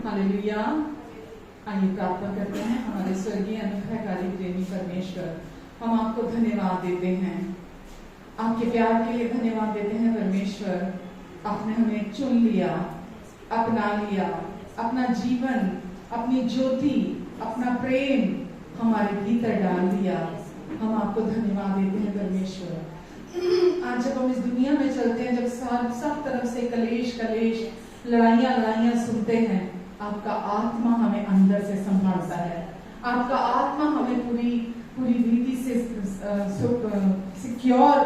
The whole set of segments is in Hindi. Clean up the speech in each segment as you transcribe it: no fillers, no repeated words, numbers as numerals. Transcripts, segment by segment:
हालेलुया। आइए प्रार्थना करते हैं। हमारे स्वर्गीय अनुग्रहकारी प्रेमी परमेश्वर, हम आपको धन्यवाद देते हैं, आपके प्यार के लिए धन्यवाद देते हैं परमेश्वर। आपने हमें चुन लिया, अपना लिया, अपना जीवन, अपनी ज्योति, अपना प्रेम हमारे भीतर डाल दिया। हम आपको धन्यवाद देते हैं परमेश्वर। आज जब हम इस दुनिया में चलते हैं, जब सब तरफ से कलेश कलेश, लड़ाइयाँ सुनते हैं, आपका आत्मा हमें अंदर से संभालता है। आपका आत्मा हमें पूरी रीति से सिक्योर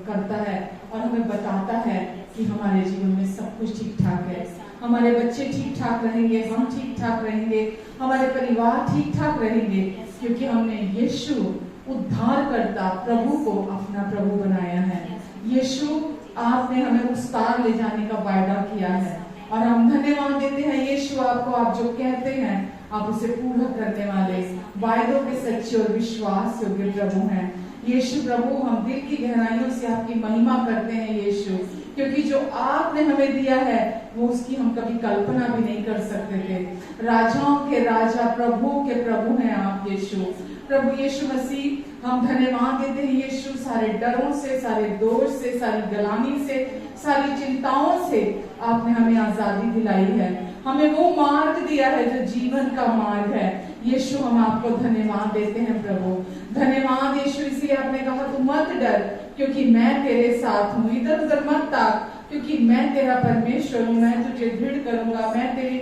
करता है और हमें बताता है कि हमारे जीवन में सब कुछ ठीक ठाक है, हमारे बच्चे ठीक ठाक रहेंगे, हम ठीक ठाक रहेंगे, हमारे परिवार ठीक ठाक रहेंगे, क्योंकि हमने यीशु उद्धारकर्ता प्रभु को अपना प्रभु बनाया है। यीशु, आपने हमें उस पार ले जाने का वायदा किया है और हम धन्यवाद देते हैं यीशु आपको। आप जो कहते हैं आप उसे पूरा करने वाले, वायदों के सच्चे और विश्वास योग्य प्रभु हैं। यीशु प्रभु, हम दिल की गहराइयों से आपकी महिमा करते हैं यीशु, क्योंकि जो आपने हमें दिया है वो उसकी हम कभी कल्पना भी नहीं कर सकते थे। राजाओं के राजा, प्रभु के प्रभु हैं आप यीशु। प्रभु यीशु मसीह, हम धन्यवाद देते हैं यीशु, सारे डरों से, सारे दोष से, सारी गलानी से, सारी चिंताओं से आपने हमें आजादी दिलाई है, हमें वो मार्ग दिया है जो जीवन का मार्ग है। यीशु, हम आपको धन्यवाद देते हैं प्रभु। धन्यवाद यीशु, इसलिए आपने कहा तू मत डर, क्योंकि मैं तेरे साथ हूँ। इधर उधर मत ताक, क्योंकि मैं तेरा परमेश्वर हूँ। मैं तुझे दृढ़ करूंगा, मैं तेरी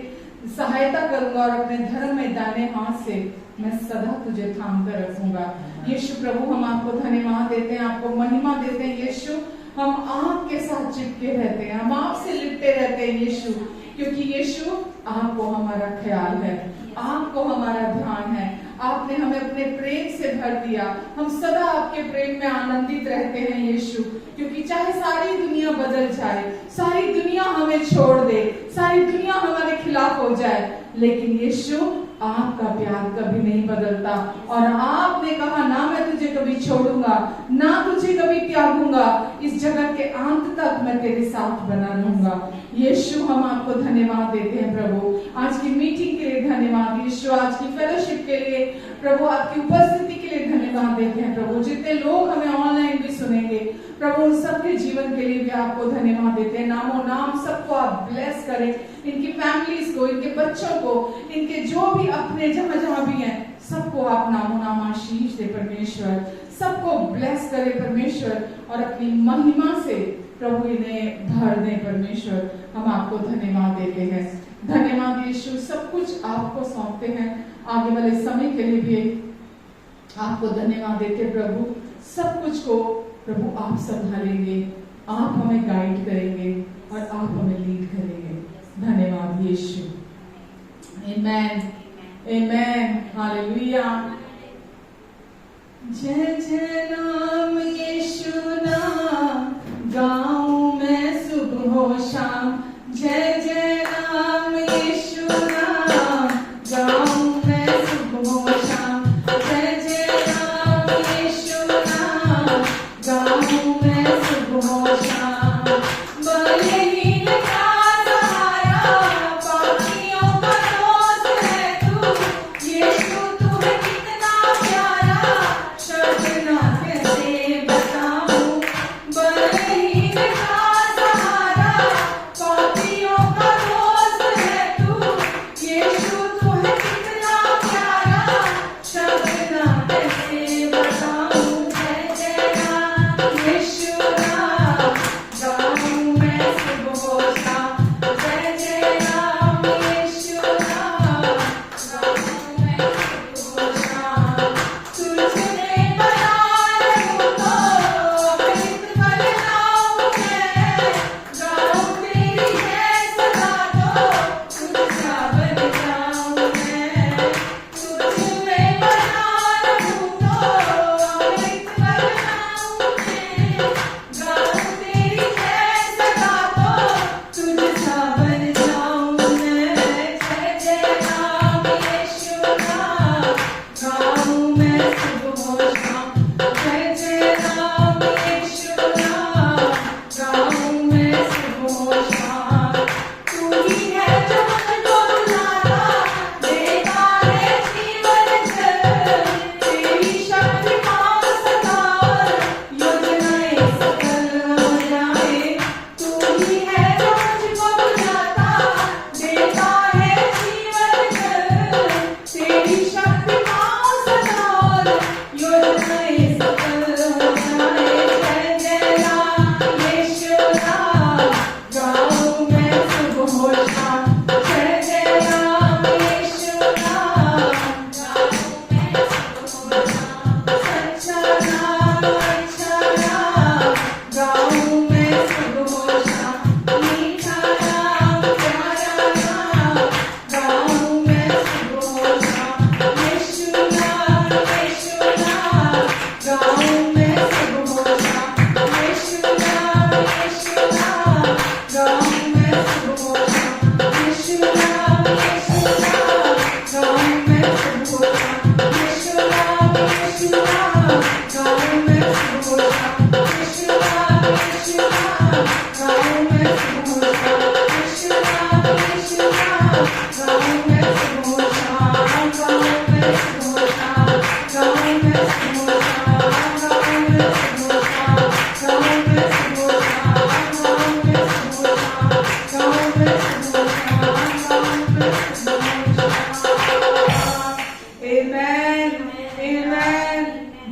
सहायता करूंगा और अपने धर्म में दाहिने हाथ से मैं सदा तुझे थाम कर रखूंगा। यीशु प्रभु, हम आपको धन्यवाद देते हैं, आपको महिमा देते हैं यीशु। हम आपके साथ चिपके रहते हैं, हम आपसे लिपटे रहते हैं यीशु, क्योंकि यीशु आपको हमारा ख्याल है, आपको हमारा ध्यान है। आपने हमें अपने प्रेम से भर दिया, हम सदा आपके प्रेम में आनंदित रहते हैं यीशु, क्योंकि चाहे सारी दुनिया बदल जाए, सारी दुनिया हमें छोड़ दे, सारी दुनिया हमारे खिलाफ हो जाए, लेकिन यीशु आपका प्यार कभी नहीं बदलता। और आपने कहा ना मैं तुझे कभी छोड़ूंगा, ना तुझे कभी त्यागूंगा, इस जगत के अंत तक मैं तेरे साथ बना रहूंगा। यीशु, हम आपको धन्यवाद देते हैं प्रभु, आज की मीटिंग के लिए धन्यवाद यीशु, आज की फेलोशिप के लिए प्रभु, आपकी उपस्थिति के लिए धन्यवाद देते हैं प्रभु। जितने लोग हमें ऑनलाइन भी सुनेंगे प्रभु, उन सबके जीवन के लिए भी आपको धन्यवाद देते हैं। नामों नाम सबको आप ब्लेस करें, इनकी फैमिलीज को, इनके बच्चों को, इनके जो भी अपने जहां जहां भी हैं, सबको आप नामों नाम आशीष दे परमेश्वर, सबको ब्लेस करे परमेश्वर, और अपनी महिमा से प्रभु इन्हें भर दे परमेश्वर। हम आपको धन्यवाद देते हैं। धन्यवाद यीशु, सब कुछ आपको सौंपते हैं। आगे वाले समय के लिए भी आपको धन्यवाद देते प्रभु। सब कुछ को प्रभु आप संभालेंगे, आप हमें गाइड करेंगे और आप हमें लीड करेंगे। धन्यवाद यीशु। आमेन, आमेन, हालेलुया। जय जय नाम यीशु नाम, गाऊं मैं सुबह शाम। जय जय नाम यीशु नाम, गाऊं मैं सुबह शाम। जय जय नाम यीशु नाम, गाऊं मैं सुबह शाम। बलहीन का सहारा, पापियों का दोस्त है तू। यीशु तू है कितना प्यारा, शर्मनाक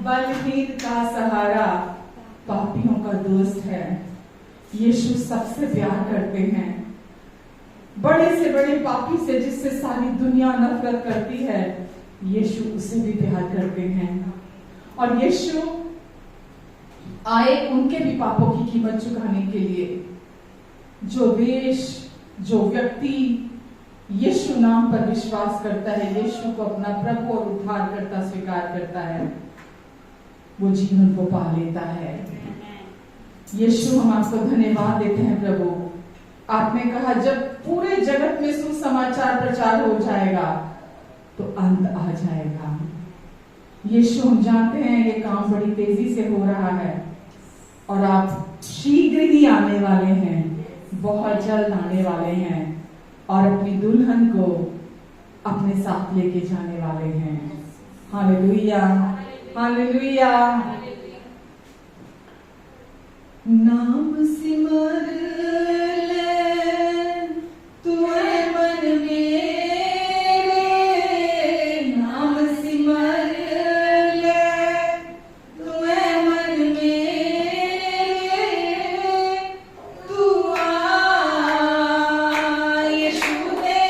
बलहीन का सहारा पापियों का दोस्त है। यीशु सबसे प्यार करते हैं। बड़े से बड़े पापी से जिससे सारी दुनिया नफरत करती है, यीशु उसे भी प्यार करते हैं। और यीशु आए उनके भी पापों की कीमत चुकाने के लिए। जो देश, जो व्यक्ति यीशु नाम पर विश्वास करता है, यीशु को अपना प्रभु और उद्धारकर्ता स्वीकार करता है, वो जीवन को पा लेता है। यीशु, हम आपको धन्यवाद देते हैं प्रभु। आपने कहा जब पूरे जगत में सुसमाचार प्रचार हो जाएगा तो अंत आ जाएगा। यीशु, हम जानते हैं ये काम बड़ी तेजी से हो रहा है और आप शीघ्र ही आने वाले हैं, बहुत जल्द आने वाले हैं और अपनी दुल्हन को अपने साथ लेके जाने वाले हैं। Hallelujah, hallelujah. नाम सिमर ले तू मन मेरे, नाम सिमर ले तू मन मेरे, तू आ यीशु दे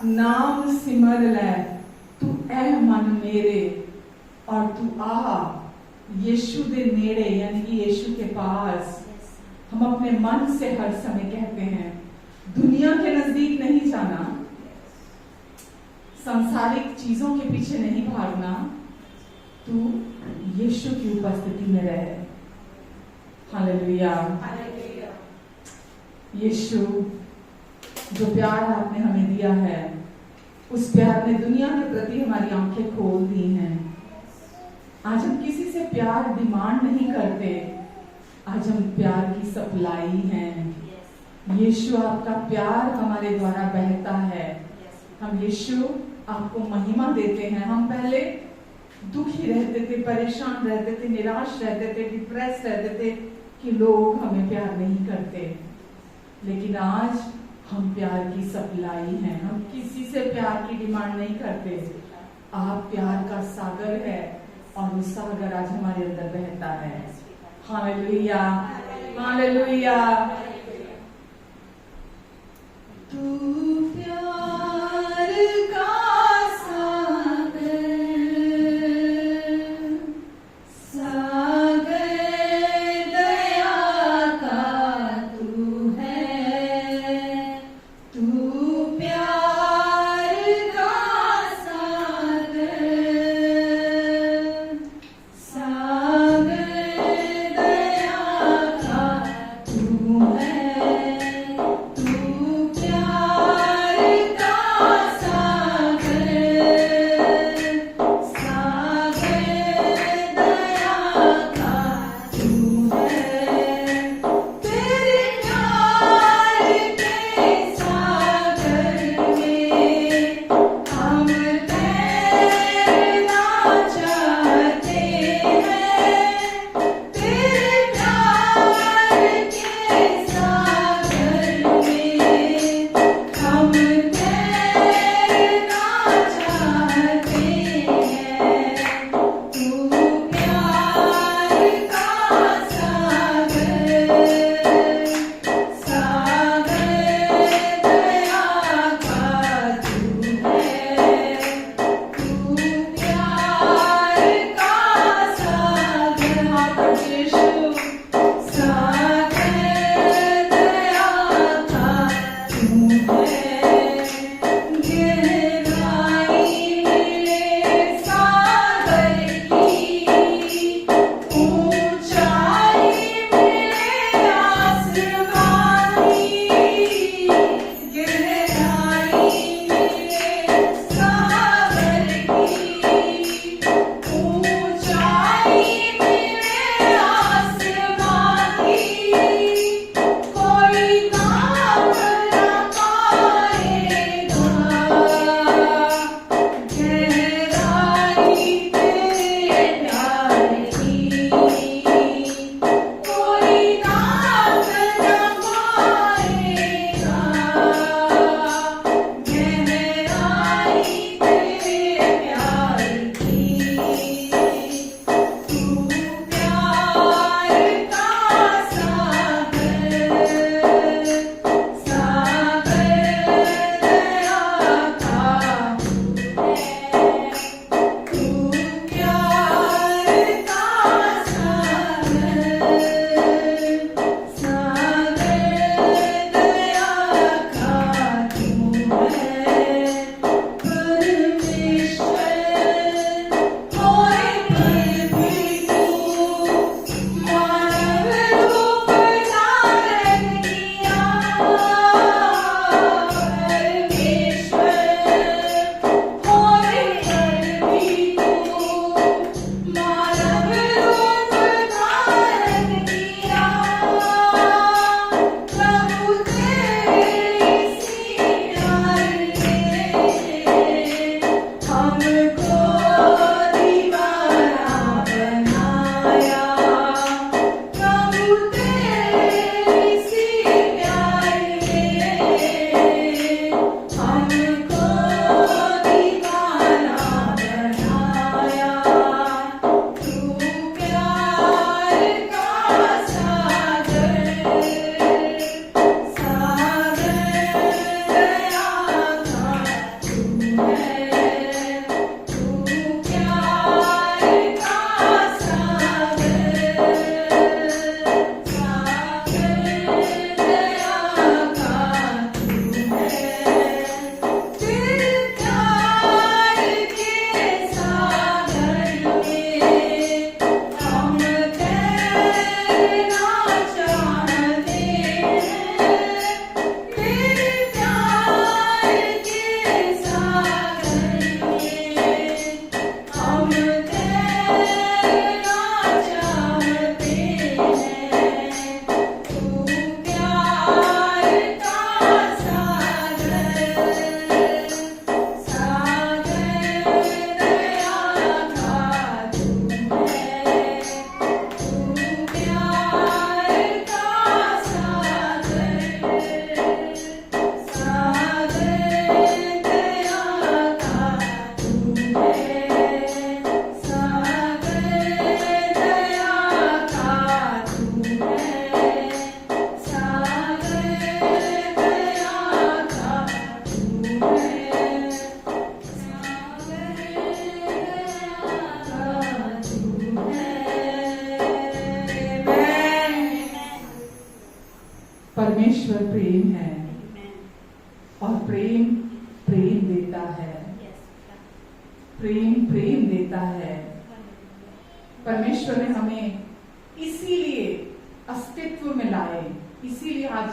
नाम सिमर ले तू ए मन मेरे, और तू आ यीशु दे नेड़े यानी कि यीशु के पास हम अपने मन से हर समय कहते हैं, दुनिया के नजदीक नहीं जाना, सांसारिक चीजों के पीछे नहीं भागना, तू यीशु की उपस्थिति में रहे। हालेलुया। यीशु जो प्यार आपने हमें दिया है, उस प्यार ने दुनिया के प्रति हमारी आंखें खोल दी हैं। आज हम किसी से प्यार डिमांड नहीं करते, आज हम प्यार की सप्लाई हैं। यीशु आपका प्यार हमारे द्वारा बहता है। हम यीशु आपको महिमा देते हैं। हम पहले दुखी रहते थे, परेशान रहते थे, निराश रहते थे, डिप्रेस रहते थे कि लोग हमें प्यार नहीं करते, लेकिन आज हम प्यार की सप्लाई हैं। हम किसी से प्यार की डिमांड नहीं करते। आप प्यार का सागर है और वो सागर आज हमारे अंदर बहता है। Hallelujah, hallelujah. तू प्यार का परमेश्वर प्रेम है और प्रेम प्रेम देता है, प्रेम प्रेम देता है। परमेश्वर ने हमें इसीलिए अस्तित्व में लाए, इसीलिए आज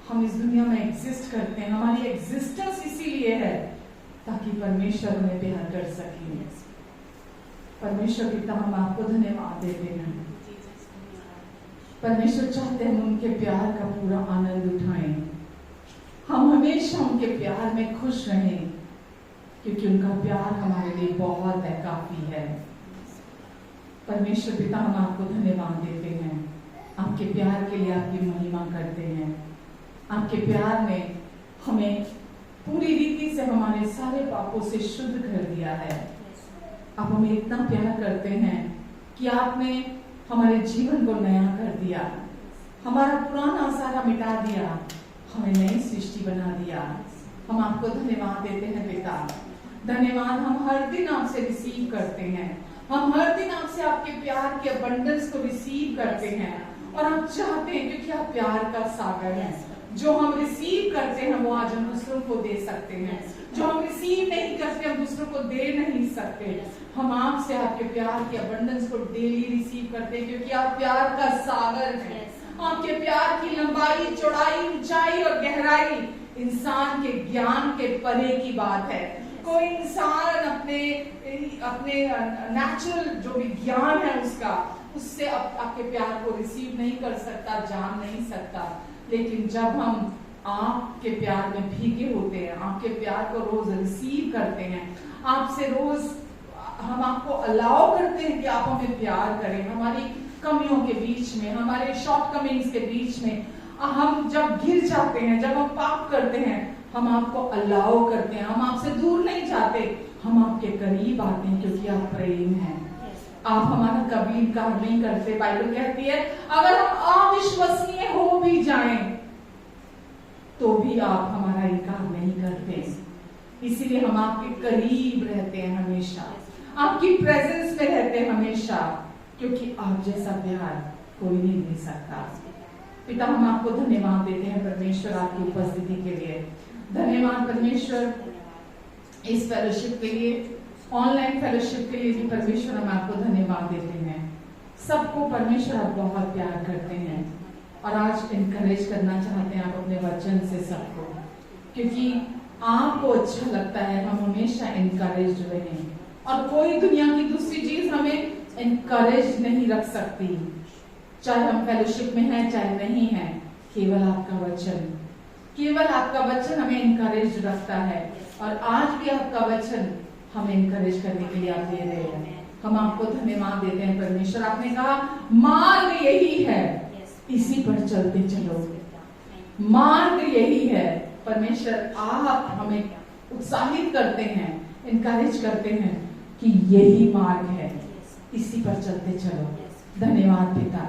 हम इस दुनिया में एग्जिस्ट करते हैं। हमारी एग्जिस्टेंस इसीलिए है ताकि परमेश्वर हमें प्यार कर सके। परमेश्वर पिता, हम आपको धन्यवाद देते हैं। परमेश्वर चाहते हैं हम उनके प्यार का पूरा आनंद उठाएं, हम हमेशा उनके प्यार में खुश रहें, क्योंकि उनका प्यार हमारे लिए बहुत है, काफी है। परमेश्वर पिता, हम आपको धन्यवाद देते हैं, आपके प्यार के लिए आपकी महिमा करते हैं। आपके प्यार ने हमें पूरी रीति से हमारे सारे पापों से शुद्ध कर दिया है। आप हमें इतना प्यार करते हैं कि आपने हमारे जीवन को नया कर दिया, हमारा पुराना सारा मिटा दिया, हमें नई सृष्टि बना दिया। हम आपको धन्यवाद देते हैं पिता। धन्यवाद, हम हर दिन आपसे रिसीव करते हैं, हम हर दिन आपसे आपके प्यार के अबंडेंस को रिसीव करते हैं। और हम चाहते हैं, क्योंकि आप प्यार का सागर हैं, जो हम रिसीव करते हैं वो आज हम दूसरों को दे सकते हैं, जो हम रिसीव नहीं करते हम दूसरों को दे नहीं सकते। हम आपसे आपके प्यार के अबंडेंस को डेली रिसीव करते हैं, क्योंकि आप प्यार का सागर हैं। आपके प्यार की लंबाई, चौड़ाई, ऊंचाई और गहराई इंसान के ज्ञान के परे की बात है। कोई इंसान अपने नेचुरल जो भी ज्ञान है उससे आपके प्यार को रिसीव नहीं कर सकता, जान नहीं सकता। लेकिन जब हम आपके प्यार में भीगे होते हैं, आपके प्यार को रोज रिसीव करते हैं, आपसे रोज हम आपको अलाउ करते हैं कि आप हमें प्यार करें, हमारी कमियों के बीच में, हमारे शॉर्टकमिंग्स के बीच में, हम जब गिर जाते हैं, जब हम पाप करते हैं, हम आपको अलाउ करते हैं। हम आपसे दूर नहीं जाते, हम आपके करीब आते हैं, क्योंकि आप प्रेम हैं। आप हमारा कभी इनकार नहीं करते। बाइबल कहती है अगर हम अविश्वसनीय हो भी जाएं तो भी आप हमारा इनकार नहीं करते। इसीलिए हम आपके करीब रहते हैं हमेशा, आपकी प्रेजेंस में रहते हैं हमेशा, क्योंकि आप जैसा प्यार कोई नहीं दे सकता। पिता, हम आपको धन्यवाद देते हैं परमेश्वर आपकी उपस्थिति के लिए। धन्यवाद परमेश्वर इस फेलोशिप के लिए, ऑनलाइन फेलोशिप के लिए भी परमेश्वर हम आपको धन्यवाद देते हैं। सबको परमेश्वर आप बहुत प्यार करते हैं और आज इनकरेज करना चाहते हैं आप अपने वचन से सबको, क्योंकि आपको अच्छा लगता है हम हमेशा इनकरेज रहें, और कोई दुनिया की दूसरी चीज हमें इनकरेज नहीं रख सकती, चाहे हम फेलोशिप में हैं चाहे नहीं है। केवल आपका वचन, केवल आपका वचन हमें इनकरेज रखता है, और आज भी आपका वचन हमें इनकरेज करने के लिए आप दे रहे हैं। हम आपको धन्यवाद देते हैं परमेश्वर। आपने कहा मार्ग यही है, इसी पर चलते चलो। मार्ग यही है परमेश्वर, आप हमें उत्साहित करते हैं, इनकरेज करते हैं कि यही मार्ग है, इसी पर चलते चलो। धन्यवाद पिता,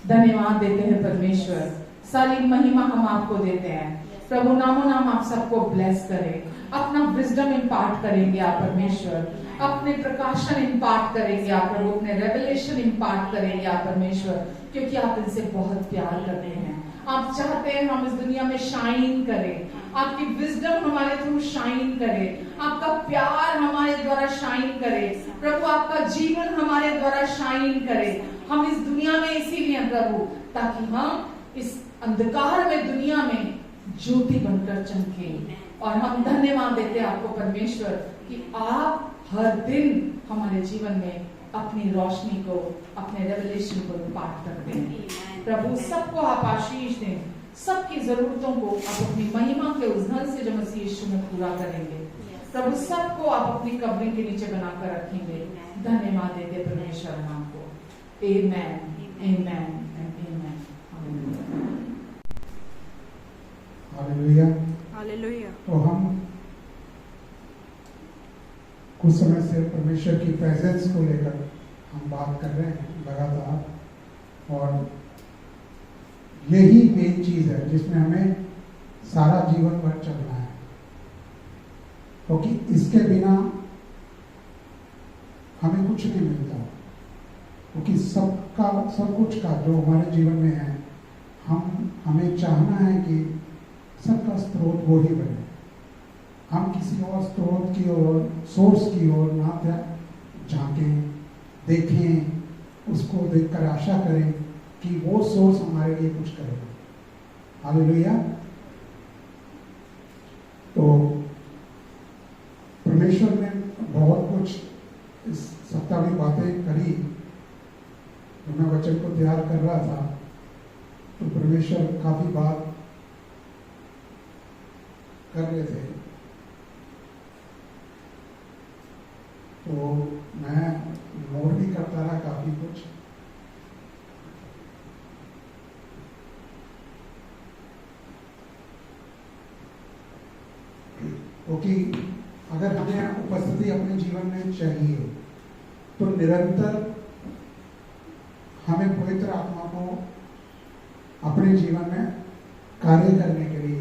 धन्यवाद देते हैं परमेश्वर। सारी महिमा हम आपको देते हैं। प्रभु नामो नाम आप सबको ब्लेस करें, अपना विजडम इम्पार्ट करेंगे आप परमेश्वर, अपने प्रकाशन इम्पार्ट करेंगे आप प्रभु, अपने रेवलेशन इम्पार्ट करेंगे आप परमेश्वर, क्योंकि आप इनसे बहुत प्यार करते हैं। आप चाहते हैं हम इस दुनिया में शाइन करें, आपकी विजडम हमारे थ्रू शाइन करे, आपका प्यार हमारे द्वारा शाइन करे प्रभु, आपका जीवन हमारे द्वारा शाइन करे। हम इस दुनिया में इसीलिए प्रभु, ताकि हम इस अंधकार में दुनिया में ज्योति बनकर चमके। और हम धन्यवाद देते हैं आपको परमेश्वर कि आप हर दिन हमारे जीवन में अपनी रोशनी को, अपने रेवलेशन को इम्पार्ट करते हैं। प्रभु सबको आप आशीष दें, सबकी जरूरतों को आप अपनी महिमा के उस धन से जो मसीह यीशु में पूरा करेंगे। प्रभु सबको आप अपनी कवरिंग के नीचे बनाकर रखेंगे। धन्यवाद देते परमेश्वर नाम को। आमेन, आमेन, आमेन। हालेलुया, हालेलुया। तो हम कुछ समय से परमेश्वर की प्रेजेंस को लेकर हम बात कर रहे हैं लगातार, और यही मेन चीज है जिसमें हमें सारा जीवन भर चलना है, क्योंकि इसके बिना हमें कुछ नहीं मिलता। क्योंकि सब कुछ का जो हमारे जीवन में है हमें चाहना है कि सबका स्रोत वो ही बने। हम किसी और स्रोत की ओर, सोर्स की ओर ना झांकें, देखें, उसको देखकर आशा करें कि वो सोर्स हमारे लिए कुछ करेगा। हालेलुया। तो परमेश्वर ने बहुत कुछ इस सप्ताह में बातें करी। तो मैं वचन को तैयार कर रहा था तो परमेश्वर काफी बात कर रहे थे, तो मैं नोट भी करता रहा काफी कुछ। क्योंकि अगर हमें उपस्थिति अपने जीवन में चाहिए तो निरंतर हमें पवित्र आत्मा को अपने जीवन में कार्य करने के लिए,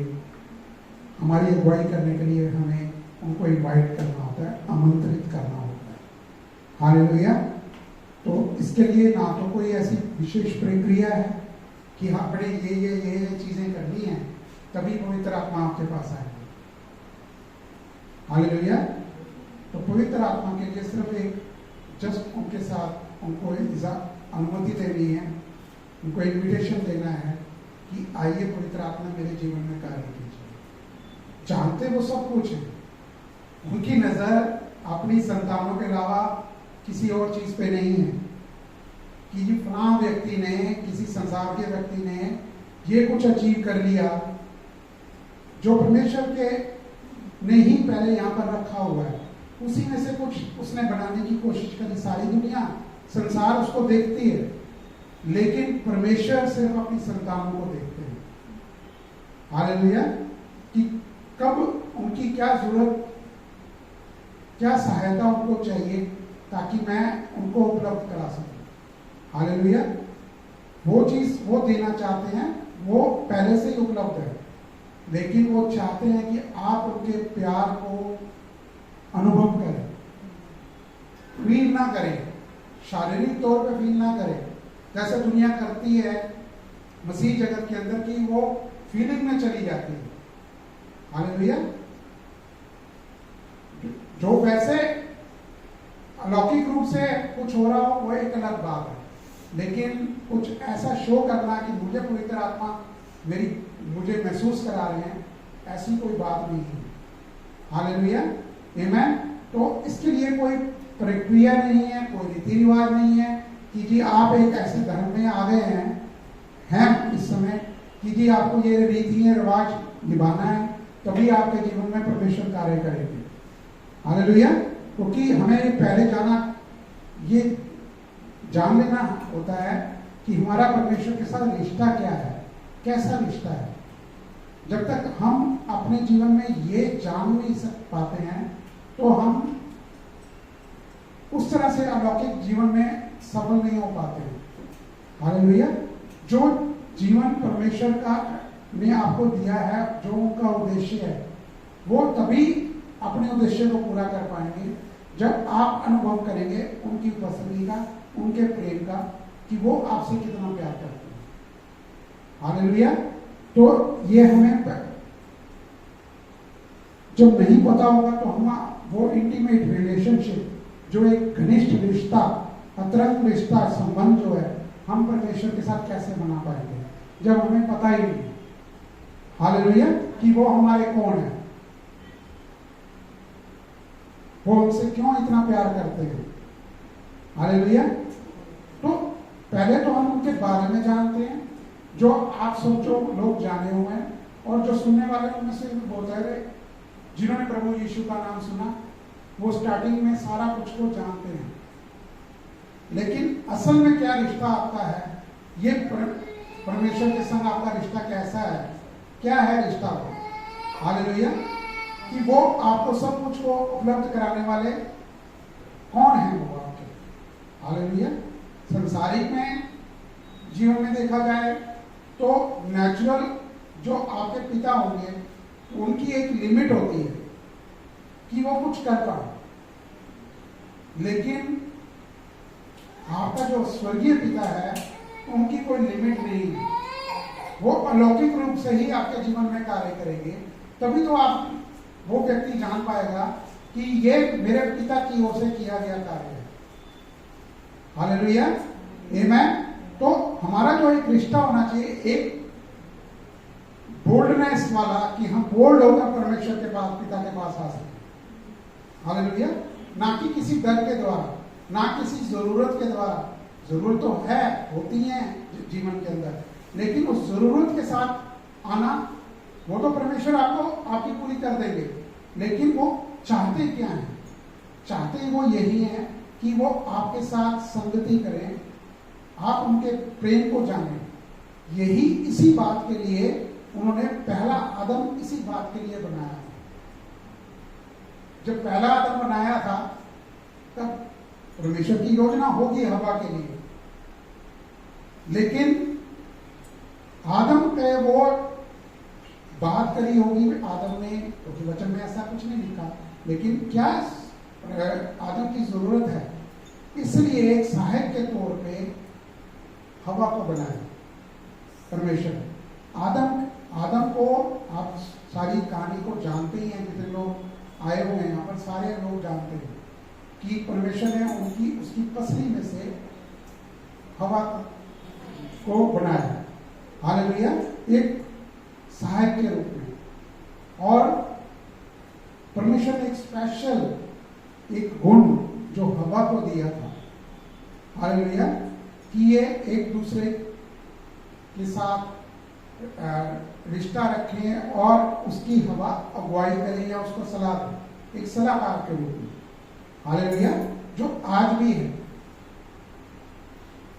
हमारी अगुवाई करने के लिए हमें उनको इनवाइट करना होता है, आमंत्रित करना होता है। हालेलुया। तो इसके लिए ना तो कोई ऐसी विशेष प्रक्रिया है कि हाँ बड़े ये चीजें करनी है तभी पवित्र आत्मा आपके पास आएगी। हालेलुया। तो पवित्र आत्मा के लिए सिर्फ एक जस्ट उनके साथ उनको अनुमति देनी है, उनको इन्विटेशन देना है कि आइए पवित्र आत्मा मेरे जीवन में कार्य कीजिए। जानते वो सब कुछ है, उनकी नजर अपनी संतानों के अलावा किसी और चीज पे नहीं है कि ये फलां व्यक्ति ने, किसी संसार के व्यक्ति ने ये कुछ अचीव कर लिया जो परमेश्वर के ने ही पहले यहाँ पर रखा हुआ है, उसी में से कुछ उसने बनाने की कोशिश करी। सारी दुनिया, संसार उसको देखती है, लेकिन परमेश्वर सिर्फ अपनी संतानों को देखते हैं। हालेलुया। कि कब उनकी क्या जरूरत, क्या सहायता उनको चाहिए ताकि मैं उनको उपलब्ध करा सकूं। हालेलुया। वो चीज वो देना चाहते हैं, वो पहले से ही उपलब्ध है, लेकिन वो चाहते हैं कि आप उनके प्यार को अनुभव करें, फील ना करें, शारीरिक तौर पे फील ना करें जैसे दुनिया करती है मसीह जगत के अंदर की वो फीलिंग में चली जाती है। हालेलुया। जो वैसे अलौकिक रूप से कुछ हो रहा हो वो एक अलग बात है, लेकिन कुछ ऐसा शो करना कि मुझे पवित्र आत्मा मुझे महसूस करा रहे हैं, ऐसी कोई बात नहीं है। हालेलुया। आमीन। तो इसके लिए कोई प्रक्रिया नहीं है, कोई रीति रिवाज नहीं है कि जी आप एक ऐसे धर्म में आ गए हैं इस समय कि जी आपको ये रीति रिवाज निभाना है तभी आपके जीवन में परमेश्वर कार्य करेंगे। हालेलुया। क्योंकि हमें पहले ये जान लेना होता है कि हमारा परमेश्वर के साथ रिश्ता क्या है, कैसा रिश्ता है। जब तक हम अपने जीवन में ये जान नहीं पाते हैं तो हम उस तरह से अलौकिक जीवन में सफल नहीं हो पाते हैं। हालेलुया। जो जीवन परमेश्वर का ने आपको दिया है, जो उनका उद्देश्य है, वो तभी अपने उद्देश्य को पूरा कर पाएंगे जब आप अनुभव करेंगे उनकी उपस्थिति का, उनके प्रेम का, कि वो आपसे कितना प्यार करते हैं। हालेलुया। तो ये हमें जब नहीं पता होगा तो हम वो इंटीमेट रिलेशनशिप, जो एक घनिष्ठ रिश्ता, अतरंग रिश्ता, संबंध जो है, हम परमेश्वर के साथ कैसे बना पाएंगे जब हमें पता ही नहीं। हालेलुया। कि वो हमारे कौन है, वो हमसे क्यों इतना प्यार करते हैं। हालेलुया। तो पहले तो हम उनके बारे में जानते हैं, जो आप सोचो लोग जाने हुए हैं, और जो सुनने वाले उनमें से भी बहुत है जिन्होंने प्रभु यीशु का नाम सुना, वो स्टार्टिंग में सारा कुछ को जानते हैं, लेकिन असल में क्या रिश्ता आपका है, ये परमेश्वर के संग आपका रिश्ता कैसा है, क्या है रिश्ता वो। हालेलुया। कि वो आपको सब कुछ को उपलब्ध कराने वाले कौन है वो आपके। हालेलुया। संसारिक में जीवन में देखा जाए तो नेचुरल जो आपके पिता होंगे उनकी एक लिमिट होती है कि वो कुछ कर पाए, लेकिन आपका जो स्वर्गीय पिता है उनकी कोई लिमिट नहीं है। वो अलौकिक रूप से ही आपके जीवन में कार्य करेंगे। तभी तो आप वो व्यक्ति जान पाएगा कि ये मेरे पिता की ओर से किया गया कार्य है। हालेलुया, आमेन। तो हमारा जो एक रिश्ता होना चाहिए, एक बोल्डनेस वाला, कि हम बोल्ड होकर परमेश्वर के पास, पिता के पास आ सकें। हालेलुया, ना कि किसी डर के द्वारा, ना किसी जरूरत के द्वारा। जरूरत तो है, होती है जीवन के अंदर, लेकिन उस जरूरत के साथ आना, वो तो परमेश्वर आपको आपकी पूरी कर देंगे, लेकिन वो चाहते क्या है? चाहते वो यही है कि वो आपके साथ संगति करें, आप उनके प्रेम को जानें। यही, इसी बात के लिए उन्होंने पहला आदम इसी बात के लिए बनाया। जब पहला आदम बनाया था तब परमेश्वर की योजना होगी हवा के लिए, लेकिन आदम पे वो बात करी होगी आदम ने, क्योंकि वचन में ऐसा कुछ नहीं लिखा, लेकिन क्या आदम की जरूरत है, इसलिए एक सहायक के तौर पे हवा को बनाया परमेश्वर। आदम को आप सारी कहानी को जानते ही हैं, जितने लोग आए हुए हैं यहाँ पर सारे लोग जानते हैं कि परमेश्वर ने उसकी पसली में से हवा को बनाया। हालेलुया, एक सहायक के रूप में। और परमेश्वर ने एक स्पेशल एक गुण जो हवा को दिया था, हालेलुया, कि ये एक दूसरे के साथ रिश्ता रखें और उसकी हवा अगुवाई करें या उसको सलाह दें, एक सलाहकार के रूप में। हालेलुया, जो आज भी है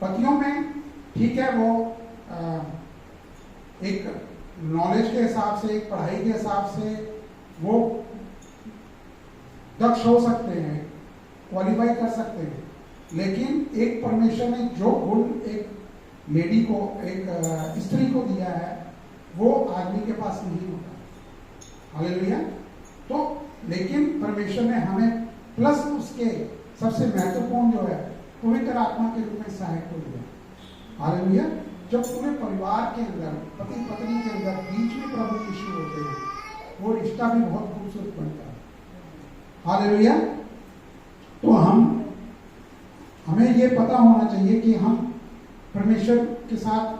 पतियों में, ठीक है, वो एक नॉलेज के हिसाब से, एक पढ़ाई के हिसाब से वो दक्ष हो सकते हैं, क्वालिफाई कर सकते हैं, लेकिन एक परमेश्वर ने जो गुण एक लेडी को, एक स्त्री को दिया है, वो आदमी के पास नहीं होता। हालेलुया। तो लेकिन परमेश्वर ने हमें प्लस उसके सबसे महत्वपूर्ण जो है पवित्र आत्मा के रूप में सहायक को दिया। हालेलुया। जब पूरे परिवार के अंदर, पति पत्नी के अंदर बीच में प्रभु यीशु होते हैं, वो रिश्ता भी बहुत खूबसूरत बनता है। हालेलुया। तो हमें ये पता होना चाहिए कि हम परमेश्वर के साथ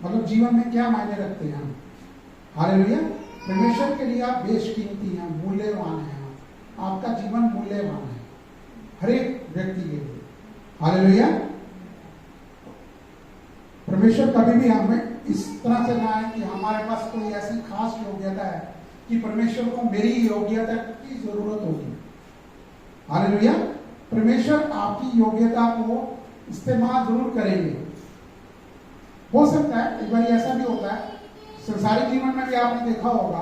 मतलब जीवन में क्या मायने रखते हैं हम। हालेलुया। परमेश्वर के लिए आप बेशकीमती हैं, मूल्यवान हैं, आपका जीवन मूल्यवान है हर एक व्यक्ति के लिए। हालेलुया। परमेश्वर कभी भी हमें इस तरह से ना है कि हमारे पास कोई ऐसी खास योग्यता है कि परमेश्वर को मेरी योग्यता की जरूरत होगी। हालेलुया। परमेश्वर आपकी योग्यता को इस्तेमाल जरूर करेंगे। हो सकता है एक बार ऐसा भी होता है, संसारिक जीवन में भी आपने देखा होगा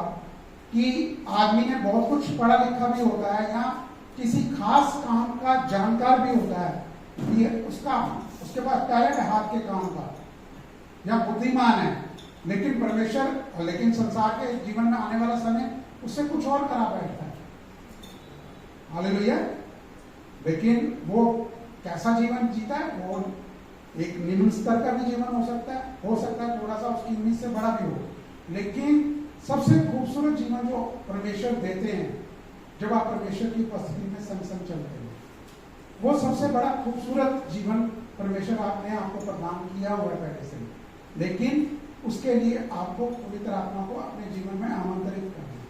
कि आदमी ने बहुत कुछ पढ़ा लिखा भी होता है या किसी खास काम का जानकार भी होता है, ये उसके पास टैलेंट है हाथ के काम का या बुद्धिमान है, लेकिन संसार के जीवन में आने वाला समय उससे कुछ और करा बैठता है। हालेलुया। लेकिन वो कैसा जीवन जीता है, वो एक निम्न स्तर का भी जीवन हो सकता है थोड़ा सा उसकी उम्मीद से बड़ा भी हो, लेकिन सबसे खूबसूरत जीवन जो परमेश्वर देते हैं जब आप परमेश्वर की उपस्थिति में संग चलते हैं, वो सबसे बड़ा खूबसूरत जीवन परमेश्वर आपने आपको प्रदान किया हुआ है पहले से। लेकिन उसके लिए आपको पवित्र आत्मा को अपने जीवन में आमंत्रित करना है।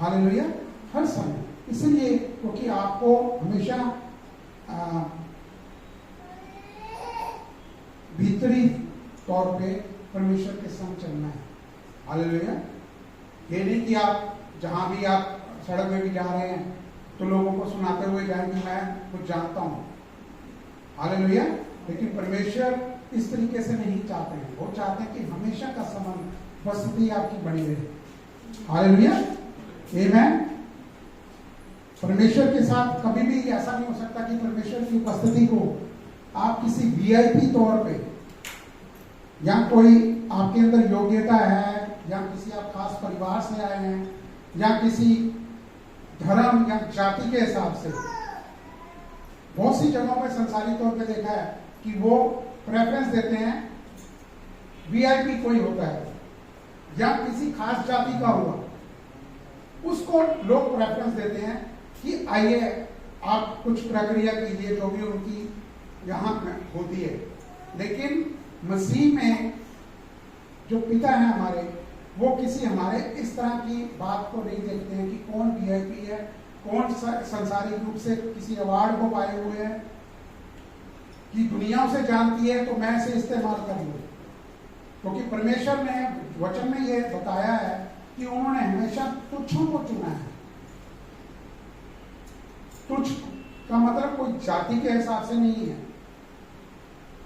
हालेलुया। हर समय, इसलिए क्योंकि आपको हमेशा भीतरी तौर पे परमेश्वर के संग चलना है। हालेलुया। ये नहीं कि आप जहां भी आप सड़क में भी जा रहे हैं तो लोगों को सुनाते हुए जाएं कि मैं कुछ जानता हूं। हालेलुया। लेकिन परमेश्वर इस तरीके से नहीं चाहते हैं, वो चाहते हैं कि हमेशा का संबंध उपस्थिति आपकी बनी रहे। हालेलुया। आमेन। परमेश्वर के साथ कभी भी ऐसा नहीं हो सकता कि परमेश्वर की उपस्थिति को आप किसी वीआईपी तौर पे या कोई आपके अंदर योग्यता है या किसी आप खास परिवार से आए हैं या किसी धर्म या जाति के हिसाब से, बहुत सी जगहों पे संसारी तौर पे देखा है कि वो प्रेफरेंस देते हैं वीआईपी कोई होता है या किसी खास जाति का हुआ, उसको लोग प्रेफरेंस देते हैं कि आइए आप कुछ प्रक्रिया कीजिए जो भी उनकी यहाँ होती है। लेकिन मसीह में जो पिता है हमारे, वो किसी हमारे इस तरह की बात को नहीं देखते हैं कि कौन वीआईपी है, कौन संसारिक रूप से किसी अवार्ड को पाए हुए है, कि दुनिया उसे जानती है तो मैं इसे इस्तेमाल कर लूँ। क्योंकि परमेश्वर ने वचन में यह बताया है कि उन्होंने हमेशा तुच्छों को चुना है। तुच्छ का मतलब कोई जाति के हिसाब से नहीं है,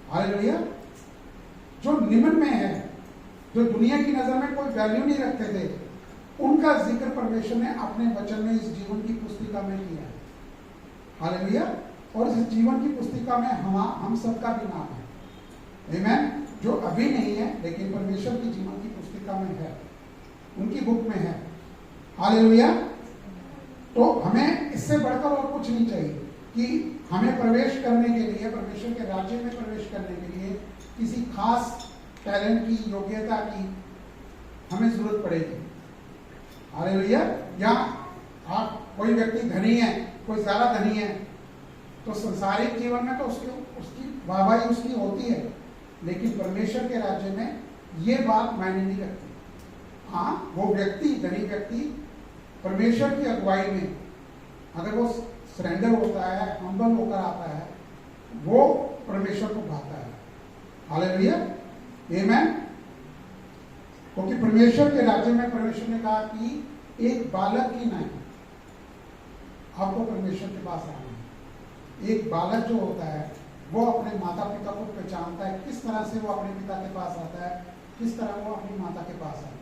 हालेलुया। जो निम्न में है, जो दुनिया की नजर में कोई वैल्यू नहीं रखते थे, उनका जिक्र परमेश्वर ने अपने वचन में इस जीवन की पुस्तिका में किया है, हालेलुया। और इस जीवन की पुस्तिका में हम सबका भी नाम है, आमीन। जो अभी नहीं है लेकिन परमेश्वर की जीवन की पुस्तिका में है, उनकी बुक में है, हालेलुया। तो हमें इससे बढ़कर और कुछ नहीं चाहिए कि हमें प्रवेश करने के लिए, परमेश्वर के राज्य में प्रवेश करने के लिए किसी खास टैलेंट की, योग्यता की हमें जरूरत पड़ेगी, हालेलुया। या आप कोई व्यक्ति धनी है, कोई ज्यादा धनी है, तो संसारिक जीवन में तो उसकी वाहवाही उसकी होती है, लेकिन परमेश्वर के राज्य में ये बात मायने नहीं रखती। हाँ, वो व्यक्ति, धनी व्यक्ति परमेश्वर की अगुवाई में अगर वो सरेंडर होता है, हम्बल होकर आता है, वो परमेश्वर को पाता है, हालेलुया, आमीन। क्योंकि परमेश्वर के राज्य में परमेश्वर ने कहा कि एक बालक की नहीं, आपको परमेश्वर के पास आना है। एक बालक जो होता है वो अपने माता पिता को पहचानता है, किस तरह से वो अपने पिता के पास आता है, किस तरह वो अपनी माता के पास आता है,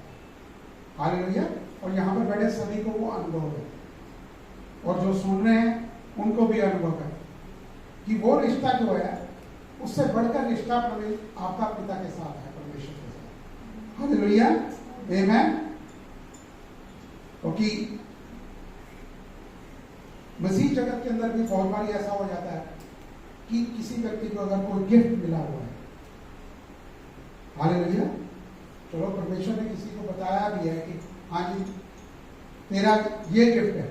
हालेलुया। और यहाँ पर बैठे सभी को वो अनुभव है, और जो सुन रहे हैं उनको भी अनुभव है कि वो रिश्ता जो है उससे बढ़कर रिश्ता आपका पिता के साथ है, परमेश्वर के साथ, हालेलुया, आमीन। क्योंकि मसीह जगत के अंदर भी बहुत बार ऐसा हो जाता है कि किसी व्यक्ति को अगर कोई गिफ्ट मिला हुआ है, हालेलुया, चलो परमेश्वर ने किसी को बताया भी है कि हाँ जी तेरा ये गिफ्ट है,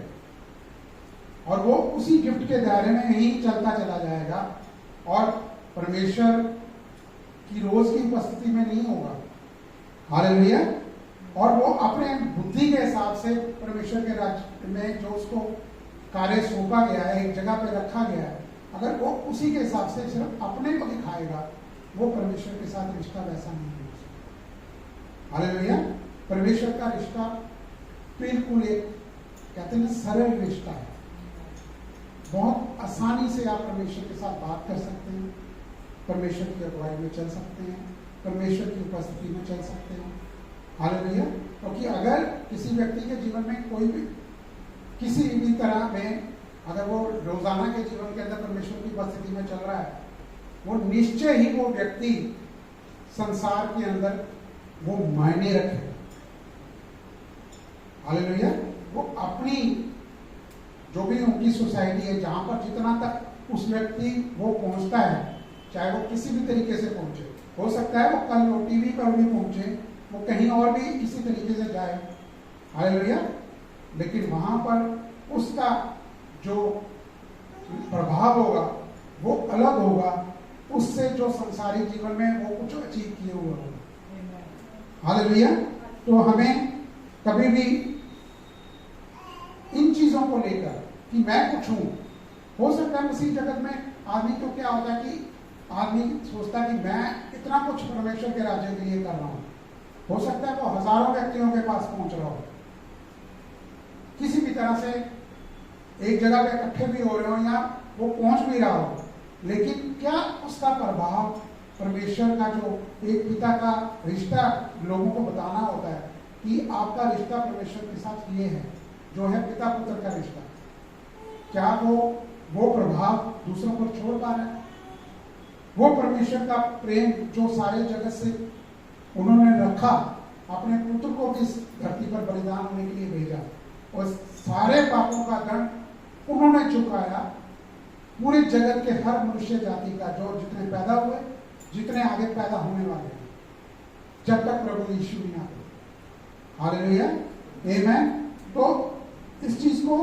और वो उसी गिफ्ट के दायरे में ही चलता चला जाएगा और परमेश्वर की रोज की उपस्थिति में नहीं होगा, हालेलुया। और वो अपने बुद्धि के हिसाब से परमेश्वर के राज्य में जो उसको कार्य सौंपा गया है, एक जगह पे रखा गया है, अगर वो उसी के हिसाब से सिर्फ अपने को दिखाएगा, वो परमेश्वर के साथ रिश्ता वैसा नहीं हो सकता, हालेलुया। परमेश्वर का रिश्ता बिल्कुल एक कहते हैं सरल रिश्ता है, बहुत आसानी से आप परमेश्वर के साथ बात कर सकते हैं, परमेश्वर की अगुवाई में चल सकते हैं, परमेश्वर की उपस्थिति में चल सकते हैं, हालेलुया। क्योंकि अगर किसी व्यक्ति के जीवन में कोई भी किसी भी तरह में अगर वो रोजाना के जीवन के अंदर परमेश्वर की उपस्थिति में चल रहा है, वो निश्चय ही वो व्यक्ति संसार के अंदर वो मायने रखेगा, हालेलुया। वो अपनी जो भी उनकी सोसाइटी है, जहां पर जितना तक उस व्यक्ति वो पहुंचता है, चाहे वो किसी भी तरीके से पहुंचे, हो सकता है वो कल वो टीवी पर भी पहुंचे, वो कहीं और भी किसी तरीके से जाए, हालेलुया, लेकिन वहां पर उसका जो प्रभाव होगा वो अलग होगा उससे जो संसारिक जीवन में वो कुछ अचीव किए हुए होगा, हालेलुया। तो हमें कभी भी इन चीजों को लेकर कि मैं कुछ हूं, हो सकता है मसीह जगत में आदमी को क्या होता है कि आदमी सोचता है कि मैं इतना कुछ परमेश्वर के राज्य के लिए कर रहा हूं, हो सकता है वो हजारों व्यक्तियों के पास पहुंच रहा हो, किसी भी तरह से एक जगह पे इकट्ठे भी हो रहे हो या वो पहुंच भी रहा हो, लेकिन क्या उसका प्रभाव परमेश्वर का जो एक पिता का रिश्ता लोगों को बताना होता है कि आपका रिश्ता परमेश्वर के साथ ये है, जो है पिता पुत्र का रिश्ता, क्या वो प्रभाव दूसरों पर छोड़ पा रहा है? वो परमेश्वर का प्रेम जो सारे जगत से उन्होंने रखा, अपने पुत्र को भी इस धरती पर बलिदान होने के लिए भेजा और सारे पापों का दंड उन्होंने चुकाया पूरे जगत के हर मनुष्य जाति का, जो जितने पैदा हुए, जितने आगे पैदा होने वाले हैं, जब तक प्रभु यीशु भी ना करे। हालेलुया, आमेन। तो इस चीज को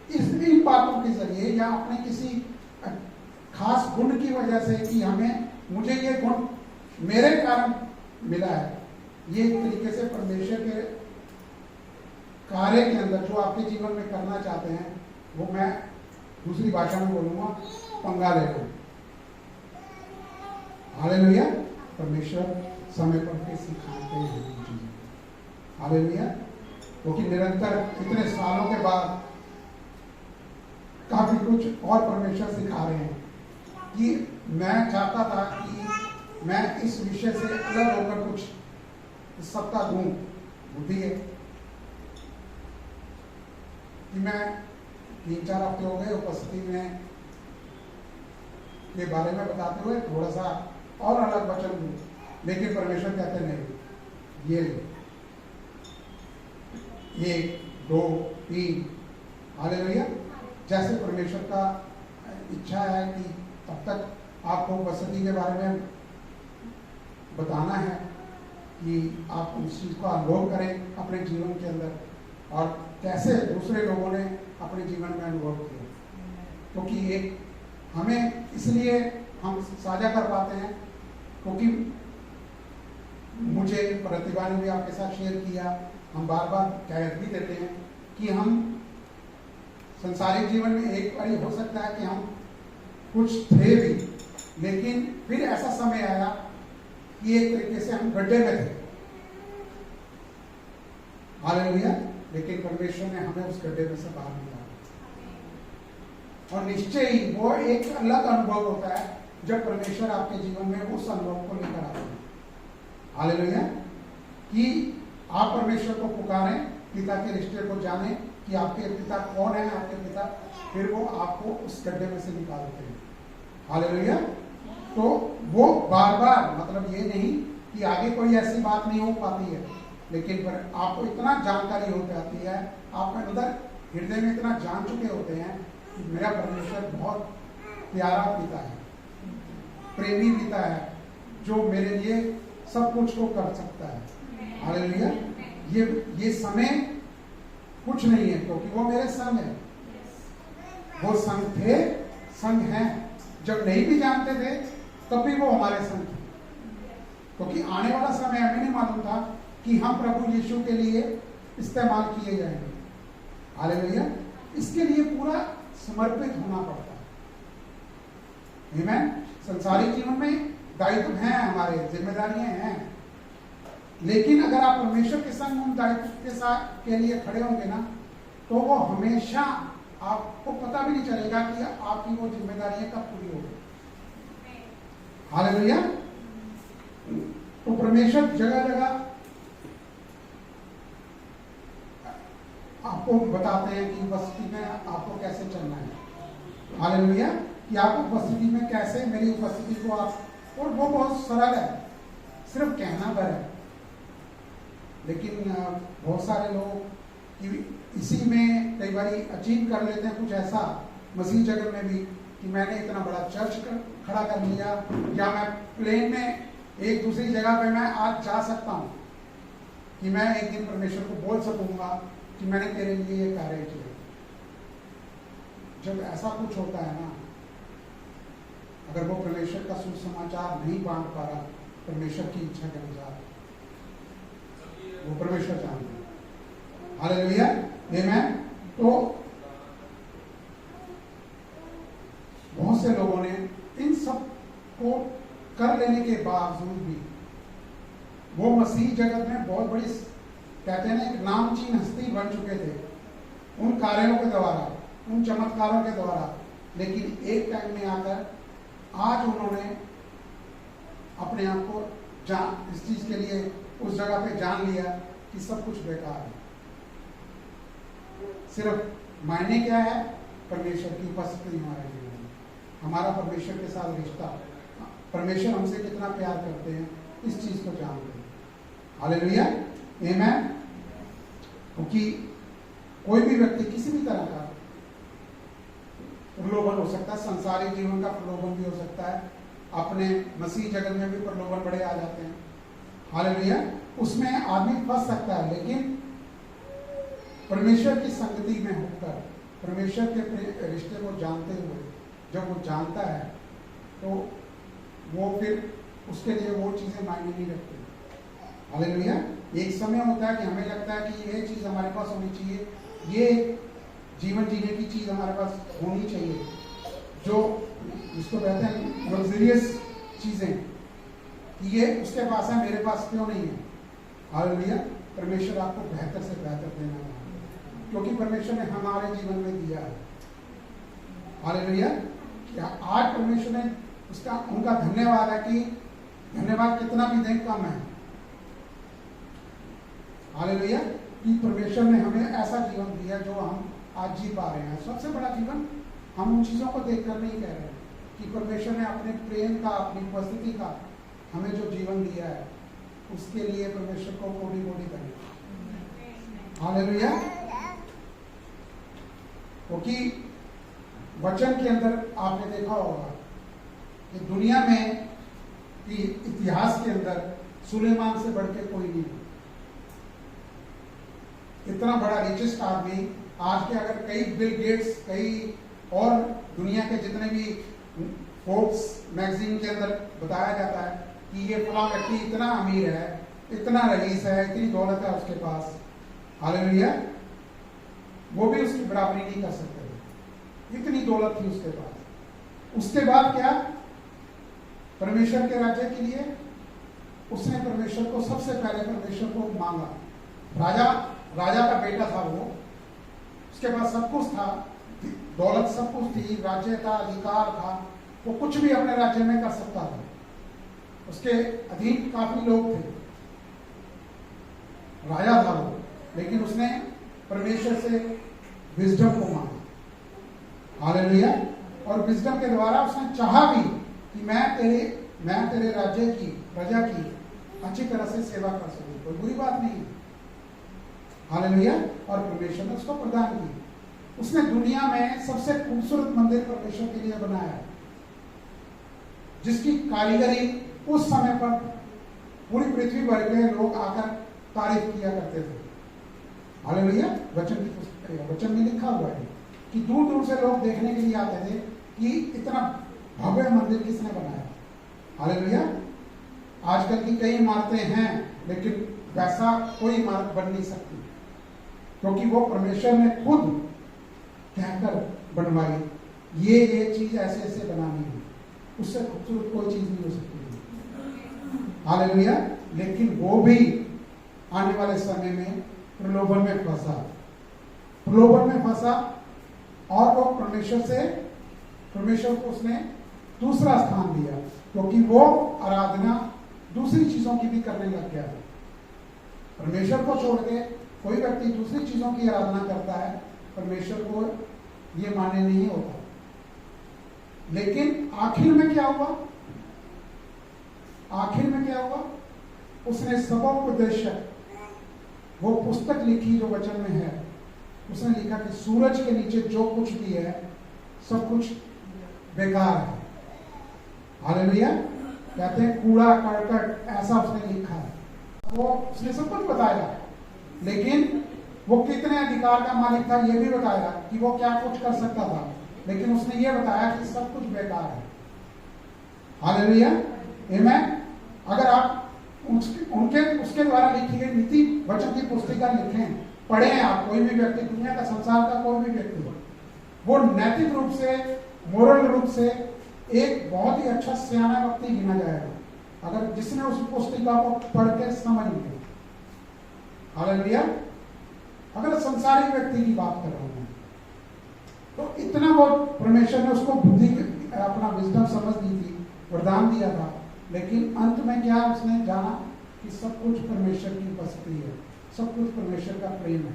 इन बातों के जरिए या अपने किसी खास गुण की वजह से कि मुझे ये गुण मेरे कारण मिला है, ये एक तरीके से परमेश्वर के कार्य के अंदर जो आपके जीवन में करना चाहते हैं, वो मैं दूसरी भाषा में बोलूंगा, पंगा लेना। हालेलुया, परमेश्वर समय पर के सिखाते हैं चीजें। हालेलुया, क्योंकि निरंतर इतने सालों के बाद काफी कुछ और परमेश्वर सिखा रहे हैं कि मैं चाहता था कि मैं इस विषय से अलग होकर कुछ सत्ता दूं। बुद्धि है कि मैं 3-4 हफ्ते हो गए उपस्थिति में के बारे में बताते हुए थोड़ा सा और अलग वचन दूं, लेकिन परमेश्वर कहते नहीं, ये 1, 2, 3। हालेलुया, जैसे परमेश्वर का इच्छा है कि तब तक आपको उपस्थिति के बारे में बताना है कि आप उस चीज को अनुभव करें अपने जीवन के अंदर, और कैसे दूसरे लोगों ने अपने जीवन में अनुभव किया। क्योंकि एक हमें इसलिए हम साझा कर पाते हैं क्योंकि मुझे प्रतिभा ने भी आपके साथ शेयर किया, हम बार बार कह भी देते हैं कि हम संसारिक जीवन में एक बार हो सकता है कि हम कुछ थे भी, लेकिन फिर ऐसा समय आया कि एक तरीके से हम गड्ढे में थे। हालेलुया, लेकिन परमेश्वर ने हमें उस गड्ढे में से बाहर निकाला, और निश्चय ही वो एक अलग अनुभव होता है जब परमेश्वर आपके जीवन में उस अनुभव को लेकर आते हैं। हालेलुया, कि आप परमेश्वर को पुकारें, पिता के रिश्ते को जानें कि आपके पिता कौन है, आपके पिता, फिर वो आपको उस गड्ढे में से निकालते हैं। हालेलुया, तो वो बार बार, मतलब ये नहीं कि आगे कोई ऐसी बात नहीं हो पाती है, लेकिन पर आपको इतना जानकारी हो जाती है, आप अंदर हृदय में इतना जान चुके होते हैं कि मेरा परमेश्वर बहुत प्यारा पिता है, प्रेमी पिता है, जो मेरे लिए सब कुछ को कर सकता है। हालेलुया, ये समय कुछ नहीं है क्योंकि वो मेरे संग है। वो संग थे, संग हैं, जब नहीं भी जानते थे तब भी वो हमारे संग थे, क्योंकि आने वाला समय हमें नहीं मालूम था कि हम प्रभु यीशु के लिए इस्तेमाल किए जाएंगे। हालेलुया, इसके लिए पूरा समर्पित होना पड़ता है। आमीन। संसारिक जीवन में दायित्व हैं, हमारे जिम्मेदारियां हैं, लेकिन अगर आप परमेश्वर के संग उन दायित्व के साथ के लिए खड़े होंगे ना, तो वो हमेशा आपको पता भी नहीं चलेगा कि आपकी वो जिम्मेदारियां कब पूरी होगी। हालेलुया, तो परमेश्वर जगह जगह आपको बताते हैं कि उपस्थिति में आपको कैसे चलना है। हालेलुया, कि आप उपस्थिति में कैसे, मेरी उपस्थिति को आप, और वो बहुत सरल है, सिर्फ कहना भर है, लेकिन बहुत सारे लोग इसी में कई बार अचीव कर लेते हैं कुछ ऐसा मसीह जगत में भी कि मैंने इतना बड़ा चर्च खड़ा कर लिया, या मैं प्लेन में एक दूसरी जगह पे मैं आज जा सकता हूँ कि मैं एक दिन परमेश्वर को बोल सकूंगा कि मैंने तेरे लिए ये कार्य किया। जब ऐसा कुछ होता है ना, अगर वो परमेश्वर का सुसमाचार नहीं बांट पा रहा परमेश्वर की इच्छा के अनुसार, वो परमेश्वर जानते हैं। हालेलुया, आमीन। तो बहुत से लोगों ने इन सब को कर लेने के बावजूद भी वो मसीह जगत में बहुत बड़ी, कहते हैं ना, एक नामचीन हस्ती बन चुके थे उन कार्यों के द्वारा, उन चमत्कारों के द्वारा, लेकिन एक टाइम में आकर आज उन्होंने अपने आप को इस चीज के लिए उस जगह पे जान लिया कि सब कुछ बेकार है। सिर्फ मायने क्या है, परमेश्वर की उपस्थिति हमारे जीवन में, हमारा परमेश्वर के साथ रिश्ता, परमेश्वर हमसे कितना प्यार करते हैं, इस चीज को जानते हैं। हालेलुया, आमीन। क्योंकि कोई भी व्यक्ति किसी भी तरह का प्रलोभन हो सकता है, संसारिक जीवन का प्रलोभन भी हो सकता है, अपने मसीह जगत में भी प्रलोभन बड़े आ जाते हैं। हालेलुया। उसमें आदमी फंस सकता है, लेकिन परमेश्वर की संगति में होकर, परमेश्वर के रिश्ते को जानते हुए जब वो जानता है तो वो फिर उसके लिए वो चीजें मायने नहीं रखती। हालेलुया। एक समय होता है कि हमें लगता है कि ये चीज हमारे पास होनी चाहिए, ये जीवन जीने की चीज हमारे पास होनी चाहिए, जो जिसको कहते हैं लग्जरियस चीजें, ये उसके पास है, मेरे पास क्यों नहीं है। हालेलुया। परमेश्वर आपको बेहतर से बेहतर देना है, क्योंकि परमेश्वर ने हमारे जीवन में दिया है। हालेलुया। आज परमेश्वर ने उनका धन्यवाद है कि धन्यवाद कितना भी दें कम है। हालेलुया। कि परमेश्वर ने हमें ऐसा जीवन दिया जो हम आज जी पा रहे हैं। सबसे बड़ा जीवन हम उन चीजों को देखकर नहीं कह रहे हैं कि परमेश्वर ने अपने प्रेम का, अपनी उपस्थिति का हमें जो जीवन दिया है, उसके लिए परमेश्वर को कोटि कोटि करें। हालेलुया। क्योंकि वचन के अंदर आपने देखा होगा कि दुनिया में कि इतिहास के अंदर सुलेमान से बढ़ के कोई नहीं। इतना बड़ा रिचेस्ट आदमी, आज के अगर कई बिल गेट्स, कई और दुनिया के जितने भी फोर्ब्स मैगजीन के अंदर बताया जाता है कि ये फलां व्यक्ति इतना अमीर है, इतना रईस है, इतनी दौलत है उसके पास। हालेलुया। वो भी उसकी बराबरी नहीं कर सकते, इतनी दौलत थी उसके पास। उसके बाद क्या, परमेश्वर के राज्य के लिए उसने परमेश्वर को सबसे पहले परमेश्वर को मांगा। राजा का बेटा था वो, उसके पास सब कुछ था, दौलत सब कुछ थी, राज्य था, अधिकार था, वो कुछ भी अपने राज्य में कर सकता था। उसके अधीन काफी लोग थे, राजा था वो, लेकिन उसने परमेश्वर से विजडम को मांगा। हालेलुया। और विजडम के द्वारा उसने चाहा भी कि मैं तेरे राज्य की, प्रजा की अच्छी तरह से सेवा कर सकूं, कोई बुरी बात नहीं। हालेलुया। और परमेश्वर ने उसको प्रदान की। उसने दुनिया में सबसे खूबसूरत मंदिर परमेश्वर के लिए बनाया, जिसकी कारीगरी उस समय पर पूरी पृथ्वी भर के लोग आकर तारीफ किया करते थे। हालेलुया। वचन में लिखा हुआ है कि दूर दूर से लोग देखने के लिए आते थे कि इतना भव्य मंदिर किसने बनाया। हालेलुया। आजकल की कई इमारतें हैं, लेकिन वैसा कोई इमारत बन नहीं सकती, क्योंकि वो परमेश्वर ने खुद कहकर बनवाई, ये चीज ऐसे ऐसे बनानी है, उससे खूबसूरत कोई चीज नहीं हो सकती। हालेलुया। लेकिन वो भी आने वाले समय में प्रलोभन में फंसा, और वो परमेश्वर को उसने दूसरा स्थान दिया, क्योंकि वो आराधना दूसरी चीजों की भी करने लग गया। परमेश्वर को छोड़ के कोई व्यक्ति दूसरी चीजों की आराधना करता है, परमेश्वर को ये मान्य नहीं होता। लेकिन आखिर में क्या हुआ? उसने सबोपदेशक वो पुस्तक लिखी जो वचन में है। उसने लिखा कि सूरज के नीचे जो कुछ भी है सब कुछ बेकार है। हालेलुया। कहते हैं कूड़ा करकट, ऐसा उसने लिखा है। वो उसने सब कुछ बताया, लेकिन वो कितने अधिकार का मालिक था ये भी बताया कि वो क्या कुछ कर सकता था, लेकिन उसने ये बताया कि सब कुछ बेकार है। हालेलुया। आमीन। अगर आप उसके द्वारा लिखी गई नीति वचन की पुस्तिका लिखें, पढ़ें, आप कोई भी व्यक्ति, दुनिया का, संसार का कोई भी व्यक्ति, वो नैतिक रूप से, मोरल रूप से एक बहुत ही अच्छा सियाना व्यक्ति गिना जाएगा अगर जिसने उस पुस्तिका को पढ़ के समझ लिया। हालेलुया। अगर संसारिक व्यक्ति की बात कर रहा हूं तो इतना वो परमेश्वर ने उसको बुद्धि, अपना विजडम समझ दी थी, वरदान दिया था, लेकिन अंत में क्या उसने जाना कि सब कुछ परमेश्वर की उपस्थिति है, सब कुछ परमेश्वर का प्रेम है,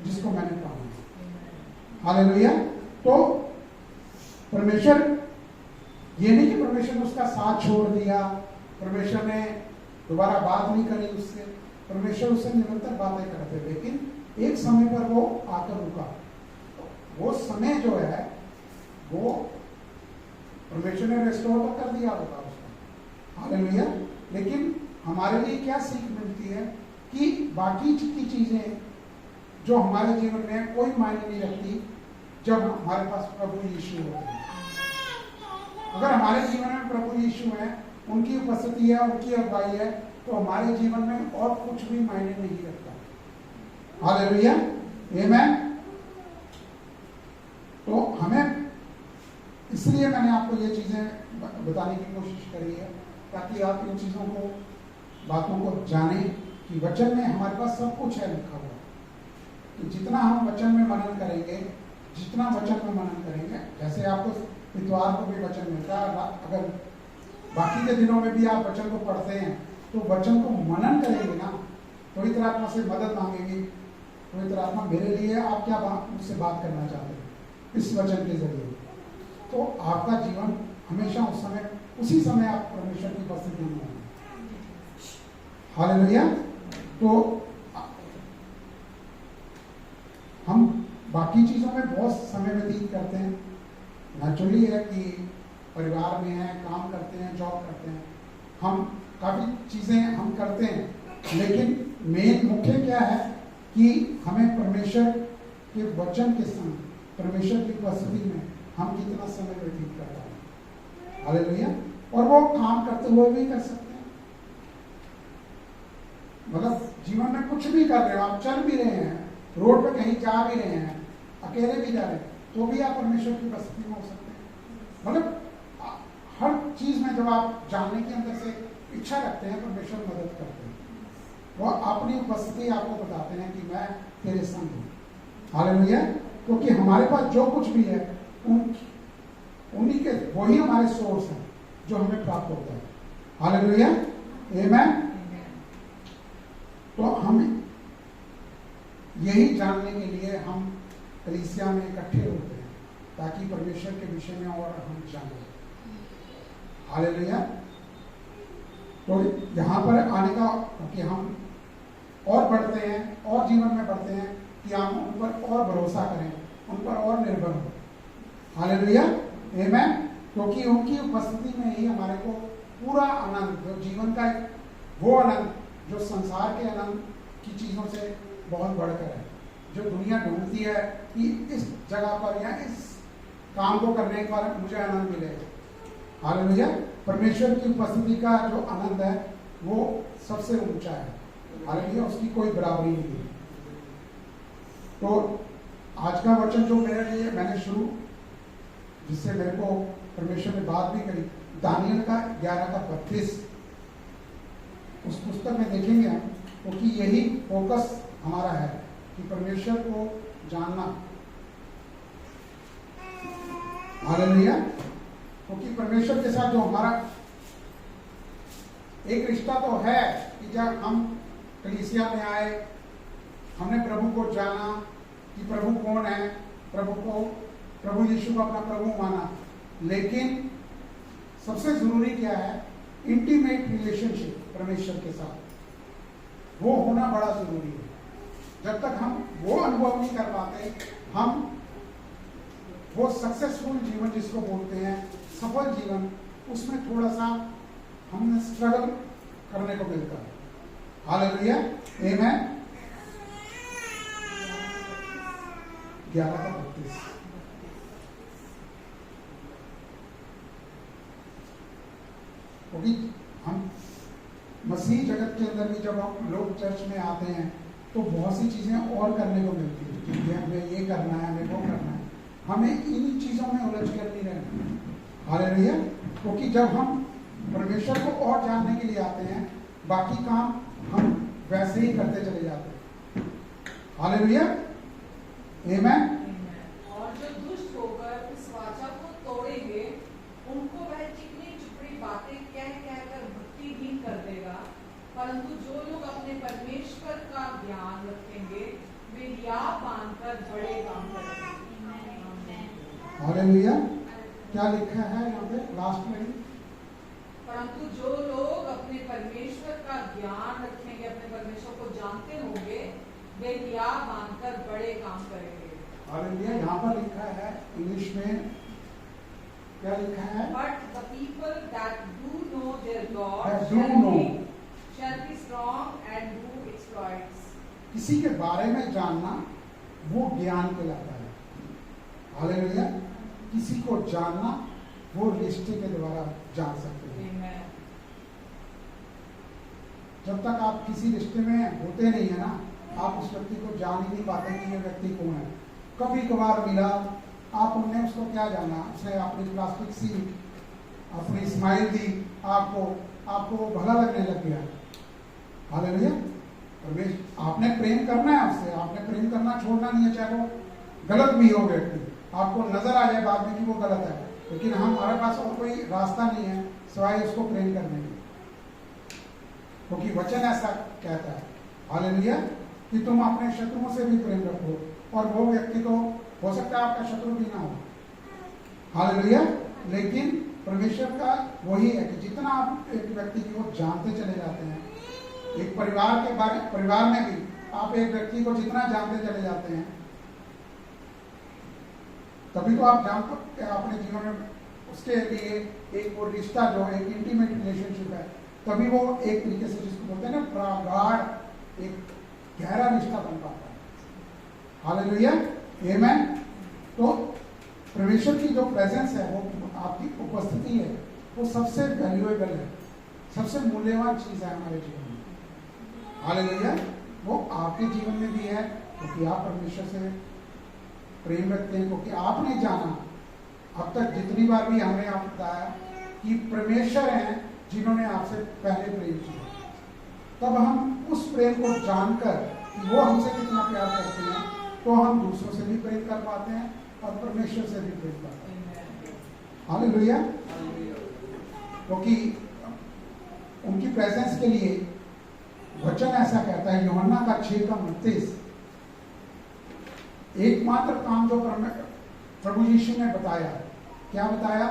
जिसको मैंने कहा। हालेलुया। तो परमेश्वर, ये नहीं कि परमेश्वर ने उसका साथ छोड़ दिया, परमेश्वर ने दोबारा बात नहीं करी उससे, परमेश्वर उससे निरंतर बातें करते, लेकिन एक समय पर वो आकर रुका। वो समय जो है वो परमेश्वर ने रेस्टोर तो कर दिया होगा उसको, हालेलुया। लेकिन हमारे लिए क्या सीख मिलती है कि बाकी की चीजें जो हमारे जीवन में कोई मायने नहीं रखती जब हमारे पास प्रभु यीशु होते हैं। अगर हमारे जीवन में प्रभु यीशु है, उनकी उपस्थिति है, उनकी अगुवाई है, तो हमारे जीवन में और कुछ भी मायने नहीं रखता। हालेलुया, आमीन। तो हमें, इसलिए मैंने आपको ये चीजें बताने की कोशिश करी है ताकि आप इन चीजों को, बातों को जानें कि वचन में हमारे पास सब कुछ है लिखा हुआ। कि जितना हम वचन में मनन करेंगे, जितना वचन में मनन करेंगे, जैसे आपको इतवार को भी वचन मिलता है, अगर बाकी के दिनों में भी आप वचन को पढ़ते हैं तो वचन को मनन करेंगे ना, पवित्र आत्मा से मदद मांगेंगे, पवित्र आत्मा मेरे लिए आप क्या मुझसे बात करना चाहते हैं इस वचन के जरिए, तो आपका जीवन हमेशा उसी समय आप परमेश्वर की उपस्थिति में होंगे। हालेलुया। तो हम बाकी चीजों में बहुत समय व्यतीत करते हैं। नेचुरली है कि परिवार में है, काम करते हैं, जॉब करते हैं, हम काफी चीजें हम करते हैं, लेकिन मेन मुख्य क्या है कि हमें परमेश्वर के वचन के संग, परमेश्वर की उपस्थिति में हम कितना समय व्यतीत कर रहे हैं। हालेलुया। और वो काम करते हुए भी कर सकते हैं, मतलब जीवन में कुछ भी कर रहे हो, आप चल भी रहे हैं, रोड पे कहीं जा भी रहे हैं, अकेले भी जा रहे हैं, तो भी आप परमेश्वर की उपस्थिति में हो सकते हैं। मतलब हर चीज में जब आप जानने के अंदर से इच्छा रखते हैं, परमेश्वर मदद करते हैं, वो अपनी उपस्थिति आपको बताते हैं कि मैं तेरे संग हूँ। हालेलुया। क्योंकि हमारे पास जो कुछ भी है उन्हीं के, वही हमारे सोर्स हैं जो हमें प्राप्त होता है। हालेलुया, आमीन। तो हम यही जानने के लिए हम कलीसिया में इकट्ठे होते हैं ताकि परमेश्वर के विषय में और हम जानें। हालेलुया। तो यहाँ पर आने का कि हम और बढ़ते हैं और जीवन में बढ़ते हैं कि हम उन पर और भरोसा करें, उन पर और निर्भर हो। हालेलुया, आमीन। क्योंकि उनकी उपस्थिति में ही हमारे को पूरा आनंद, जो जीवन का वो आनंद जो संसार के आनंद की चीजों से बहुत बढ़कर है, जो दुनिया ढूंढती है कि इस जगह पर या इस काम को करने पर मुझे आनंद मिलेगा। हालेलुया। परमेश्वर की उपस्थिति का जो आनंद है वो सबसे ऊंचा है। हालेलुया, उसकी कोई बराबरी नहीं है। तो आज का वचन जो मेरे लिए, मैंने शुरू जिससे मेरे को परमेश्वर ने बात भी करी, दानियल का 11:32, उस पुस्तक में देखेंगे हम, क्योंकि यही फोकस हमारा है कि परमेश्वर को जानना। हालेलुया। क्योंकि परमेश्वर के साथ जो हमारा एक रिश्ता तो है कि जब हम कलीसिया में आए, हमने प्रभु को जाना कि प्रभु कौन है, प्रभु यीशु को अपना प्रभु माना, लेकिन सबसे जरूरी क्या है? इंटीमेट रिलेशनशिप परमेश्वर के साथ, वो होना बड़ा जरूरी है। जब तक हम वो अनुभव नहीं कर पाते, हम वो सक्सेसफुल जीवन जिसको बोलते हैं, सफल जीवन, उसमें थोड़ा सा हमें स्ट्रगल करने को मिलता है। हालेलुया, आमीन। 11:32। क्योंकि हम मसीह जगत के अंदर भी जब हम लोग चर्च में आते हैं तो बहुत सी चीजें और करने को मिलती है, क्योंकि हमें ये करना है, हमें वो करना है, हमें इन चीजों में उलझ कर नहीं रहना। हालेलुया। क्योंकि जब हम परमेश्वर को और जानने के लिए आते हैं, बाकी काम हम वैसे ही करते चले जाते हैं। हालेलुया, आमीन। और जो दुष्ट होकर इस वाचा को तोड़ेंगे, उनको वह चिकनी चुपड़ी बातें कह कहकर भक्तिहीन कर देगा, परंतु जो लोग अपने परमेश्वर का ज्ञान रखेंगे, वे याद बांधकर बड़े काम करेंगे। हालेलुया। क्या लिखा है यहाँ पे लास्ट में? परंतु जो लोग अपने परमेश्वर का ज्ञान रखेंगे, अपने परमेश्वर को जानते होंगे, वे याद बांधकर बड़े काम करेंगे। हालेलुया। यहाँ पर लिखा है इंग्लिश में, क्या लिखा है? But the people that do know their God That do know. shall be strong and do exploits. किसी के बारे में जानना वो ज्ञान कहलाता है। हालेलुया। किसी को जानना वो रिश्ते के द्वारा जान सकते हैं। Amen. जब तक आप किसी रिश्ते में होते नहीं है ना, आप उस व्यक्ति को जान ही नहीं पाते कि ये व्यक्ति कौन है। कभी कभार मिला, आपने उसको क्या जाना, उसने अपनी प्लास्टिक सी अपनी स्माइल दी, आपको वो भला लगने लग गया। हालेलुया। आपने प्रेम करना है उससे, आपने प्रेम करना छोड़ना नहीं है, चाहे वो गलत भी हो व्यक्ति, आपको नजर आ जाए बाद में कि वो गलत है, लेकिन हमारे पास और कोई रास्ता नहीं है सिवाय उसको प्रेम करने के, क्योंकि वचन ऐसा कहता है। हालेलुया। कि तुम अपने शत्रुओं से भी प्रेम रखो, और वो व्यक्ति तो हो सकता है आपका शत्रु भी ना हो। हालेलुया। लेकिन परमेश्वर का वही है कि जितना आप एक व्यक्ति को जानते चले जाते हैं, एक परिवार में भी आप एक व्यक्ति को जितना जानते चले जाते हैं, तभी तो आप जानते हैं अपने जीवन में उसके लिए एक वो रिश्ता जो एक इंटीमेट रिलेशनशिप है, तभी वो एक तरीके से जिसको बोलते हैं ना प्रगाढ़ एक गहरा रिश्ता बन पाता है। हालेलुया। आमेन। तो परमेश्वर की जो प्रेजेंस है, वो आपकी उपस्थिति है, वो सबसे वैल्यूएबल है, सबसे मूल्यवान चीज है हमारे जीवन में। हालेलुया। वो आपके जीवन में भी है क्योंकि आप परमेश्वर से प्रेम रखते हैं, क्योंकि आपने जाना अब तक जितनी बार भी हमने आपको बताया कि परमेश्वर हैं जिन्होंने आपसे पहले प्रेम किया, तब हम उस प्रेम को जानकर कि वो हमसे कितना प्यार करते हैं, तो हम दूसरों से भी प्रेम कर पाते हैं और परमेश्वर से भी प्रेम करते हैं। हालेलुया। क्योंकि उनकी प्रेजेंस के लिए वचन ऐसा कहता है, यूहन्ना का 6:29, एकमात्र काम जो प्रभु यीशु ने बताया, क्या बताया?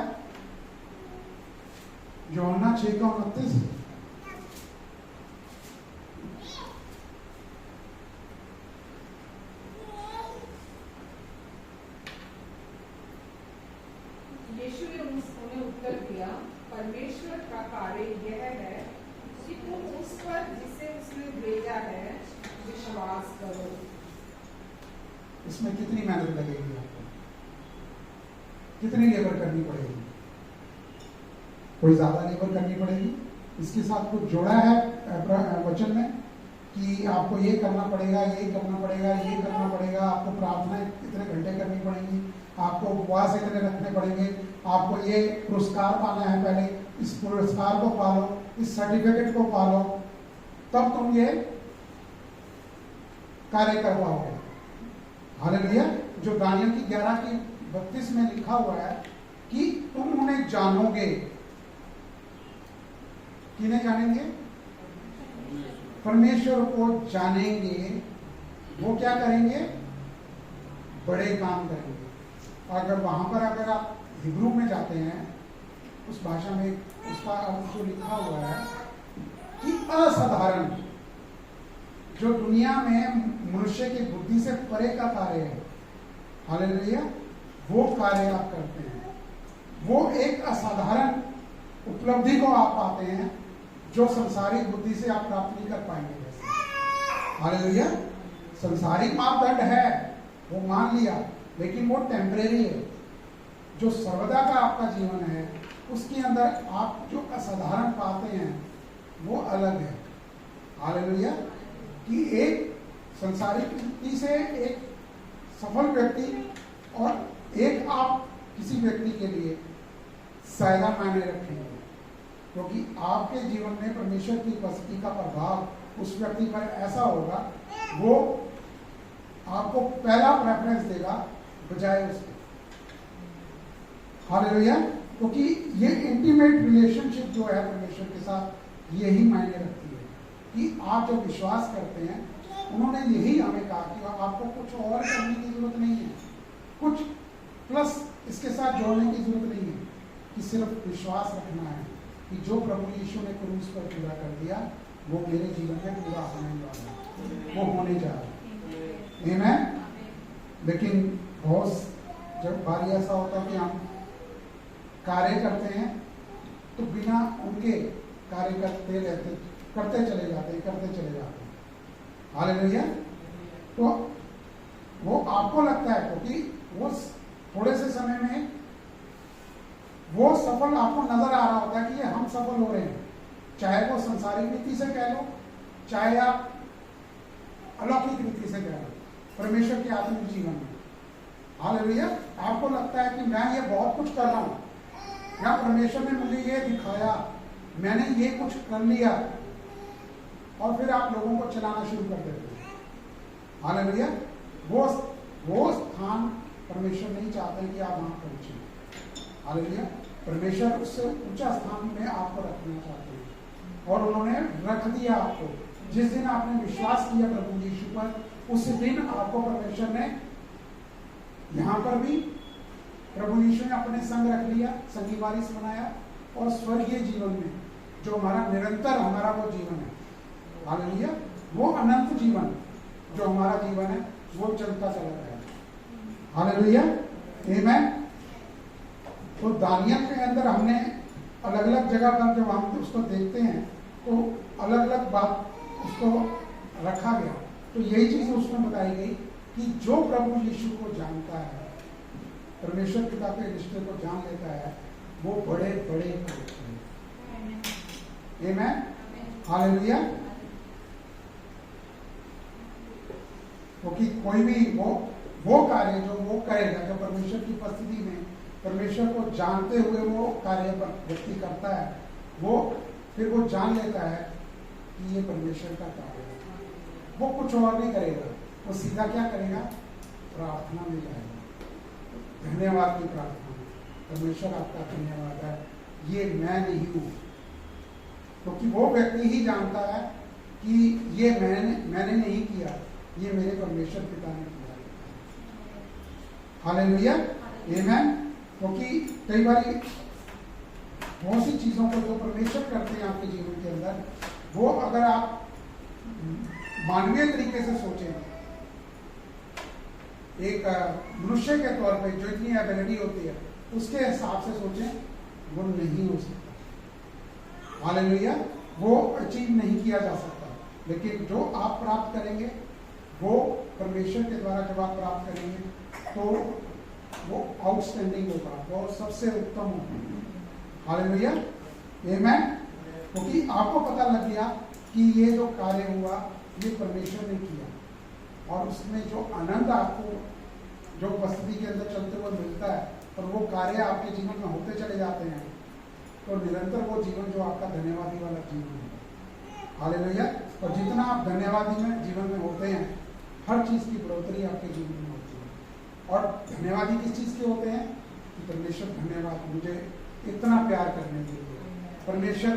यूहन्ना 6:29, यीशु ने उन्हें उत्तर दिया, परमेश्वर का कार्य यह है कि तुम उस पर जिसे उसने भेजा है विश्वास करो। इसमें कितनी मेहनत लगेगी आपको, कितनी लेबर करनी पड़ेगी? कोई ज्यादा लेबर करनी पड़ेगी? इसके साथ कुछ जोड़ा है वचन में कि आपको ये करना पड़ेगा, ये करना पड़ेगा, ये करना पड़ेगा, आपको प्रार्थनाएं इतने घंटे करनी पड़ेंगी, आपको उपवास इतने रखने पड़ेंगे, आपको ये पुरस्कार पाना है, पहले इस पुरस्कार को पालो, इस सर्टिफिकेट को पालो, तब तुम ये कार्य कर पाओगे। हालेलुया। जो दानियल की 11:32 में लिखा हुआ है कि तुम उन्हें जानोगे। किन्हें जानेंगे? परमेश्वर को जानेंगे। वो क्या करेंगे? बड़े काम करेंगे। अगर वहां पर अगर आप हिब्रू में जाते हैं, उस भाषा में उसका अर्थ जो लिखा हुआ है कि असाधारण, जो दुनिया में मनुष्य की बुद्धि से परे का कार्य है, हालेलुया, वो कार्य आप करते हैं। वो एक असाधारण उपलब्धि को आप पाते हैं जो संसारिक बुद्धि से आप प्राप्त नहीं कर पाएंगे। वैसे हालेलुया। संसारिक मापदंड है वो मान लिया, लेकिन वो टेम्परेरी है। जो सर्वदा का आपका जीवन है उसके अंदर आप जो असाधारण पाते हैं वो अलग है। हालेलुया। कि एक संसारिक व्यक्ति से एक सफल व्यक्ति और एक आप किसी व्यक्ति के लिए ज्यादा मायने रखेंगे, क्योंकि आपके जीवन में परमेश्वर की उपस्थिति का प्रभाव उस व्यक्ति पर ऐसा होगा, वो आपको पहला प्रेफरेंस देगा बजाय उसके। हालेलुया। क्योंकि ये इंटीमेट रिलेशनशिप जो है परमेश्वर के साथ, यही मायने रखती है कि आप जो विश्वास करते हैं, उन्होंने यही हमें कहा कि आपको कुछ और करने की जरूरत नहीं है, कुछ प्लस इसके साथ जोड़ने की जरूरत नहीं है, कि सिर्फ विश्वास रखना है कि जो प्रभु यीशु ने क्रूस पर पूरा कर दिया वो मेरे जीवन में पूरा होने वाला है, वो होने जा रहा है। आमीन। लेकिन बहुत जब बारी ऐसा होता है कि हम कार्य करते हैं तो बिना उनके कार्य करते चले जाते हैं। हालेलुया। तो वो आपको लगता है क्योंकि वो थोड़े से समय में वो सफल आपको नजर आ रहा होता है कि ये हम सफल हो रहे हैं, चाहे वो संसारिक रीति से कह लो, चाहे आप अलौकिक रीति से कह लो, परमेश्वर के आत्मिक जीवन में। हालेलुया। आपको लगता है कि मैं ये बहुत कुछ कर रहा हूं, या परमेश्वर ने मुझे ये दिखाया, मैंने ये कुछ कर लिया, और फिर आप लोगों को चलाना शुरू कर देते हैं। हालेलुया। वो स्थान परमेश्वर नहीं चाहते कि आप वहां पहुंचे। हालेलुया। परमेश्वर उससे ऊंचा स्थान में आपको रखना चाहते हैं, और उन्होंने रख दिया आपको। जिस दिन आपने विश्वास किया प्रभु यीशु पर, उस दिन आपको परमेश्वर ने यहां पर भी प्रभु यीशु ने अपने संग रख लिया, संगी वारिस बनाया, और स्वर्गीय जीवन में जो हमारा निरंतर हमारा वो जीवन है, हालेलुया, वो अनंत जीवन जो हमारा जीवन है वो चलता चला गया। हालेलुया। आमीन। तो दानियल के अंदर हमने अलग अलग जगह पर जब हम उसको देखते हैं तो अलग अलग बात उसको रखा गया। तो यही चीज उसमें बताई गई कि जो प्रभु यीशु को जानता है, परमेश्वर पिता के रिश्ते को जान लेता है, वो बड़े बड़े करते हैं। आमीन। हालेलुया। क्योंकि कोई भी वो कार्य जो वो करेगा, जो परमेश्वर की उपस्थिति में परमेश्वर को जानते हुए वो कार्य पर व्यक्ति करता है, वो फिर वो जान लेता है कि ये परमेश्वर का कार्य है। वो कुछ और नहीं करेगा, वो सीधा क्या करेगा? प्रार्थना में जाएगा, धन्यवाद की प्रार्थना में। परमेश्वर आपका धन्यवाद है, ये मैं नहीं हूं, क्योंकि वो व्यक्ति ही जानता है कि ये मैंने नहीं किया, ये मेरे परमेश्वर पिता ने किया। हालेलुया। आमीन। क्योंकि कई बार बहुत सी चीजों को जो परमेश्वर करते हैं आपके जीवन के अंदर, वो अगर आप मानवीय तरीके से सोचें, एक मनुष्य के तौर पे जो इतनी एबिलिटी होती है उसके हिसाब से सोचें, वो नहीं हो सकता। हालेलुया। वो अचीव नहीं किया जा सकता। लेकिन जो आप प्राप्त करेंगे वो परमेश्वर के द्वारा जब आप प्राप्त करेंगे तो वो आउटस्टैंडिंग होगा, वो सबसे उत्तम होगा। हालेलुया। आमीन। क्योंकि आपको पता लग गया कि ये जो कार्य हुआ ये परमेश्वर ने किया, और उसमें जो आनंद आपको जो उपस्थिति के अंदर चलते हुए मिलता है, और वो कार्य आपके जीवन में होते चले जाते हैं, तो निरंतर वो जीवन जो आपका धन्यवादी वाला जीवन है। हालेलुया। और जितना आप धन्यवादी में जीवन में होते हैं, हर चीज की बढ़ोतरी आपके जीवन में होती है। और धन्यवादी किस चीज के होते हैं? कि परमेश्वर धन्यवाद मुझे इतना प्यार करने के लिए, परमेश्वर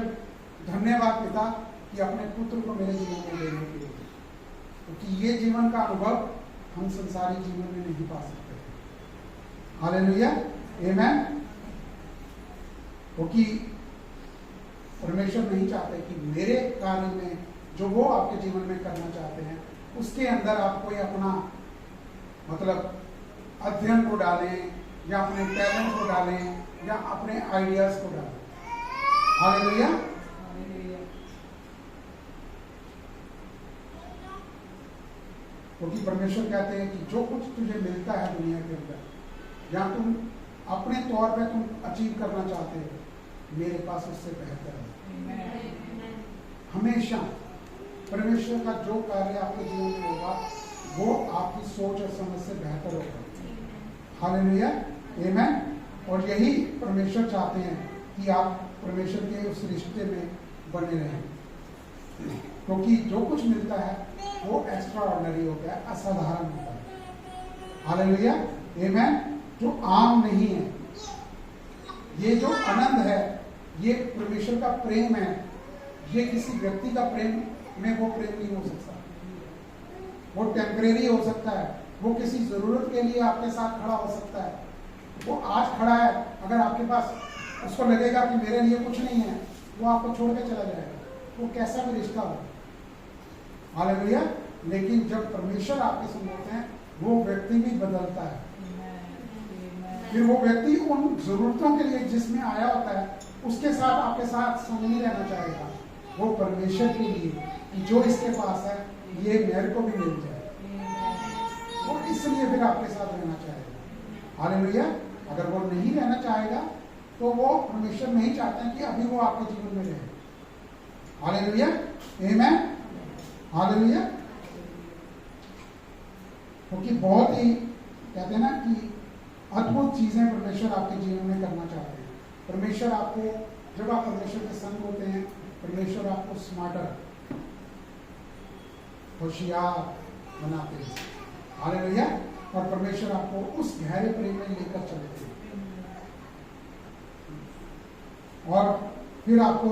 धन्यवाद पिता कि अपने पुत्र को मेरे जीवन में देने के लिए, क्योंकि ये जीवन का अनुभव हम संसारी जीवन में नहीं पा सकते। हालेलुया। आमीन। क्योंकि परमेश्वर नहीं चाहते कि मेरे कार्य में जो वो आपके जीवन में करना चाहते हैं उसके अंदर आप कोई अपना मतलब अध्ययन को डालें, या अपने टैलेंट को डालें, या अपने आइडियाज को डालें। हालेलुया। क्योंकि परमेश्वर कहते हैं कि जो कुछ तुझे मिलता है दुनिया के अंदर, या तुम अपने तौर पे तुम अचीव करना चाहते हो, मेरे पास उससे बेहतर है। हमेशा परमेश्वर का जो कार्य आपके जीवन में होगा वो आपकी सोच और समझ से बेहतर होगा। हालेलुया। आमीन। और यही परमेश्वर चाहते हैं कि आप परमेश्वर के उस रिश्ते में बने रहें, क्योंकि जो कुछ मिलता है वो एक्स्ट्रा ऑर्डिनरी होता है, असाधारण होता है। हालेलुया। आमीन। जो आम नहीं है, ये जो आनंद है, ये परमेश्वर का प्रेम है, ये किसी व्यक्ति का प्रेम में वो प्रेम नहीं हो सकता। वो टेम्परेरी हो सकता है, वो किसी जरूरत के लिए आपके साथ खड़ा हो सकता है। वो आज खड़ा है, अगर आपके पास उसको लगेगा कि मेरे लिए कुछ नहीं है, वो आपको छोड़ के चला जाएगा, वो कैसा भी रिश्ता हो। हालेलुया। लेकिन जब परमेश्वर आपके संग होते हैं, वो व्यक्ति भी बदलता है। फिर वो व्यक्ति उन जरूरतों के लिए जिसमें आया होता है उसके साथ आपके साथ संग नहीं रहना चाहेगा। वो परमेश्वर के लिए कि जो इसके पास है ये मेरे को भी मिल जाए, वो इसलिए फिर आपके साथ रहना चाहेगा। हालेलुया। अगर वो नहीं रहना चाहेगा तो वो परमेश्वर नहीं चाहते हैं कि अभी वो आपके जीवन में रहे। हालेलुया, आमीन, हालेलुया। क्योंकि बहुत ही कहते हैं ना कि अद्भुत चीजें परमेश्वर आपके जीवन में करना चाहते हैं। परमेश्वर आपको, जब आप परमेश्वर के संग होते हैं, परमेश्वर आपको स्मार्टर, होशियार बनाते हैं। हालेलुया। और परमेश्वर आपको उस गहरे प्रेम में लेकर चलते हैं और फिर आपको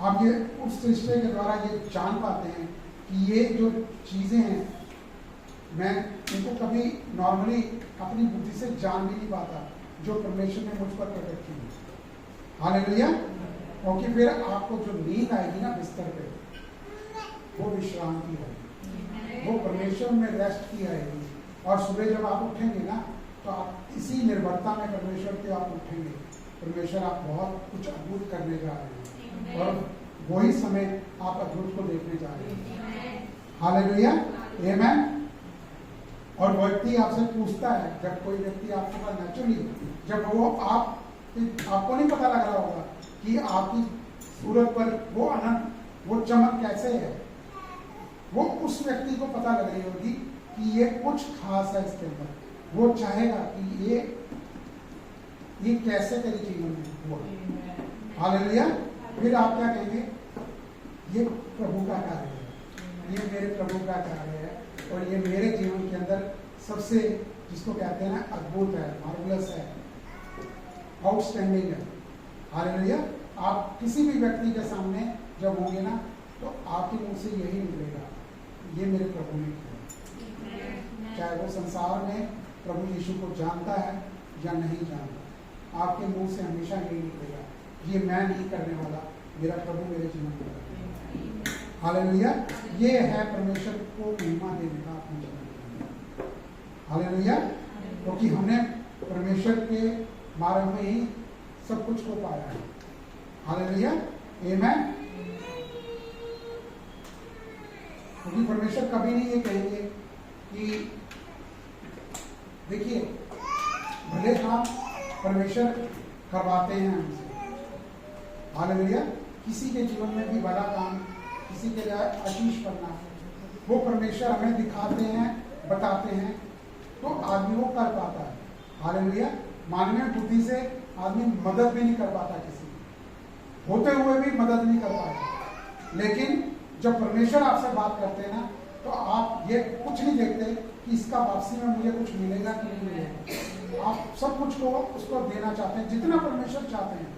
आप ये उस रिश्ते के द्वारा ये जान पाते हैं कि ये जो चीजें हैं मैं इनको कभी नॉर्मली अपनी बुद्धि से जान भी नहीं पाता, जो परमेश्वर ने मुझ पर प्रकट की है। हालेलुया। क्योंकि फिर आपको जो नींद आएगी ना बिस्तर पे, वो विश्रांति आएगी, वो परमेश्वर में रेस्ट की आएगी। और सुबह जब आप उठेंगे ना तो आप इसी निर्भरता में परमेश्वर के आप उठेंगे। परमेश्वर आप बहुत कुछ अद्भुत करने जा रहे हैं और वही समय आप अद्भुत को देखने जा रहे हैं। हालेलुया, आमीन। और व्यक्ति आपसे पूछता है, जब कोई व्यक्ति आपके पास नेचुरली, जब वो आपको नहीं पता लग रहा होगा कि आपकी सूरत पर वो आनंद, वो चमक कैसे है, वो उस व्यक्ति को पता लग रही होगी कि ये कुछ खास है इसके अंदर। वो चाहेगा कि ये कैसे तेरे जीवन में हुआ। हालेलुया। फिर आप क्या कहेंगे, ये प्रभु का कार्य है, ये मेरे प्रभु का कार्य है और ये मेरे जीवन के अंदर सबसे, जिसको कहते हैं ना, अद्भुत है, मार्वलस है, आउटस्टैंडिंग है। हालेलुया। आप किसी भी व्यक्ति के सामने जब होंगे ना तो आपके मुंह से यही निकलेगा, ये मेरे प्रभु ने किया। चाहे वो संसार में प्रभु यीशु को जानता है या नहीं जानता, आपके मुंह से हमेशा यही निकलेगा, ये मैं नहीं करने वाला, मेरा प्रभु मेरे जीवन में करेगा। हालेलुया। ये है परमेश्वर को महिमा देने का अपने जीवन में। हालेलुया। क्योंकि हमने परमेश्वर के मार्ग में ही सब कुछ को पाया है। हालेलुया, आमीन। क्योंकि परमेश्वर कभी नहीं ये कहेंगे कि देखिए भले काम परमेश्वर करवाते हैं हमसे। हालेलुया। किसी के जीवन में भी भला काम, किसी के लिए आशीष करना, वो परमेश्वर हमें दिखाते हैं, बताते हैं, तो आदमी वो कर पाता है। हालेलुया। मानवीय बुद्धि से आदमी मदद भी नहीं कर पाता, किसी होते हुए भी मदद नहीं कर पाता। लेकिन जब परमेश्वर आपसे बात करते हैं ना तो आप ये कुछ नहीं देखते कि इसका वापसी में मुझे कुछ मिलेगा कि नहीं मिलेगा। आप सब कुछ को उसको देना चाहते हैं, जितना परमेश्वर चाहते हैं,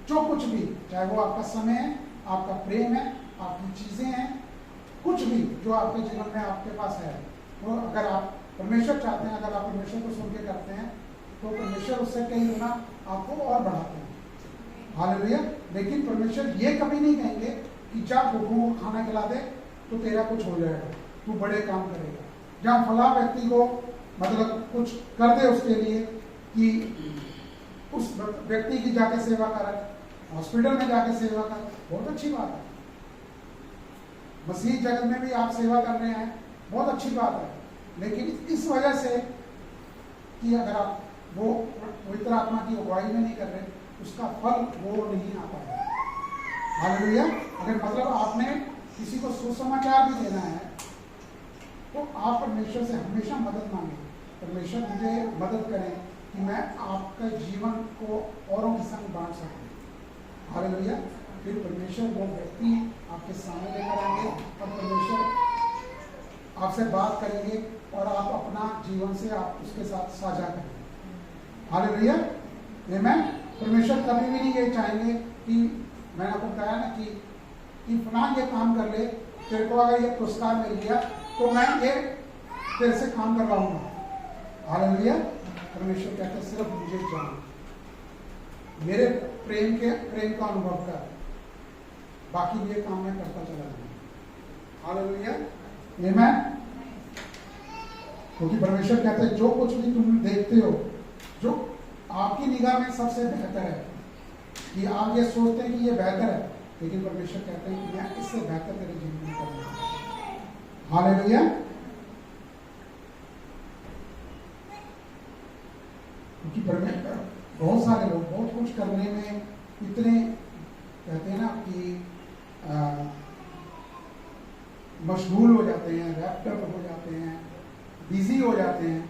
जो कुछ भी, चाहे वो आपका समय है, आपका प्रेम है, आपकी चीजें हैं, कुछ भी जो आपके जीवन में आपके पास है, वो अगर आप परमेश्वर चाहते हैं, अगर आप परमेश्वर को सुन के करते हैं तो परमेश्वर उससे कई गुना आपको और बढ़ाते हैं। हालेलुया। लेकिन परमेश्वर ये कभी नहीं कहेंगे कि जा प्रभु को खाना खिला दे तो तेरा कुछ हो जाएगा, तू बड़े काम करेगा। जहाँ फला व्यक्ति को मतलब कुछ कर दे उसके लिए कि उस व्यक्ति की जाके सेवा कर, हॉस्पिटल में जाके सेवा कर, बहुत अच्छी बात है। मसीह जगत में भी आप सेवा कर रहे हैं, बहुत अच्छी बात है। लेकिन इस वजह से कि अगर आप वो पवित्र आत्मा की अगुवाई में नहीं कर रहे, उसका फल वो नहीं आता है। हालेलुया। अगर मतलब आपने किसी को सुसमाचार भी देना है तो आप परमेश्वर से हमेशा मदद मांगे, परमेश्वर मुझे मदद करें कि मैं आपका जीवन को औरों के संग बांट सकूं। हालेलुया। फिर परमेश्वर वो व्यक्ति आपके सामने लेकर आएंगे और परमेश्वर आपसे बात करेंगे और आप अपना जीवन से आप उसके साथ साझा करेंगे। हालेलुया, आमीन। परमेश्वर कभी भी नहीं ये चाहेंगे कि मैंने आपको बताया ना कि फलां ये काम कर ले, तेरे को अगर ये पुरस्कार मिल गया तो मैं ये तेरे से काम करवाऊंगा। हालेलुया। परमेश्वर कहते हैं सिर्फ मुझे जान, मेरे प्रेम का अनुभव कर, बाकी ये काम मैं करता चला जाऊंगा। हालेलुया, आमीन। क्योंकि परमेश्वर कहते हैं जो कुछ भी तुम देखते हो जो आपकी निगाह में सबसे बेहतर है, कि आप ये सोचते हैं कि ये बेहतर है, लेकिन परमेश्वर कहते हैं कि मैं इससे बेहतर तेरे जीवन में करूंगा। हालेलुया। क्योंकि परमेश्वर, बहुत सारे लोग बहुत कुछ करने में इतने कहते हैं ना कि मशगूल हो जाते हैं, रैप्ट अप हो जाते हैं, बिजी हो जाते हैं,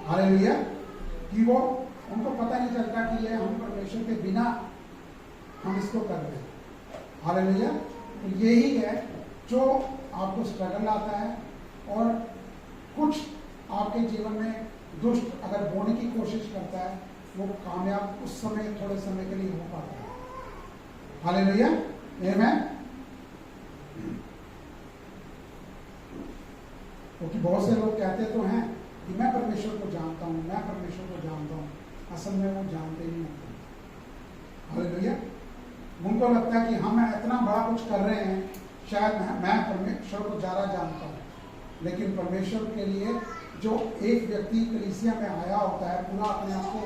हालेलुया, कि वो उनको पता नहीं चलता कि ये हम परमेश्वर के बिना हम इसको कर रहे हैं। हालेलुया। तो यही है जो आपको स्ट्रगल आता है, और कुछ आपके जीवन में दुष्ट अगर बोने की कोशिश करता है, वो कामयाब उस समय, थोड़े समय के लिए हो पाता है। हालेलुया, आमीन। क्योंकि बहुत से लोग कहते तो हैं कि मैं परमेश्वर को जानता हूँ, मैं परमेश्वर को जानता हूँ, असल में वो जानते नहीं होते। हालेलुया। उनको लगता है कि हम इतना बड़ा कुछ कर रहे हैं, शायद मैं परमेश्वर को ज़्यादा जानता हूँ, लेकिन परमेश्वर के लिए जो एक व्यक्ति कलीसिया में आया होता है, पूरा अपने आप को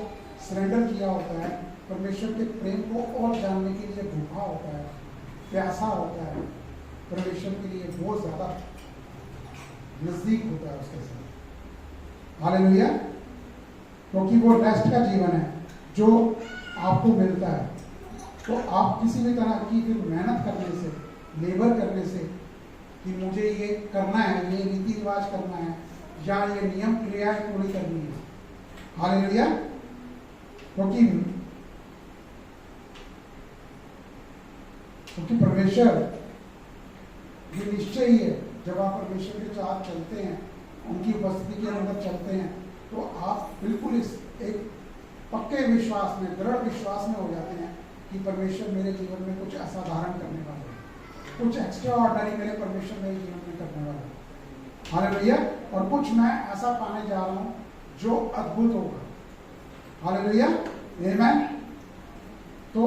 सरेंडर किया होता है, परमेश्वर के प्रेम को और जानने के लिए भूखा होता है, प्यासा होता है, परमेश्वर के लिए बहुत ज़्यादा नजदीक होता है उसके साथ। हालेलुया। क्योंकि वो रेस्ट का जीवन है जो आपको मिलता है। तो आप किसी भी तरह की फिर मेहनत करने से, लेबर करने से, कि मुझे ये करना है, ये रीति रिवाज करना है, या ये नियम क्रियाएं पूरी करनी है। हालेलुया। क्योंकि परमेश्वर, ये निश्चय ही है, जब आप परमेश्वर के साथ चलते हैं, उनकी उपस्थिति के अंदर चलते हैं, तो आप बिल्कुल इस एक पक्के विश्वास में, दृढ़ विश्वास में हो जाते हैं कि परमेश्वर मेरे जीवन में कुछ असाधारण करने वाला है, कुछ एक्स्ट्रा ऑर्डिनरी मेरे परमेश्वर मेरे जीवन में करने वाला है। हालेलुया। और कुछ मैं ऐसा पाने जा रहा हूं जो अद्भुत होगा। हालेलुया, आमीन। तो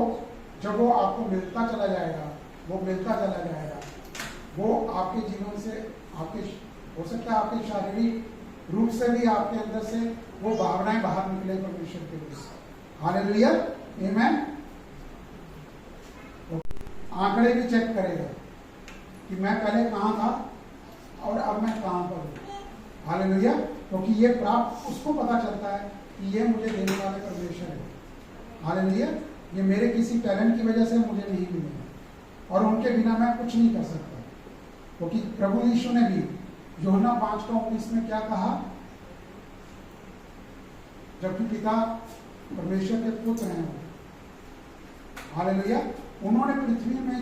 जब वो आपको मिलता चला जाएगा, वो मिलता चला जाएगा, वो आपके जीवन से, आपके हो सकता है आपके शारीरिक रूप से भी आपके अंदर से वो भावनाएं बाहर निकले परमेश्वर के लिए। हालेलुया, आमीन। आंकड़े भी चेक करेगा कि मैं पहले कहाँ था और अब मैं कहाँ पर हूँ। हालेलुया। क्योंकि ये प्राप्त उसको पता चलता है कि ये मुझे देने वाले परमेश्वर है। हालेलुया। ये मेरे किसी टैलेंट की वजह से मुझे नहीं मिले, और उनके बिना मैं कुछ नहीं कर सकता। क्योंकि प्रभु यीशु ने भी यूहन्ना 5:19 में क्या कहा, जबकि पिता परमेश्वर के पुत्र हैं। हालेलुया। उन्होंने पृथ्वी में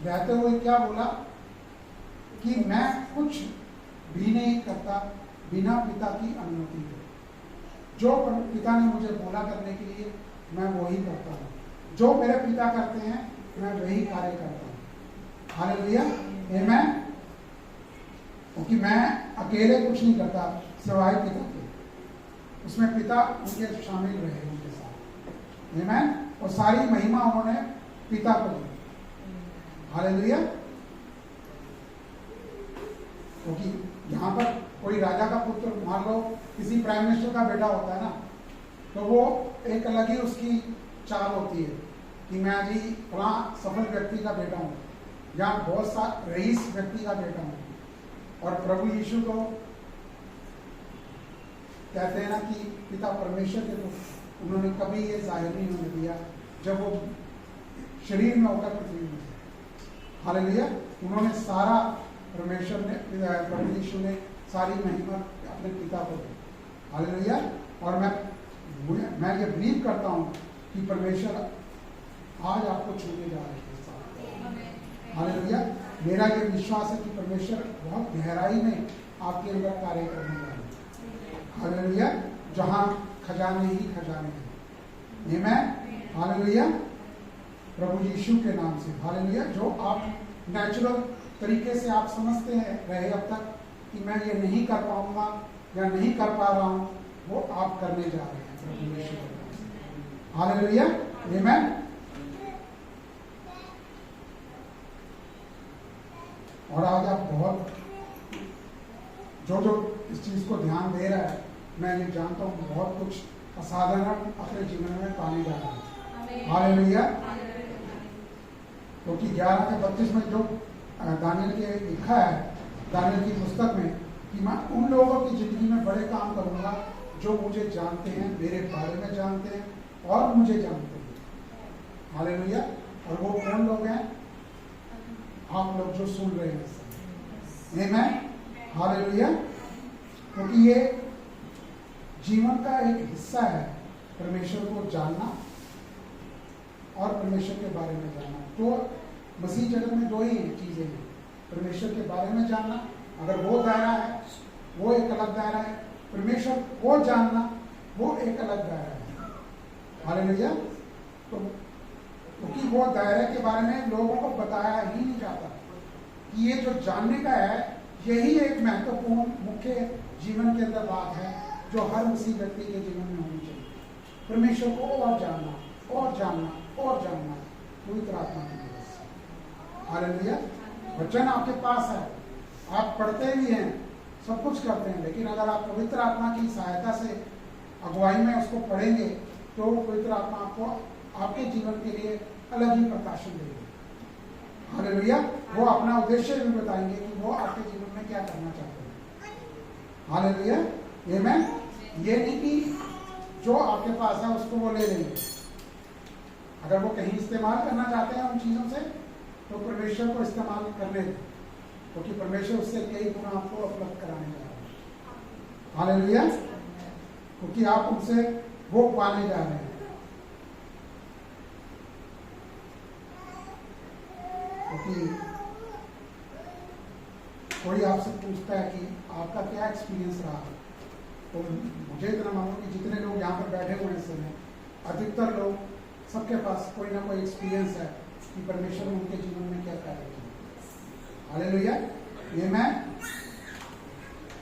रहते हुए क्या बोला कि मैं कुछ भी नहीं करता बिना पिता की अनुमति के। जो पिता ने मुझे बोला करने के लिए मैं वही करता हूँ, जो मेरे पिता करते हैं मैं वही कार्य करता हूँ। हालेलुया, आमीन। क्योंकि मैं अकेले कुछ नहीं करता सिवाय पिता के, उसमें पिता उनके शामिल रहे उनके साथ। आमीन। और सारी महिमा उन्होंने पिता को दी। हालेलुया। क्योंकि यहाँ पर कोई राजा का पुत्र, मान लो किसी प्राइम मिनिस्टर का बेटा होता है ना, तो वो एक अलग ही उसकी चाल होती है कि मैं जी फला सफल व्यक्ति का बेटा हूँ, या बहुत सा रईस व्यक्ति का बेटा हूँ। और प्रभु यीशु तो कहते हैं ना कि पिता परमेश्वर के पुत्र, उन्होंने कभी ये जाहिर नहीं होने दिया जब वो शरीर में होकर पृथ्वी में। हालेलुया। उन्होंने सारा परमेश्वर ने, प्रभु यीशु ने सारी महिमा अपने पिता को दी। हालेलुया। और मैं ये बिलीव करता हूँ कि परमेश्वर आज आपको छूने जा रहे हैं। हालेलुया। मेरा ये विश्वास है कि परमेश्वर बहुत गहराई में आपके अंदर कार्य करने जा रहे हैं। हालेलुया। जहाँ खजाने ही खजाने हैं। आमीन। हालेलुया। प्रभु यीशु के नाम से। हालेलुया। जो आप नेचुरल तरीके से आप समझते हैं रहे अब तक कि मैं ये नहीं कर पाऊंगा या नहीं कर पा रहा हूं, वो आप करने जा रहे हैं प्रभु यीशु के नाम से। हालेलुया, आमीन। और आज आप बहुत जो इस चीज को ध्यान दे रहा है, मैं ये जानता हूँ बहुत कुछ असाधारण अपने जीवन में पाने जा रहे हैं। हालेलुया। क्योंकि 11-32 में जो दानियल के लिखा है, दानियल की पुस्तक में, कि मैं उन लोगों की जिंदगी में बड़े काम करूंगा जो मुझे जानते हैं, मेरे बारे में जानते हैं और मुझे जानते हैं। हालेलुया। और वो कौन लोग हैं? आप लोग जो सुन रहे हैं। आमीन। हालेलुया। क्योंकि ये जीवन का एक हिस्सा है, परमेश्वर को जानना और परमेश्वर के बारे में जानना। तो मसीह जगत में दो ही चीजें हैं, परमेश्वर के बारे में जानना, अगर वो दायरा है वो एक अलग दायरा है, परमेश्वर को जानना वो एक अलग दायरा है। हालेलुया। तो क्योंकि वो दायरे के बारे में लोगों को बताया ही नहीं जाता कि ये जो जानने का है, यही एक महत्वपूर्ण मुख्य जीवन के अंदर बात है जो हर मसीह व्यक्ति के जीवन में होनी चाहिए। परमेश्वर को और जानना और जानना और जानना पवित्र आत्मा की वजह से। हालेलुया। वचन आपके पास है, आप पढ़ते भी हैं, सब कुछ करते हैं, लेकिन अगर आप पवित्र आत्मा की सहायता से अगुवाई में उसको पढ़ेंगे तो पवित्र आत्मा आपको आपके जीवन के लिए अलग ही प्रकाशन देगी। हालेलुया। वो अपना उद्देश्य भी बताएंगे कि वो आपके जीवन में क्या करना चाहते हैं। हालेलुया। आमीन। ये नहीं कि जो आपके पास है उसको वो ले लेंगे, अगर वो कहीं इस्तेमाल करना चाहते हैं उन चीजों से तो परमेश्वर को इस्तेमाल करने दें, क्योंकि परमेश्वर उससे कई गुना आपको उपलब्ध कराने जा रहा है। हालेलुया। क्योंकि आप उनसे वो पाने जा रहे हैं। क्योंकि कोई आपसे पूछता है कि आपका क्या एक्सपीरियंस रहा, तो मुझे इतना मालूम कि जितने लोग यहाँ पर बैठे हुए हैं इस समय, अधिकतर लोग सबके पास कोई ना कोई एक्सपीरियंस है कि परमेश्वर ने उनके जीवन में क्या कार्य किया। हालेलुया। आमीन।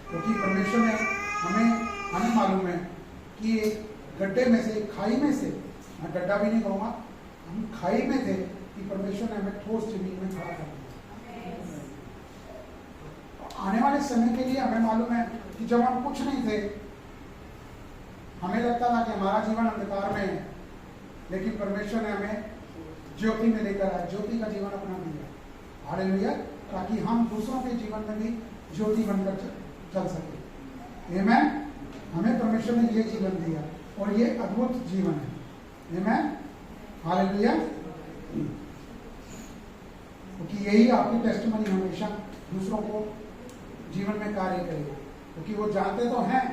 क्योंकि परमेश्वर ने हमें मालूम है कि एक गड्ढे में से, खाई में से, मैं गड्ढा भी नहीं कहूँगा, हम खाई में थे कि परमेश्वर ने हमें ठोस जमीन में खड़ा कर दिया। आने वाले समय के लिए हमें मालूम है कि जब हम कुछ नहीं थे, हमें लगता था कि हमारा जीवन अंधकार में है, लेकिन परमेश्वर ने हमें ज्योति में लेकर आया, ज्योति का जीवन अपना दिया। हालेलुया। ताकि हम दूसरों के जीवन में भी ज्योति बनकर चल सके। आमीन। हमें परमेश्वर ने ये जीवन दिया और ये अद्भुत जीवन है। आमीन। हालेलुया। क्योंकि यही आपकी टेस्टिमनी हमेशा दूसरों को जीवन में कार्य करेगी, क्योंकि वो जानते तो हैं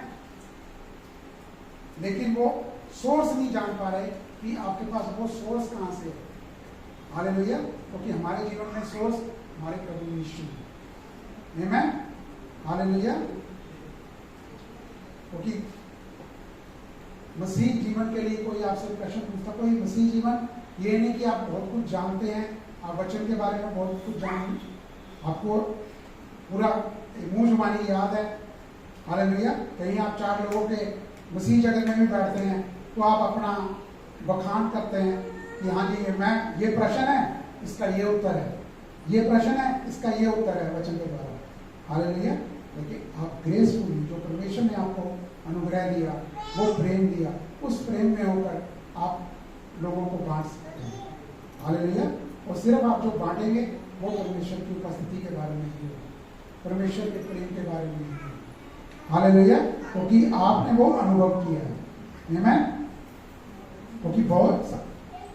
लेकिन वो सोर्स नहीं जान पा रहे कि आपके पास वो सोर्स कहां से है। हालेलुया। क्योंकि हमारे जीवन में सोर्स हमारे प्रभु यीशु है। आमीन। हालेलुया। क्योंकि मसीह जीवन के लिए कोई आपसे प्रश्न पूछता, कोई मसीह जीवन ये नहीं कि आप बहुत कुछ जानते हैं, आप वचन के बारे में बहुत कुछ जानते, आपको पूरा मुंह जुबानी याद है। हालेलुया। कहीं आप 4 लोगों के मसीह जगत में भी बैठते हैं तो आप अपना बखान करते हैं कि हाँ जी ये प्रश्न है, इसका ये उत्तर है, ये प्रश्न है, इसका ये उत्तर है वचन के द्वारा। हालेलुया। लेकिन आप ग्रेसफुली, जो परमेश्वर ने आपको अनुग्रह दिया, वो प्रेम दिया, उस प्रेम में होकर आप लोगों को बांट सकते हैं। हालेलुया। और सिर्फ आप जो बांटेंगे वो परमेश्वर की उपस्थिति के बारे में ही होगा, परमेश्वर के प्रेम के बारे में ही होगा। हालेलुया। क्योंकि आपने वो अनुभव किया है। आमीन। क्योंकि बहुत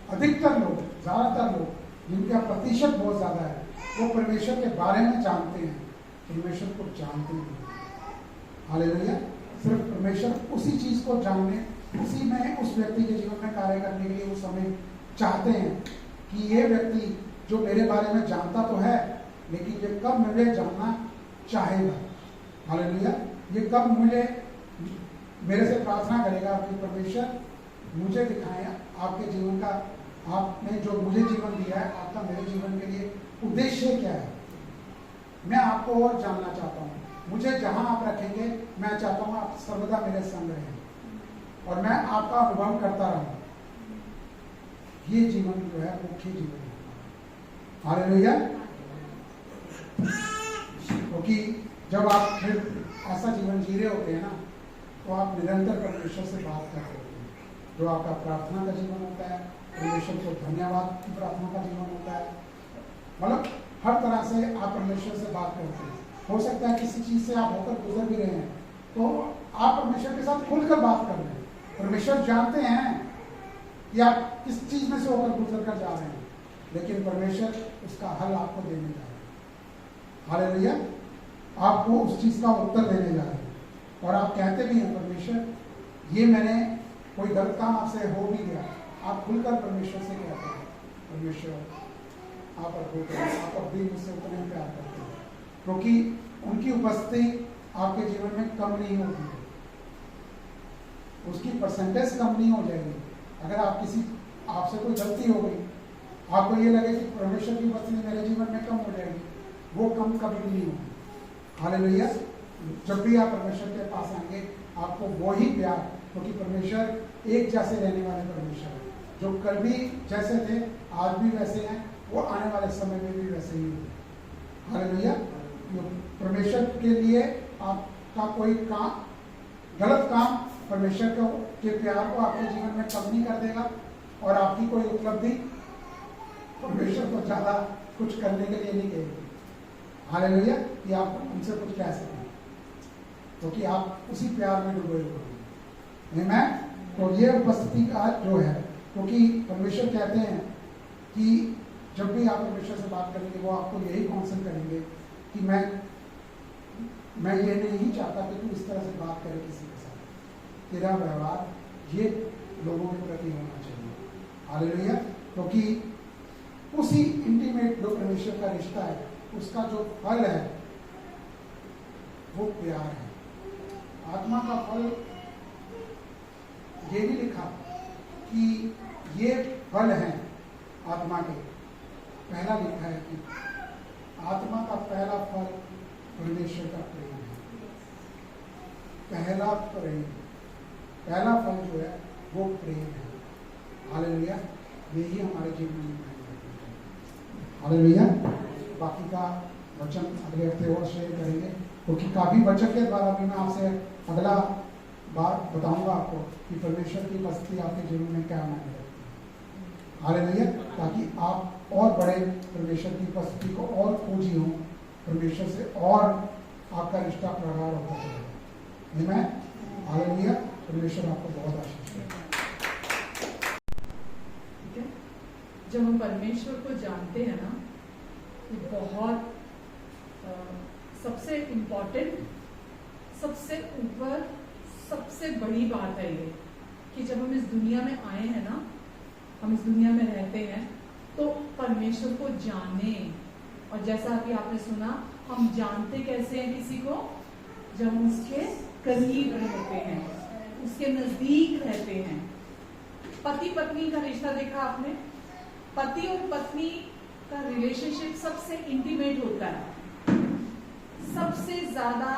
अधिकतर लोग, ज्यादातर लोग जिनका प्रतिशत बहुत ज्यादा है, वो परमेश्वर के बारे में जानते हैं, परमेश्वर को जानते हैं। हालेलुया। सिर्फ परमेश्वर उसी चीज को जानने, उसी में उस व्यक्ति के जीवन में कार्य करने के लिए उस समय चाहते हैं कि ये व्यक्ति जो मेरे बारे में जानता तो है, लेकिन ये कब मुझे जानना चाहेगा। हालेलुया। ये कब मुझे मेरे से प्रार्थना करेगा कि परमेश्वर मुझे दिखाएं आपके जीवन का, आपने जो मुझे जीवन दिया है, आपका मेरे जीवन के लिए उद्देश्य क्या है। मैं आपको और जानना चाहता हूँ। मुझे जहां आप रखेंगे, मैं चाहता हूँ आप सर्वदा मेरे संग रहें और मैं आपका अनुभव करता रहूं। ये जीवन जो है मुख्य जीवन है। हालेलुया। क्योंकि जब आप फिर ऐसा जीवन जी रहे होते हैं ना, तो आप निरंतर परमेश्वर से बात कर रहे होते हैं। जो आपका प्रार्थना का जीवन होता है, परमेश्वर को धन्यवाद की प्रार्थना का जीवन होता है। मतलब हर तरह से आप परमेश्वर से बात करते हैं। हो सकता है किसी चीज से आप होकर गुजर भी रहे हैं, तो आप परमेश्वर के साथ खुलकर बात कर रहे हैं। परमेश्वर जानते हैं कि आप किस चीज में से होकर गुजर कर जा रहे हैं, लेकिन परमेश्वर उसका हल आपको देने जा रहे हैं। हालेलुया, आपको उस चीज का उत्तर देने जा रहे हैं। और आप कहते भी हैं, परमेश्वर ये मैंने कोई गलत काम आपसे हो भी गया, आप खुलकर परमेश्वर से कहते हैं, परमेश्वर आप अद्भुत हैं, आप अब भी मुझसे उतने ही प्यार करते हैं, क्योंकि उनकी उपस्थिति आपके जीवन में कम नहीं होती है, उसकी परसेंटेज कम नहीं हो जाएगी। अगर आपसे कोई गलती हो गई, आपको ये लगे कि परमेश्वर की उपस्थिति मेरे जीवन में कम हो जाएगी, वो कम कभी भी नहीं होगी। हालेलुया, जब भी आप परमेश्वर के पास आएंगे आपको वही प्यार, क्योंकि परमेश्वर एक जैसे रहने वाले परमेश्वर है, जो कल भी जैसे थे आज भी वैसे हैं, वो आने वाले समय में भी वैसे ही होंगे। हालेलुया, परमेश्वर के लिए आपका कोई काम, गलत काम परमेश्वर के प्यार को आपके जीवन में कम नहीं कर देगा, और आपकी कोई उपलब्धि परमेश्वर को ज्यादा कुछ करने के लिए नहीं कहेगी। हालेलुया, कि आप उनसे कुछ कह सकें, क्योंकि आप उसी प्यार में डूबे हुए हैं। मैं तो ये उपस्थिति का जो है, क्योंकि परमेश्वर कहते हैं कि जब भी आप परमेश्वर से बात करेंगे वो आपको यही काउंसिल करेंगे कि मैं ये नहीं चाहता कि तू इस तरह से बात करे किसी के साथ, तेरा व्यवहार ये लोगों के प्रति होना चाहिए। हालेलुया, क्योंकि उसी इंटीमेट जो परमेश्वर का रिश्ता है, उसका जो फल है वो प्यार है। आत्मा का फल ये भी लिखा कि ये फल है आत्मा के, पहला लिखा है कि आत्मा का पहला फल परमेश्वर का प्रेम है। पहला प्रेम, पहला फल जो है वो प्रेम है। हालेलुया, यही हमारे जीवन में हालेलुया। बाकी का वचन अगले हफ्ते और शेयर करेंगे, क्योंकि काफी वचन के द्वारा भी मैं आपसे अगला बात बताऊंगा आपको कि परमेश्वर की उपस्थिति आपके जीवन में क्या मायने रखती है। हालेलुया, ताकि आप और बड़े परमेश्वर की उपस्थिति को और खोजी हो, परमेश्वर से और आपका रिश्ता प्रगाढ़ होता है। आमीन। हालेलुया, परमेश्वर आपको बहुत आशीष दे। ठीक है, जब हम परमेश्वर को जानते हैं ना, ये बहुत सबसे इम्पोर्टेंट, सबसे ऊपर, सबसे बड़ी बात है ये, कि जब हम इस दुनिया में आए हैं ना, हम इस दुनिया में रहते हैं, तो परमेश्वर को जाने। और जैसा कि आपने सुना, हम जानते कैसे हैं किसी को? जब हम उसके करीब रहते हैं, उसके नजदीक रहते हैं। पति पत्नी का रिश्ता देखा आपने? पति और पत्नी का रिलेशनशिप सबसे इंटीमेट होता है, सबसे ज्यादा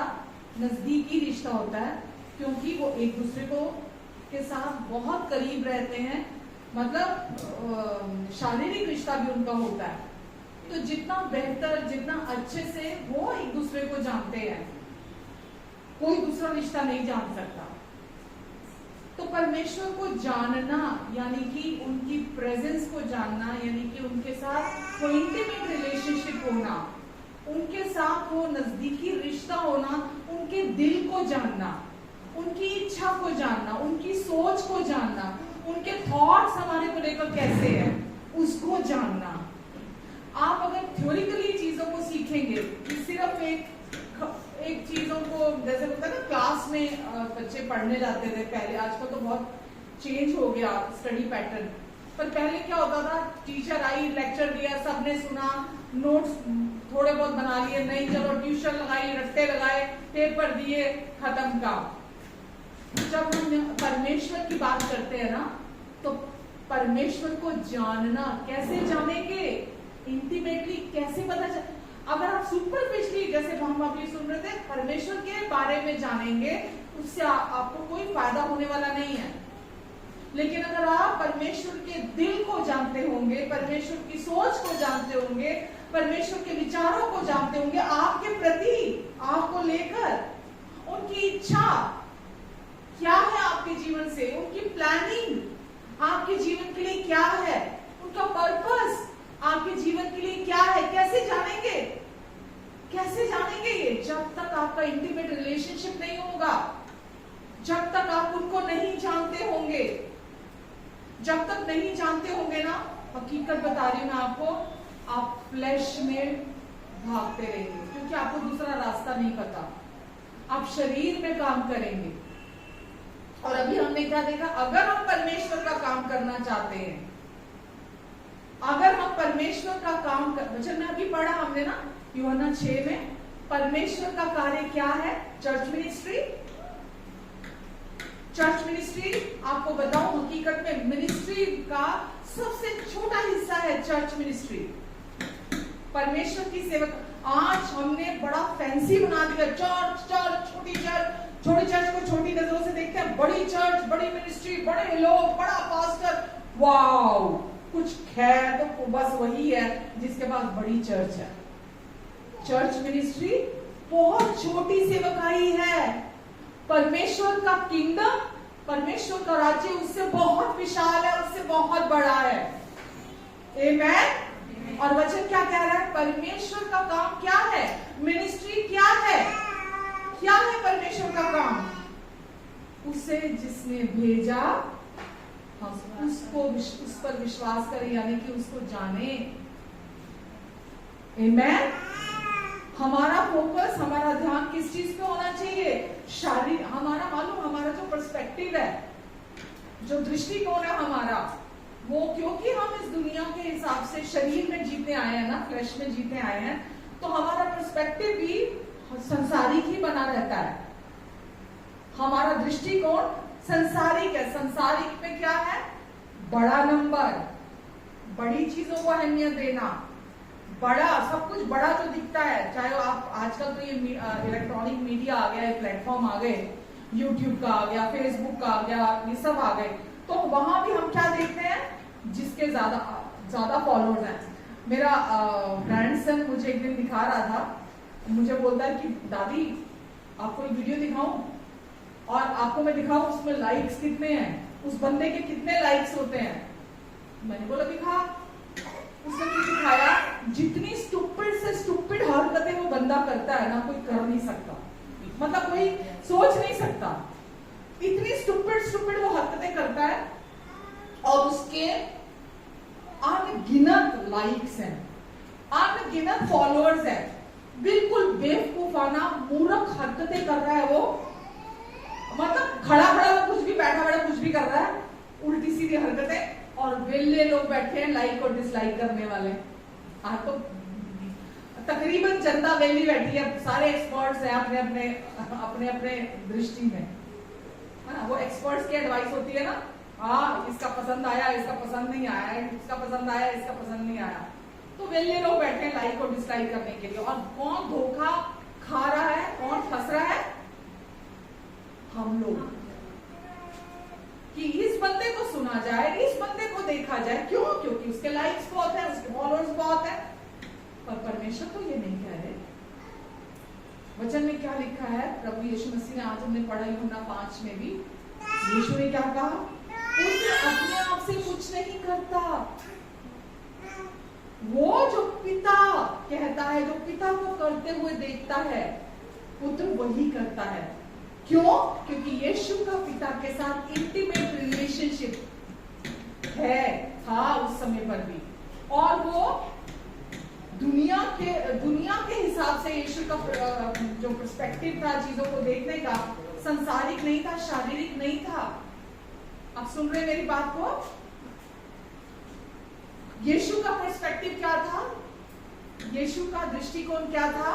नजदीकी रिश्ता होता है, क्योंकि वो एक दूसरे को के साथ बहुत करीब रहते हैं, मतलब शारीरिक रिश्ता भी उनका होता है। तो जितना बेहतर, जितना अच्छे से वो एक दूसरे को जानते हैं, कोई दूसरा रिश्ता नहीं जान सकता। तो परमेश्वर को जानना यानी कि उनकी प्रेजेंस को जानना, यानी कि उनके साथ वो इंटीमेट रिलेशनशिप होना, उनके साथ वो नजदीकी रिश्ता होना, उनके दिल को जानना, उनकी इच्छा को जानना, उनकी सोच को जानना, उनके थॉट्स हमारे को लेकर कैसे हैं उसको जानना। आप अगर थ्योरिकली चीजों को सीखेंगे, सिर्फ एक चीजों को, जैसे होता है ना क्लास में बच्चे पढ़ने जाते थे पहले, आजकल तो बहुत चेंज हो गया स्टडी पैटर्न, पर पहले क्या होता था, टीचर आई, लेक्चर दिया, सबने सुना, नोट्स थोड़े बहुत बना लिए, नहीं चलो ट्यूशन लगाई, रट्टे लगाए, पेपर दिए, खत्म काम। जब हम परमेश्वर की बात करते हैं ना, तो परमेश्वर को जानना, कैसे जानेंगे? इंटीमेटली कैसे पता चल? अगर आप सुपरफिशियली, जैसे हम अभी सुन रहे थे, परमेश्वर के बारे में जानेंगे, उससे आपको कोई फायदा होने वाला नहीं है। लेकिन अगर आप परमेश्वर के दिल को जानते होंगे, परमेश्वर की सोच को जानते होंगे, परमेश्वर के विचारों को जानते होंगे, आपके प्रति, आपको लेकर उनकी इच्छा क्या है आपके जीवन से, उनकी प्लानिंग आपके जीवन के लिए क्या है, उनका पर्पस आपके जीवन के लिए क्या है, कैसे जानेंगे? कैसे जानेंगे ये? जब तक आपका इंटीमेट रिलेशनशिप नहीं होगा, जब तक आप उनको नहीं जानते होंगे, जब तक नहीं जानते होंगे ना, हकीकत बता रही हूं मैं आपको, आप फ्लैश में भागते रहेंगे, क्योंकि आपको दूसरा रास्ता नहीं पता। आप शरीर में काम करेंगे। और अभी हमने क्या देखा, अगर हम परमेश्वर का काम करना चाहते हैं, अगर हम परमेश्वर का काम वचन में अभी पढ़ा हमने ना यूहन्ना 6 में, परमेश्वर का कार्य क्या है? Church ministry. चर्च मिनिस्ट्री, आपको बताऊं हकीकत में मिनिस्ट्री का सबसे छोटा हिस्सा है चर्च मिनिस्ट्री, परमेश्वर की सेवा। आज हमने बड़ा फैंसी बना दिया, चर्च चर्च, छोटी चर्च, छोटी चर्च को छोटी नजरों से देखते हैं, बड़ी चर्च, बड़ी मिनिस्ट्री, बड़े लोग, बड़ा पास्टर, वाओ, कुछ खैर तो बस वही है जिसके पास बड़ी चर्च है। चर्च मिनिस्ट्री बहुत छोटी सेवकाई है। परमेश्वर का किंगडम, परमेश्वर का राज्य उससे बहुत विशाल है, उससे बहुत बड़ा है। आमेन। और वचन क्या कह रहा है? परमेश्वर का काम क्या है? मिनिस्ट्री क्या है? क्या है परमेश्वर का काम? उसे जिसने भेजा हम उसको उस पर विश्वास करें, यानी कि उसको जाने। आमेन। हमारा फोकस, हमारा ध्यान किस चीज पे होना चाहिए? शारीरिक, हमारा मालूम, हमारा जो पर्सपेक्टिव है, जो दृष्टिकोण है हमारा, वो क्योंकि हम इस दुनिया के हिसाब से शरीर में जीते आए हैं ना, फ्लैश में जीते आए हैं, तो हमारा पर्सपेक्टिव भी संसारिक ही बना रहता है। हमारा दृष्टिकोण संसारिक है। संसारिक में क्या है? बड़ा नंबर, बड़ी चीजों को अहमियत देना, बड़ा, सब कुछ बड़ा जो दिखता है, चाहे आप आजकल तो ये इलेक्ट्रॉनिक मीडिया आ गया है, प्लेटफॉर्म आ गए, यूट्यूब का आ गया, फेसबुक का आ गया, ये सब आ गए, तो वहां भी हम क्या देखते हैं? जिसके ज्यादा फॉलोअर्स हैं। मेरा ग्रैंडसन मुझे एक दिन दिखा रहा था, मुझे बोलता है कि दादी आपको एक वीडियो दिखाऊं और आपको मैं दिखाऊं उसमें लाइक्स कितने हैं, उस बंदे के कितने लाइक्स होते हैं। मैंने बोला दिखा। उसने मुझे दिखाया, जितनी स्टूपिड से स्टूपिड हरकतें वो बंदा करता है ना, कोई कर नहीं सकता, मतलब कोई सोच नहीं सकता, इतनी स्टूपिड वो हरकतें करता है, और उसके अनगिनत लाइक्स हैं, अनगिनत फॉलोअर्स हैं। बिल्कुल बेवकूफाना मूर्ख हरकतें कर रहा है वो, मतलब खड़ा वो कुछ भी, बैठा कुछ भी कर रहा है, उल्टी सीधी हरकतें, और वेले लोग बैठे हैं लाइक और डिसलाइक करने वाले। आज तो तकरीबन जनता वेली बैठी है, सारे एक्सपर्ट्स हैं अपने अपने दृष्टि में, है ना। वो एक्सपर्ट्स की एडवाइस होती है ना, हाँ इसका पसंद आया, इसका पसंद नहीं आया, इसका पसंद आया, इसका पसंद नहीं आया, तो वेले लोग बैठे हैं लाइक और डिसलाइक करने के लिए। और कौन धोखा खा रहा है, कौन फंस रहा है? हम लोग, कि इस बंदे को सुना जाए, इस बंदे को देखा जाए, क्यों? क्योंकि उसके लाइक्स बहुत है, उसके फॉलोअर्स बहुत है। पर परमेश्वर तो ये नहीं कह रहे। वचन में क्या लिखा है? प्रभु यीशु मसीह ने, आज हमने पढ़ा यूहन्ना 5 में भी, यीशु ने क्या कहा? पुत्र अपने आप से कुछ नहीं करता, वो जो पिता कहता है, जो पिता को करते हुए देखता है, पुत्र वही करता है। क्यों? क्योंकि यीशु का पिता के साथ इंटीमेट रिलेशनशिप था उस समय पर भी, और वो दुनिया के हिसाब से यीशु का जो पर्सपेक्टिव था चीजों को देखने का, संसारिक नहीं था, शारीरिक नहीं था। आप सुन रहे मेरी बात को? यीशु का पर्सपेक्टिव क्या था? यीशु का दृष्टिकोण क्या था?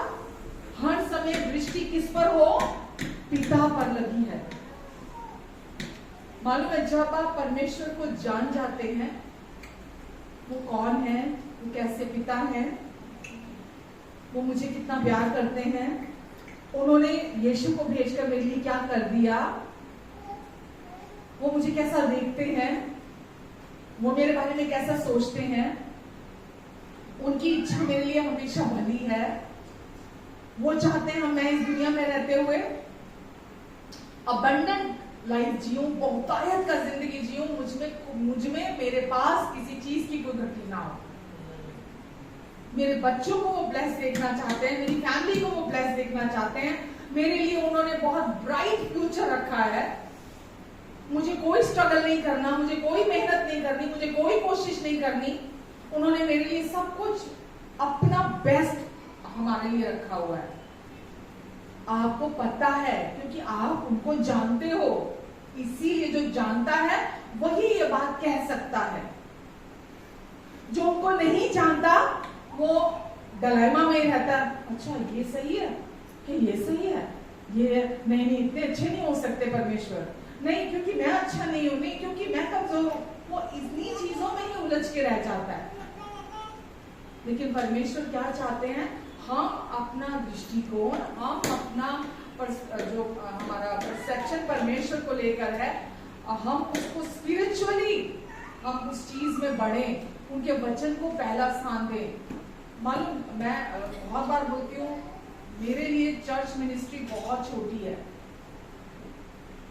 हर समय दृष्टि किस पर हो? पिता पर लगी है। मालूम है, जब आप परमेश्वर को जान जाते हैं, वो कौन है, वो कैसे पिता है, वो मुझे कितना प्यार करते हैं, उन्होंने यीशु को भेजकर मेरे लिए क्या कर दिया, वो मुझे कैसा देखते हैं, वो मेरे बारे में कैसा सोचते हैं, उनकी इच्छा मेरे लिए हमेशा भली है। वो चाहते हैं मैं इस दुनिया में रहते हुए अबंडेंट लाइफ जीऊं, बहुतायत का जिंदगी जीऊं, मुझ में मेरे पास किसी चीज की कोई घटी ना हो। मेरे बच्चों को वो ब्लेस देखना चाहते हैं, मेरी फैमिली को वो ब्लेस देखना चाहते हैं। मेरे लिए उन्होंने बहुत ब्राइट फ्यूचर रखा है। मुझे कोई स्ट्रगल नहीं करना, मुझे कोई मेहनत नहीं करनी, मुझे कोई कोशिश नहीं करनी। उन्होंने मेरे लिए सब कुछ अपना बेस्ट हमारे लिए रखा हुआ है। आपको पता है क्योंकि आप उनको जानते हो, इसीलिए जो जानता है वही ये बात कह सकता है। जो उनको नहीं जानता वो डलाइमा में रहता है, अच्छा ये सही है कि ये सही है, ये नहीं इतने अच्छे नहीं हो सकते परमेश्वर, नहीं क्योंकि मैं अच्छा नहीं हूं, नहीं क्योंकि मैं कमजोर हूं। वो इतनी चीजों में ही उलझ के रह जाता है। लेकिन परमेश्वर क्या चाहते हैं, हम अपना दृष्टिकोण, हम अपना जो हमारा परसेप्शन परमेश्वर को लेकर है, हम उसको स्पिरिचुअली हम उस चीज में बढ़े, उनके वचन को पहला स्थान दें। मालूम, मैं बहुत बार बोलती हूँ, मेरे लिए चर्च मिनिस्ट्री बहुत छोटी है।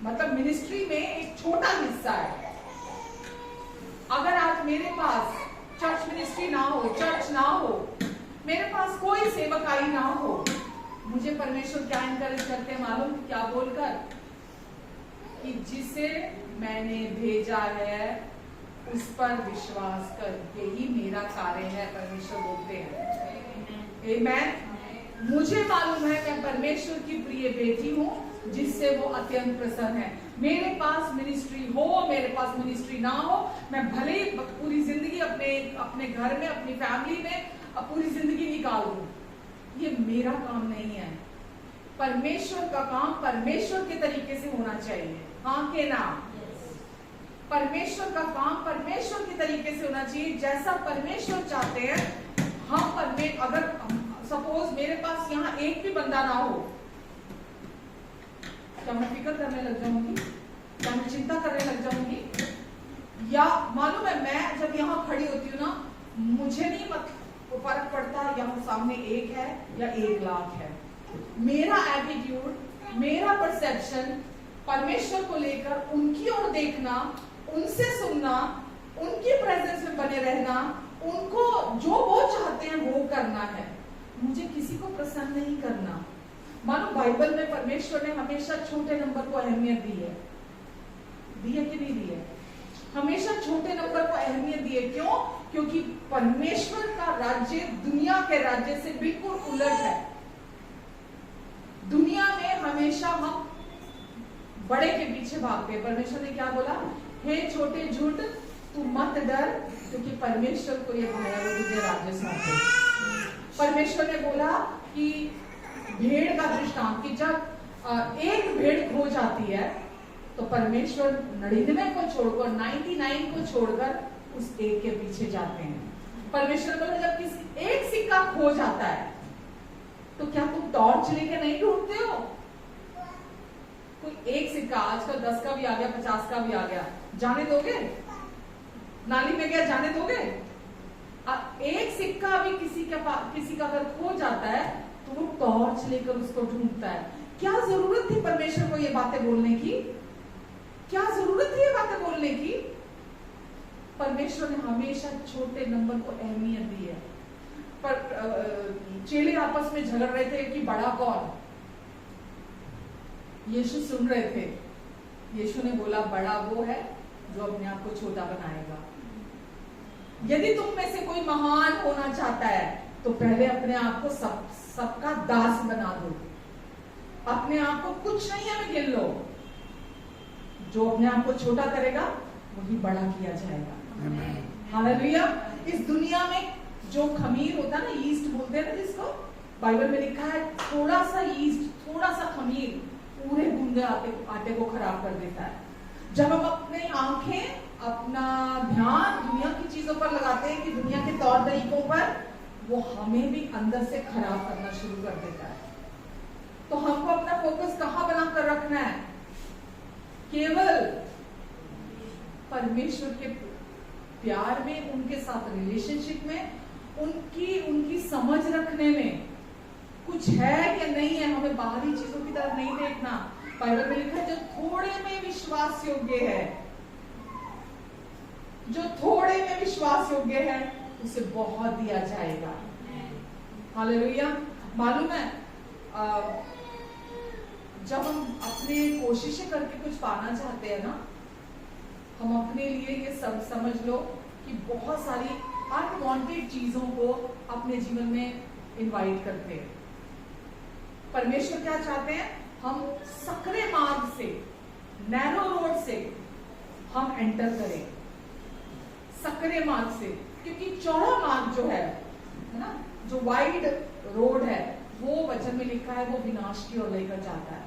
मतलब मिनिस्ट्री में एक छोटा हिस्सा है। अगर आज मेरे पास चर्च मिनिस्ट्री ना हो, चर्च ना हो, मेरे पास कोई सेवकाई ना हो, मुझे परमेश्वर क्या इनकरेज करते हैं मालूम, क्या बोलकर कि जिसे मैंने भेजा है उस पर विश्वास कर, यही मेरा कार्य है, परमेश्वर बोलते हैं। आमीन। मुझे मालूम है मैं परमेश्वर की प्रिय बेटी हूँ, जिससे वो अत्यंत प्रसन्न है। मेरे पास मिनिस्ट्री हो, मेरे पास मिनिस्ट्री ना हो, मैं भले ही पूरी जिंदगी अपने घर में, अपनी फैमिली में पूरी जिंदगी निकाल दूं, ये मेरा काम नहीं है। परमेश्वर का काम परमेश्वर के तरीके से होना चाहिए, हाँ के ना? परमेश्वर का काम परमेश्वर के तरीके से होना चाहिए, जैसा परमेश्वर चाहते हैं। हम अगर सपोज मेरे पास यहाँ एक भी बंदा ना हो, क्या मैं फिक्र करने लग जाऊंगी? क्या मैं चिंता करने लग जाऊंगी? या मालूम है, मैं जब यहाँ खड़ी होती हूँ ना, मुझे नहीं फर्क पड़ता यहाँ सामने एक है या 1 लाख है। मेरा एटीट्यूड, मेरा परसेप्शन परमेश्वर को लेकर, उनकी ओर देखना, उनसे सुनना, उनकी प्रेजेंस में बने रहना, उनको जो वो चाहते हैं वो करना है। मुझे किसी को प्रसन्न नहीं करना। मानो बाइबल में परमेश्वर ने हमेशा छोटे नंबर को अहमियत दी है कि नहीं दी है? हमेशा छोटे नंबर को अहमियत दी है। क्यों? क्योंकि परमेश्वर का राज्य दुनिया के राज्य से बिल्कुल उलट है। दुनिया में हमेशा हम बड़े के पीछे भागते हैं। परमेश्वर ने क्या बोला? हे छोटे झूठ, तू मत डर, क्योंकि परमेश्वर को ये भाया वो तुझे राज्य सौंपे। परमेश्वर ने बोला कि भेड़ का दृष्टांत, कि जब एक भेड़ खो जाती है तो परमेश्वर 99 को छोड़कर, 99 को छोड़कर उस एक के पीछे जाते हैं। परमेश्वर बोला जब किसी एक सिक्का खो जाता है तो क्या तुम टॉर्च लेके नहीं ढूंढते हो? कोई एक सिक्का, आजकल 10 का भी आ गया, 50 का भी आ गया, जाने दोगे? नाली में गया, जाने दोगे? एक सिक्का भी किसी का अगर खो जाता है तो वो टॉर्च लेकर उसको ढूंढता है। क्या जरूरत थी परमेश्वर को ये बातें बोलने की? क्या जरूरत थी ये बातें बोलने की? परमेश्वर ने हमेशा छोटे नंबर को अहमियत दी है। पर चेले आपस में झगड़ रहे थे कि बड़ा कौन? यीशु सुन रहे थे। यीशु ने बोला बड़ा वो है जो अपने आप को छोटा बनाएगा। यदि तुम में से कोई महान होना चाहता है तो पहले अपने आप को सबका दास बना दो। अपने आप को कुछ नहीं है में गिन लो। जो अपने आप को छोटा करेगा वही बड़ा किया जाएगा। हालेलुया। इस दुनिया में जो खमीर होता है ना, यीस्ट बोलते हैं ना जिसको, बाइबल में लिखा है थोड़ा सा यीस्ट, थोड़ा सा खमीर पूरे गूंदे आटे को खराब कर देता है। जब हम अपनी आंखें, अपना ध्यान दुनिया की चीजों पर लगाते हैं, कि दुनिया के तौर तरीकों पर, वो हमें भी अंदर से खराब करना शुरू कर देता है। तो हमको अपना फोकस कहाँ बनाकर रखना है? केवल परमेश्वर के प्यार में, उनके साथ रिलेशनशिप में, उनकी समझ रखने में। कुछ है या नहीं है, हमें बाहरी चीजों की तरफ नहीं देखना। बाइबल में लिखा है जो थोड़े में विश्वास योग्य है, जो थोड़े में विश्वास योग्य है उसे बहुत दिया जाएगा। हालेलुया। मालूम है जब हम अपने कोशिशें करके कुछ पाना चाहते हैं ना, हम अपने लिए ये सब समझ लो कि बहुत सारी अनवांटेड चीजों को अपने जीवन में इनवाइट करते हैं। परमेश्वर क्या चाहते हैं? हम सकरे मार्ग से, नैरो रोड से हम एंटर करें, सकरे मार्ग से, क्योंकि चौड़ा मार्ग जो है ना, जो वाइड रोड है, वो वचन में लिखा है वो विनाश की ओर लेकर जाता है।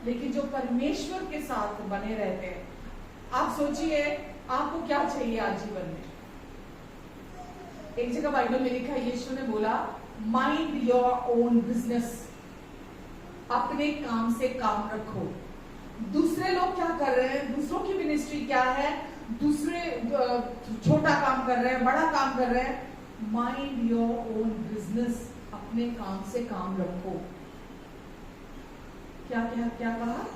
लेकिन जो परमेश्वर के साथ बने रहते हैं, आप सोचिए आपको क्या चाहिए आज जीवन में। एक जगह बाइबल में लिखा है, यीशु ने बोला माइंड योर ओन बिजनेस, अपने काम से काम रखो। दूसरे लोग क्या कर रहे हैं, दूसरों की मिनिस्ट्री क्या है, दूसरे छोटा काम कर रहे हैं, बड़ा काम कर रहे हैं। माइंड योर ओन बिजनेस, अपने काम से काम रखो। क्या क्या क्या कहा?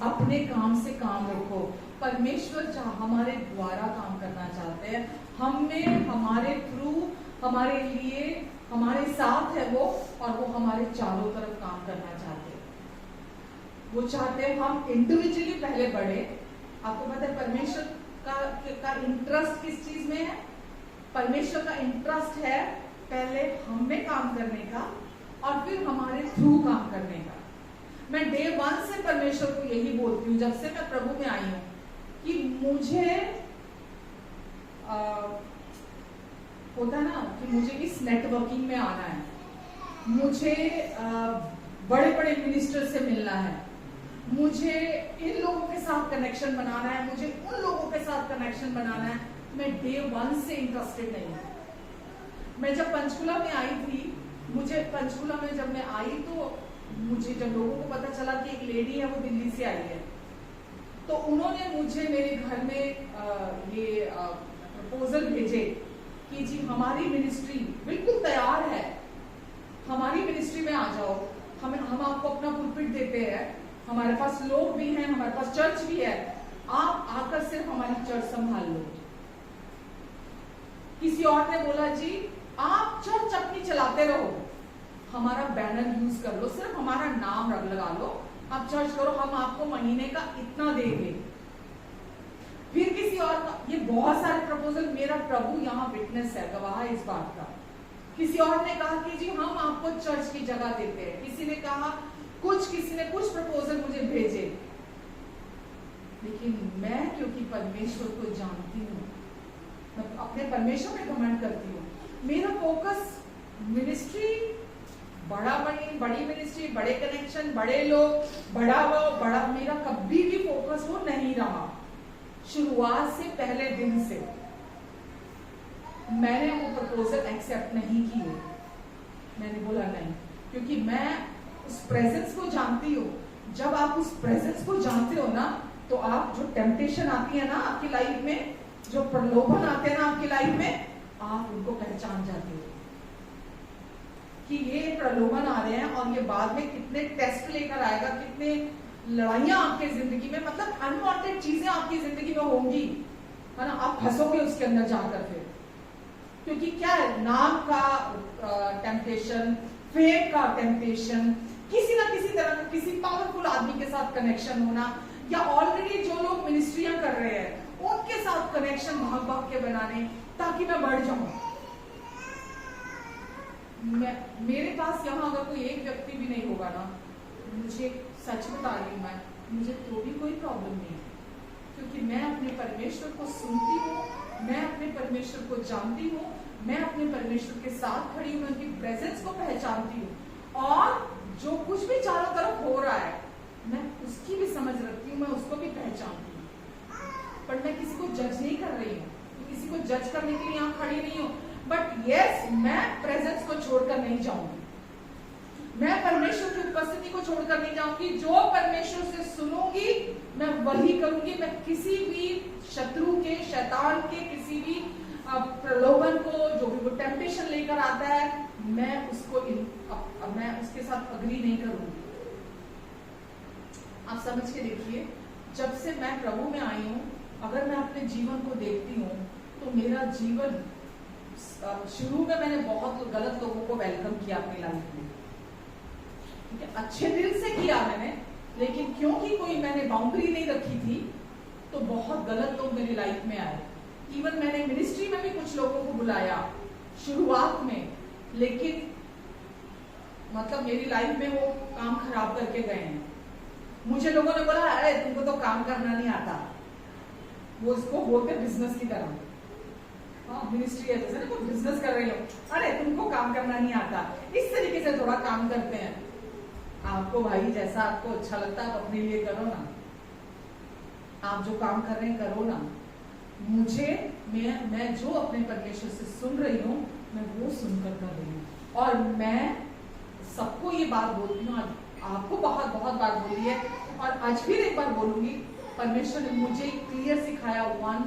अपने काम से काम रखो। परमेश्वर हमारे द्वारा काम करना चाहते हैं, हमें, हमारे थ्रू, हमारे लिए, हमारे साथ है वो, और वो हमारे चारों तरफ काम करना चाहते हैं। वो चाहते हैं हम इंडिविजुअली पहले बढ़े। आपको पता है परमेश्वर का इंटरेस्ट किस चीज में है? परमेश्वर का इंटरेस्ट है पहले हम में काम करने का और फिर हमारे थ्रू काम करने का। मैं डे 1 से परमेश्वर को यही बोलती हूँ, जब से मैं प्रभु में आई हूँ, कि मुझे होता ना कि मुझे इस नेटवर्किंग में आना है, मुझे बड़े बड़े मिनिस्टर से मिलना है, मुझे इन लोगों के साथ कनेक्शन बनाना है, मुझे उन लोगों के साथ कनेक्शन बनाना है। मैं डे 1 से इंटरेस्टेड नहीं हूँ। मैं जब पंचकुला में आई थी, मुझे पंचकुला में जब मैं आई तो मुझे जब लोगों को पता चला कि एक लेडी है वो दिल्ली से आई है, तो उन्होंने मुझे मेरे घर में ये प्रपोजल भेजे कि जी हमारी मिनिस्ट्री बिल्कुल तैयार है, हमारी मिनिस्ट्री में आ जाओ, हम आपको अपना पुलपिट देते हैं, हमारे पास लोग भी हैं, हमारे पास चर्च भी है, आप आकर सिर्फ हमारी चर्च संभाल लो। किसी और ने बोला जी आप चर्च अपनी चलाते रहो, हमारा बैनर यूज कर लो, सिर्फ हमारा नाम रख लगा लो, आप चर्च करो, हम आपको महीने का इतना देंगे। फिर किसी और का, ये बहुत सारे प्रपोजल, मेरा प्रभु यहाँ विटनेस है, गवाह है इस बात का। किसी और ने कहा कि जी हम आपको चर्च की जगह देते हैं, किसी ने कहा किसी ने कुछ प्रपोजल मुझे भेजे। लेकिन मैं क्योंकि परमेश्वर को जानती हूँ, मैं अपने परमेश्वर में घमंड करती हूँ, मेरा फोकस मिनिस्ट्री, बड़ी मिनिस्ट्री, बड़े कनेक्शन, बड़े लोग, बड़ा मेरा कभी भी फोकस वो नहीं रहा। शुरुआत से पहले दिन से मैंने वो प्रपोजल एक्सेप्ट नहीं किए। मैंने बोला नहीं, क्योंकि मैं उस प्रेजेंस को जानती हूँ। जब आप उस प्रेजेंस को जानते हो ना, तो आप जो टेम्पटेशन आती है ना आपकी लाइफ में, जो प्रलोभन आते हैं ना आपकी लाइफ में, आप उनको पहचान जाते हो कि ये प्रलोभन आ रहे हैं, और ये बाद में कितने टेस्ट लेकर आएगा, कितने लड़ाइयां आपके जिंदगी में, मतलब अनवांटेड चीजें आपकी जिंदगी में होंगी, है ना, आप फंसोगे उसके अंदर जाकर फिर। क्योंकि क्या है, नाम का टेम्पटेशन, फेम का टेम्पटेशन, किसी ना किसी तरह का किसी पावरफुल आदमी के साथ कनेक्शन होना, या ऑलरेडी जो लोग मिनिस्ट्रियां कर रहे हैं उनके साथ कनेक्शन भाग भाग के बनाने, ताकि मैं बढ़ जाऊं। मेरे पास यहाँ अगर कोई एक व्यक्ति भी नहीं होगा ना, मुझे सच बता रही हूँ मैं, मुझे तो भी कोई प्रॉब्लम नहीं है, क्योंकि मैं अपने परमेश्वर को सुनती हूँ, मैं अपने परमेश्वर को जानती हूँ, मैं अपने परमेश्वर के साथ खड़ी हूँ, मैं उनकी प्रेजेंस को पहचानती हूँ, और जो कुछ भी चारों तरफ हो रहा है मैं उसकी भी समझ रखती हूँ, मैं उसको भी पहचानती हूँ। पर मैं किसी को जज नहीं कर रही हूँ, किसी को जज करने के लिए यहाँ खड़ी नहीं हूँ। बट यस, मैं प्रेजेंस को छोड़कर नहीं जाऊंगी, मैं परमेश्वर की उपस्थिति को छोड़कर नहीं जाऊंगी। जो परमेश्वर से सुनूंगी मैं वही करूंगी। मैं किसी भी शत्रु के, शैतान के किसी भी प्रलोभन को, जो भी वो टेम्पटेशन लेकर आता है, मैं उसके साथ अग्री नहीं करूंगी। आप समझ के देखिए, जब से मैं प्रभु में आई हूँ, अगर मैं अपने जीवन को देखती हूँ तो मेरा जीवन, शुरू में मैंने बहुत गलत लोगों को वेलकम किया अपनी लाइफ में, ठीक है, अच्छे दिल से किया मैंने, लेकिन क्योंकि कोई मैंने बाउंड्री नहीं रखी थी तो बहुत गलत लोग मेरी लाइफ में आए। इवन मैंने मिनिस्ट्री में भी कुछ लोगों को बुलाया शुरुआत में, लेकिन मतलब मेरी लाइफ में वो काम खराब करके गए हैं। मुझे लोगों ने बोला अरे तुमको तो काम करना नहीं आता, वो इसको बोलते बिजनेस की तरह, हाँ मिनिस्ट्री है जैसे ना कोई बिजनेस कर रही हो, अरे तुमको काम करना नहीं आता, इस तरीके से थोड़ा काम करते हैं। आपको भाई जैसा आपको अच्छा लगता है आप अपने लिए करो ना, आप जो काम कर रहे हैं करो ना। मुझे मैं जो अपने परमेश्वर से सुन रही हूँ मैं वो सुनकर कर रही हूँ, और मैं सबको ये बात बोलती हूँ, आपको बहुत बहुत बात बोली है और आज फिर एक बार बोलूंगी। परमेश्वर ने मुझे क्लियर सिखाया, 1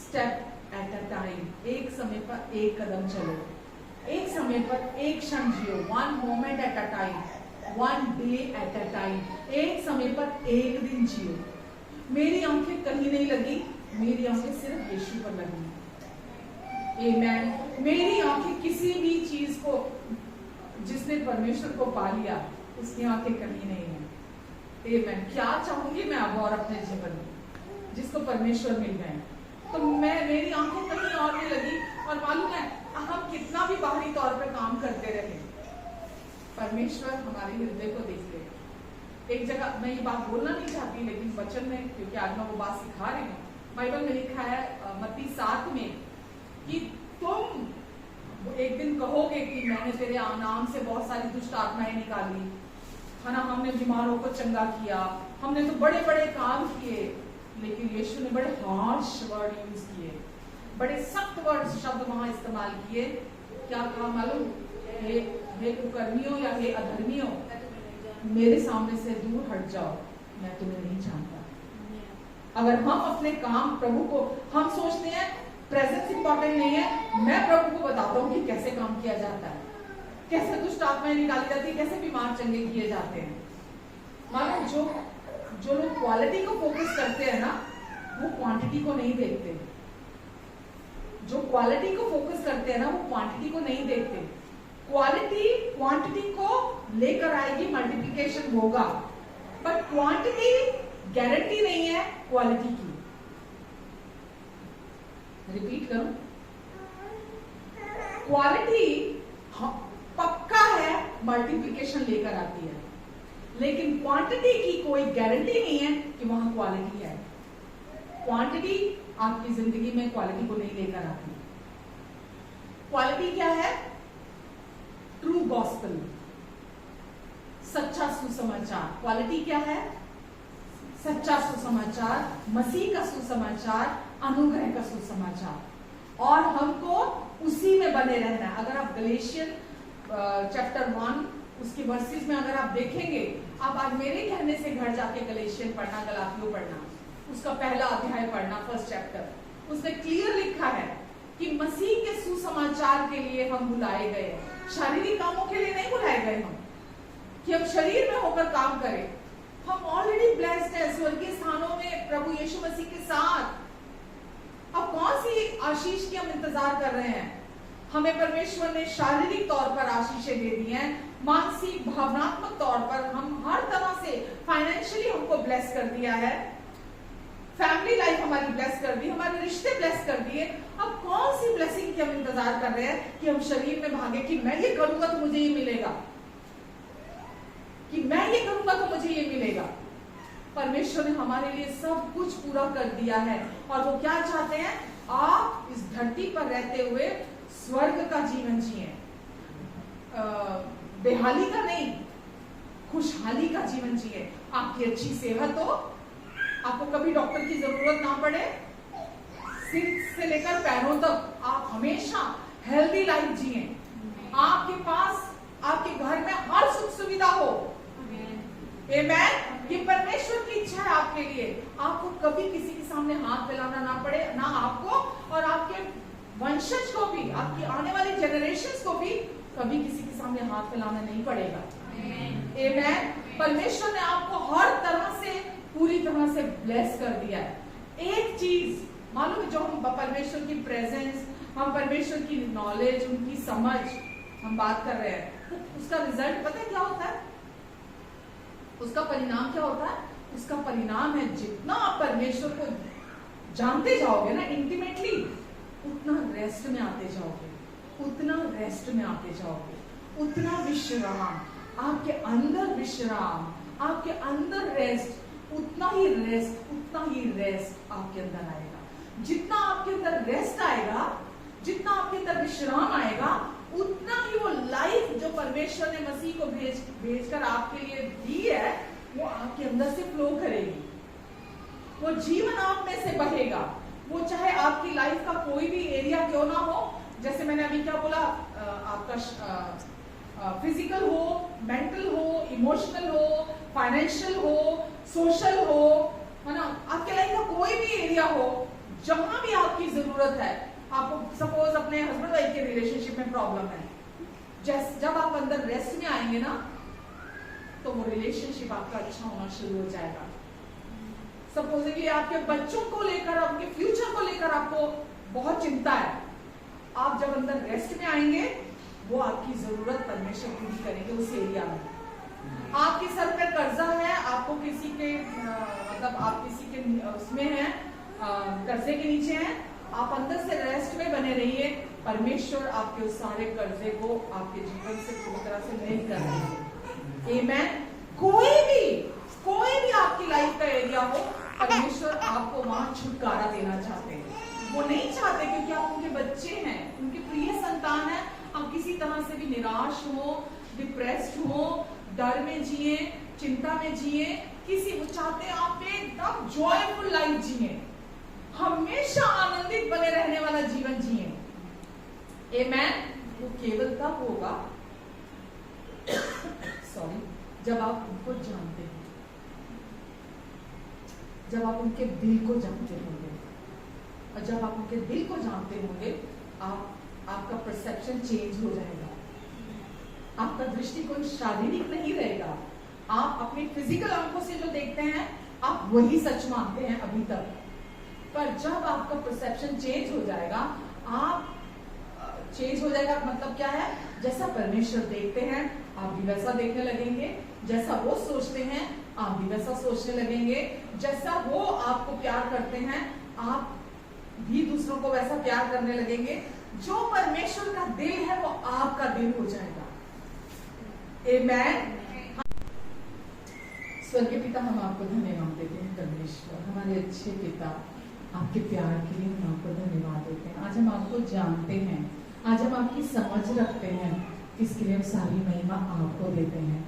स्टेप एट अ टाइम, एक समय पर एक कदम चलो, एक समय पर एक क्षण जियो, 1 moment at a time, 1 day at a time, एक समय पर एक दिन जियो। मेरी आंखें कहीं नहीं लगी, मेरी आंखें सिर्फ यीशु पर लगी। आमेन। मेरी आंखें किसी भी चीज को, जिसने परमेश्वर को पा लिया उसकी आंखें कहीं नहीं है। आमेन। क्या चाहूंगी मैं अब और अपने जीवन में, जिसको परमेश्वर मिल गए, तो मेरी आंखें कहीं और नहीं लगी। और मालूम है हम कितना भी बाहरी तौर पर काम करते रहे, परमेश्वर हमारे हृदय को देख ले। एक जगह मैं ये बात बोलना नहीं चाहती, लेकिन वचन में, क्योंकि आज मैं वो बात सिखा रही हूँ, बाइबल में लिखा है मत्ती 7 में कि तुम एक दिन कहोगे कि मैंने तेरे नाम से बहुत सारी दुष्ट आत्माएं निकाली, है ना, हमने बीमारों को चंगा किया, हमने तो बड़े बड़े काम किए, लेकिन यीशु ने बड़े हार्श वर्ड यूज किए, बड़े सख्त वर्ड शब्द वहां इस्तेमाल किए। क्या कहा मालूम? हे कुकर्मियों या हे अधर्मियों, मेरे सामने से दूर हट जाओ, मैं तुम्हें नहीं जानता। अगर हम अपने काम प्रभु को, हम सोचते हैं प्रेजेंस इंपॉर्टेंट नहीं है, मैं प्रभु को बताता हूँ कि कैसे काम किया जाता है, कैसे दुष्ट आत्माएं निकाली जाती है, कैसे बीमार चंगे किए जाते हैं। मानो जो लोग क्वालिटी को फोकस करते हैं ना, वो क्वांटिटी को नहीं देखते। जो क्वालिटी को फोकस करते हैं ना, वो क्वांटिटी को नहीं देखते। क्वालिटी क्वांटिटी को लेकर आएगी, मल्टीप्लिकेशन होगा, बट क्वांटिटी गारंटी नहीं है क्वालिटी की। रिपीट करूं, क्वालिटी पक्का है मल्टीप्लिकेशन लेकर आती है, लेकिन क्वांटिटी की कोई गारंटी नहीं है कि वहां क्वालिटी है। क्वांटिटी आपकी जिंदगी में क्वालिटी को नहीं लेकर आती। क्वालिटी क्या है? ट्रू गॉस्पेल, सच्चा सुसमाचार। क्वालिटी क्या है? सच्चा सुसमाचार, मसीह का सुसमाचार, अनुग्रह का सुसमाचार, और हमको उसी में बने रहना है। अगर आप गलेशियन चैप्टर 1 उसके वर्सेस में अगर आप देखेंगे, आप आज मेरे कहने से घर जाके गलेशियन पढ़ना, गलातियों पढ़ना, उसका पहला अध्याय पढ़ना, फर्स्ट चैप्टर, उसमें क्लियर लिखा है कि मसीह के सुसमाचार के लिए हम बुलाए गए, शारीरिक कामों के लिए नहीं बुलाए गए हम, कि हम शरीर में होकर काम करें। हम ऑलरेडी ब्लेस्ड हैं स्वर्गीय स्थानों में प्रभु यीशु मसीह के साथ। अब कौन सी आशीष की हम इंतजार कर रहे हैं? हमें परमेश्वर ने शारीरिक तौर पर आशीषें दे दी हैं, मानसिक भावनात्मक तौर पर हम हर तरह से फाइनेंशियली हमको ब्लेस कर दिया है, फैमिली लाइफ हमारी ब्लेस कर दी, हमारे रिश्ते ब्लेस कर दिए। अब कौन सी ब्लेसिंग की हम इंतजार कर रहे हैं कि हम शरीर में भागे कि मैं ये करूंगा तो मुझे ये मिलेगा, कि मैं ये करूंगा तो मुझे ये मिलेगा। परमेश्वर ने हमारे लिए सब कुछ पूरा कर दिया है, और वो क्या चाहते हैं? आप इस धरती पर रहते हुए स्वर्ग का जीवन जिए, बेहाली का नहीं, खुशहाली का जीवन जिए। आपकी अच्छी सेहत हो, आपको कभी डॉक्टर की जरूरत ना पड़े, सिर से लेकर पैरों तक आप हमेशा हेल्दी लाइफ जिए। आपके पास, आपके घर में हर सुख सुविधा हो। आमेन। ये परमेश्वर की इच्छा है आपके लिए। आपको कभी किसी के सामने हाथ फैलाना ना पड़े, ना आपको और आपके वंशज को भी, आपकी आने वाली जनरेशंस को भी कभी किसी के सामने हाथ फैलाना नहीं पड़ेगा। आमेन। परमेश्वर ने आपको हर तरह से पूरी तरह से ब्लेस कर दिया है। एक चीज मालूम है, जो हम परमेश्वर की प्रेजेंस, हम परमेश्वर की नॉलेज, उनकी समझ हम बात कर रहे हैं, तो उसका रिजल्ट पता है क्या होता है? उसका परिणाम क्या होता है? उसका परिणाम है जितना आप परमेश्वर को जानते जाओगे ना इंटीमेटली, उतना रेस्ट में आते जाओगे, उतना रेस्ट में आते जाओगे, उतना विश्राम आपके अंदर, विश्राम आपके अंदर, रेस्ट, उतना ही रेस्ट आपके अंदर आएगा। जितना आपके अंदर रेस्ट आएगा, जितना आपके अंदर विश्राम आएगा, उतना ही वो लाइफ जो परमेश्वर ने मसीह को भेजकर आपके लिए दी है, वो आपके अंदर से फ्लो करेगी। वो जीवन आप में से बहेगा। वो चाहे आपकी लाइफ का कोई भी एरिया क्यों ना हो, जैसे मैंने अभी क्या बोला, आपका फिजिकल हो, मेंटल हो, इमोशनल हो, फाइनेंशियल हो, सोशल हो, है ना, आपके लाइफ का कोई भी एरिया हो, जहां भी आपकी जरूरत है, आपको सपोज अपने हस्बैंड वाइफ के रिलेशनशिप में प्रॉब्लम है, जब आप अंदर रेस्ट में आएंगे ना, तो वो रिलेशनशिप आपका अच्छा होना शुरू हो जाएगा। सपोजिटली आपके बच्चों को लेकर, आपके फ्यूचर को लेकर आपको बहुत चिंता है, आप जब अंदर रेस्ट में आएंगे, वो आपकी जरूरत परमेश्वर पूरी करेंगे उस एरिया में। आपके सर पे कर्जा है, आपको किसी के मतलब आप किसी के उसमें हैं, कर्जे के नीचे हैं, आप अंदर से रेस्ट में बने रहिए, परमेश्वर आपके उस सारे कर्जे को आपके जीवन से पूरी तरह से नहीं करेंगे। आमेन। कोई भी आपकी लाइफ का एरिया हो, परमेश्वर आपको वहां छुटकारा देना चाहते हैं। वो नहीं चाहते, क्योंकि आप उनके बच्चे हैं, उनके प्रिय संतान हैं, आप किसी तरह से भी निराश हो, डिप्रेस्ड हो, डर में जिए, चिंता में जिए, वो चाहते हैं आप एकदम जॉयफुल लाइफ जिए, हमेशा आनंदित बने रहने वाला जीवन जिए। आमेन। वो केवल तब होगा जब आप उनको जानते हैं, जब आप उनके दिल को जानते होंगे, और जब आप उनके दिल को जानते होंगे, आपका परसेप्शन चेंज हो जाएगा, आपका दृष्टिकोण शारीरिक नहीं रहेगा। आप अपनी फिजिकल आंखों से जो देखते हैं, आप वही सच मानते हैं अभी तक, पर जब आपका परसेप्शन चेंज हो जाएगा, आप चेंज हो जाएगा, मतलब क्या है, जैसा परमेश्वर देखते हैं आप भी वैसा देखने लगेंगे, जैसा वो सोचते हैं आप भी वैसा सोचने लगेंगे, जैसा वो आपको प्यार करते हैं आप भी दूसरों को वैसा प्यार करने लगेंगे। जो परमेश्वर का दिल है वो आपका दिल हो जाएगा। आमेन। स्वर्गीय पिता, हम आपको धन्यवाद देते हैं परमेश्वर, हमारे अच्छे पिता, आपके प्यार के लिए हम आपको धन्यवाद देते हैं। आज हम आपको जानते हैं, आज हम आपकी समझ रखते हैं, इसके लिए हम सारी महिमा आपको देते हैं।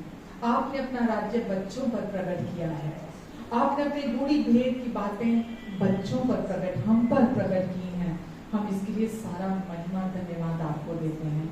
आपने अपना राज्य बच्चों पर प्रकट किया है, आपने अपनी गूढ़ी भेद की बातें बच्चों पर प्रकट, हम पर प्रकट की हैं। हम इसके लिए सारा महिमा धन्यवाद आपको देते हैं।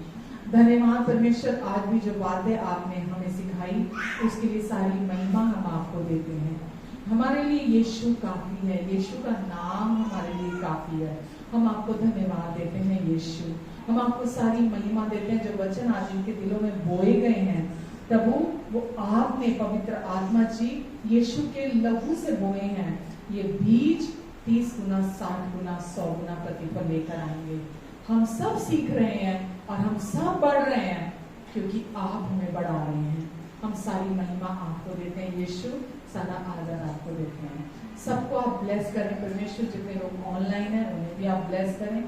धन्यवाद परमेश्वर, आज भी जो बातें आपने हमें सिखाई उसके लिए सारी महिमा हम आपको देते हैं। हमारे लिए यीशु काफी है, यीशु का नाम हमारे लिए काफी है। हम आपको धन्यवाद देते हैं यीशु, हम आपको सारी महिमा देते हैं। जो वचन आज इनके दिलों में बोए गए हैं प्रभु, वो आपने पवित्र आत्मा जी यीशु के लहू से बोए हैं। ये बीज 30 गुना, 60 गुना, 100 गुना प्रतिफल लेकर आएंगे। हम सब सीख रहे हैं और हम सब बढ़ रहे हैं, क्योंकि आप हमें बढ़ा रहे हैं। हम सारी महिमा आपको देते हैं यीशु, सारा आदर आपको देते हैं। सबको आप ब्लेस करें परमेश्वर, जितने लोग ऑनलाइन हैं उन्हें भी आप ब्लेस करें।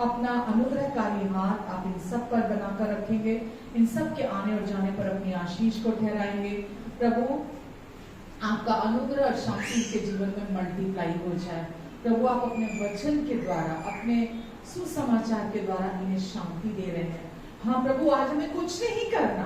अपना अनुग्रहकारी हाथ आप इन सब पर बनाकर रखेंगे, इन सब के आने और जाने पर अपनी आशीष को ठहराएंगे। प्रभु आपका अनुग्रह और शांति के जीवन में मल्टीप्लाई हो जाए। प्रभु आप अपने वचन के द्वारा, अपने सुसमाचार के द्वारा इन्हें शांति दे रहे हैं। हाँ प्रभु, आज हमें कुछ नहीं करना,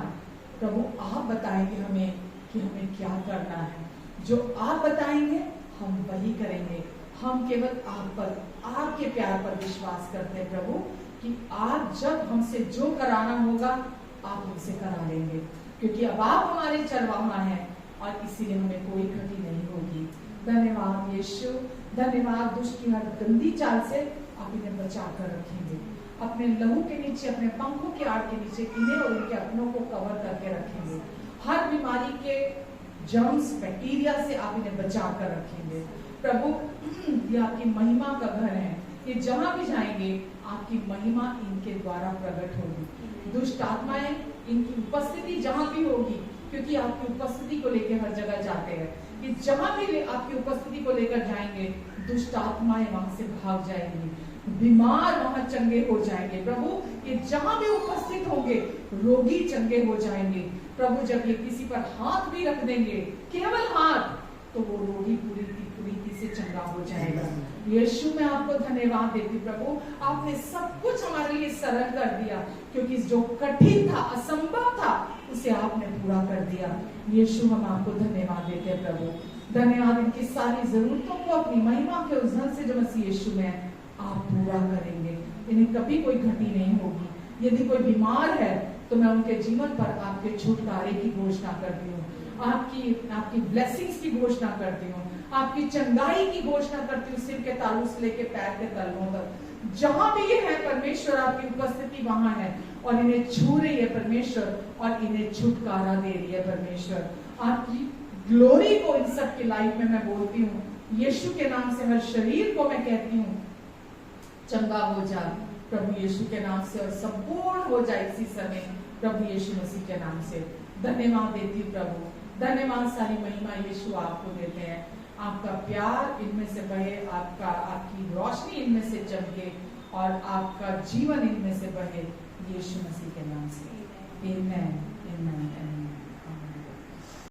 प्रभु आप बताएंगे हमें कि हमें क्या करना है। जो आप बताएंगे हम वही करेंगे। हम केवल आप पर, आपके प्यार पर विश्वास करते हैं प्रभु, कि आप जब हमसे जो कराना होगा आप हमसे करा लेंगे, क्योंकि अब आप हमारे चरवाहा हैं और इसीलिए हमें कोई क्षति नहीं होगी। धन्यवाद यीशु, धन्यवाद। दुष्ट की हर गंदी चाल से आप इन्हें बचा कर रखेंगे, अपने लहू के नीचे, अपने पंखों के आड़ के नीचे इन्हें और उनके अपनों को कवर करके रखेंगे। हर बीमारी के जर्म्स बैक्टीरिया से आप इन्हें बचा कर रखेंगे। प्रभु ये आपकी महिमा का घर है, ये जहां भी जाएंगे आपकी महिमा इनके द्वारा प्रकट होगी। दुष्ट आत्माएं इनकी उपस्थिति जहां भी होगी, क्योंकि आपकी उपस्थिति को लेकर हर जगह जाते हैं, कि जहां भी आपकी उपस्थिति को लेकर जाएंगे दुष्ट आत्माएं वहां से भाग जाएंगी, बीमार वहां चंगे हो जाएंगे। प्रभु ये जहां भी उपस्थित होंगे रोगी चंगे हो जाएंगे। प्रभु जब ये किसी पर हाथ भी रख देंगे, केवल हाथ, तो वो रोगी पूरी से चंगा हो जाएगा। यीशु मैं आपको धन्यवाद देती प्रभु, आपने सब कुछ हमारे लिए सरल कर दिया, क्योंकि जो कठिन था, असंभव था, उसे आपने पूरा कर दिया। यीशु हम आपको धन्यवाद देते हैं प्रभु। धन्यवाद, इनकी सारी जरूरतों को अपनी महिमा के उस धन से जो मसीह यीशु में आप पूरा करेंगे। इन्हें कभी कोई घटी नहीं होगी। यदि कोई बीमार है तो मैं उनके जीवन पर आपके छुटकारे की घोषणा करती हूँ, आपकी ब्लेसिंग्स की घोषणा करती हूँ, आपकी चंगाई की घोषणा करती हूँ, सिर के तालू से लेके पैर के तलवों तक। जहां भी ये है परमेश्वर आपकी उपस्थिति वहां है और इन्हें छू रही है परमेश्वर, और इन्हें छुटकारा दे रही है परमेश्वर। आपकी ग्लोरी को इन सब की लाइफ में मैं बोलती हूँ। यीशु के नाम से हर शरीर को मैं कहती हूँ चंगा हो जा प्रभु यीशु के नाम से, और संपूर्ण हो जाए इसी समय प्रभु यीशु मसीह के नाम से। धन्यवाद देती हूँ प्रभु, धन्यवाद, सारी महिमा यीशु आपको देते हैं। आपका प्यार इनमें से बहे, आपकी रोशनी इनमें से चमके, और आपका जीवन इनमें से बहे, यीशु मसीह के नाम से। आमीन।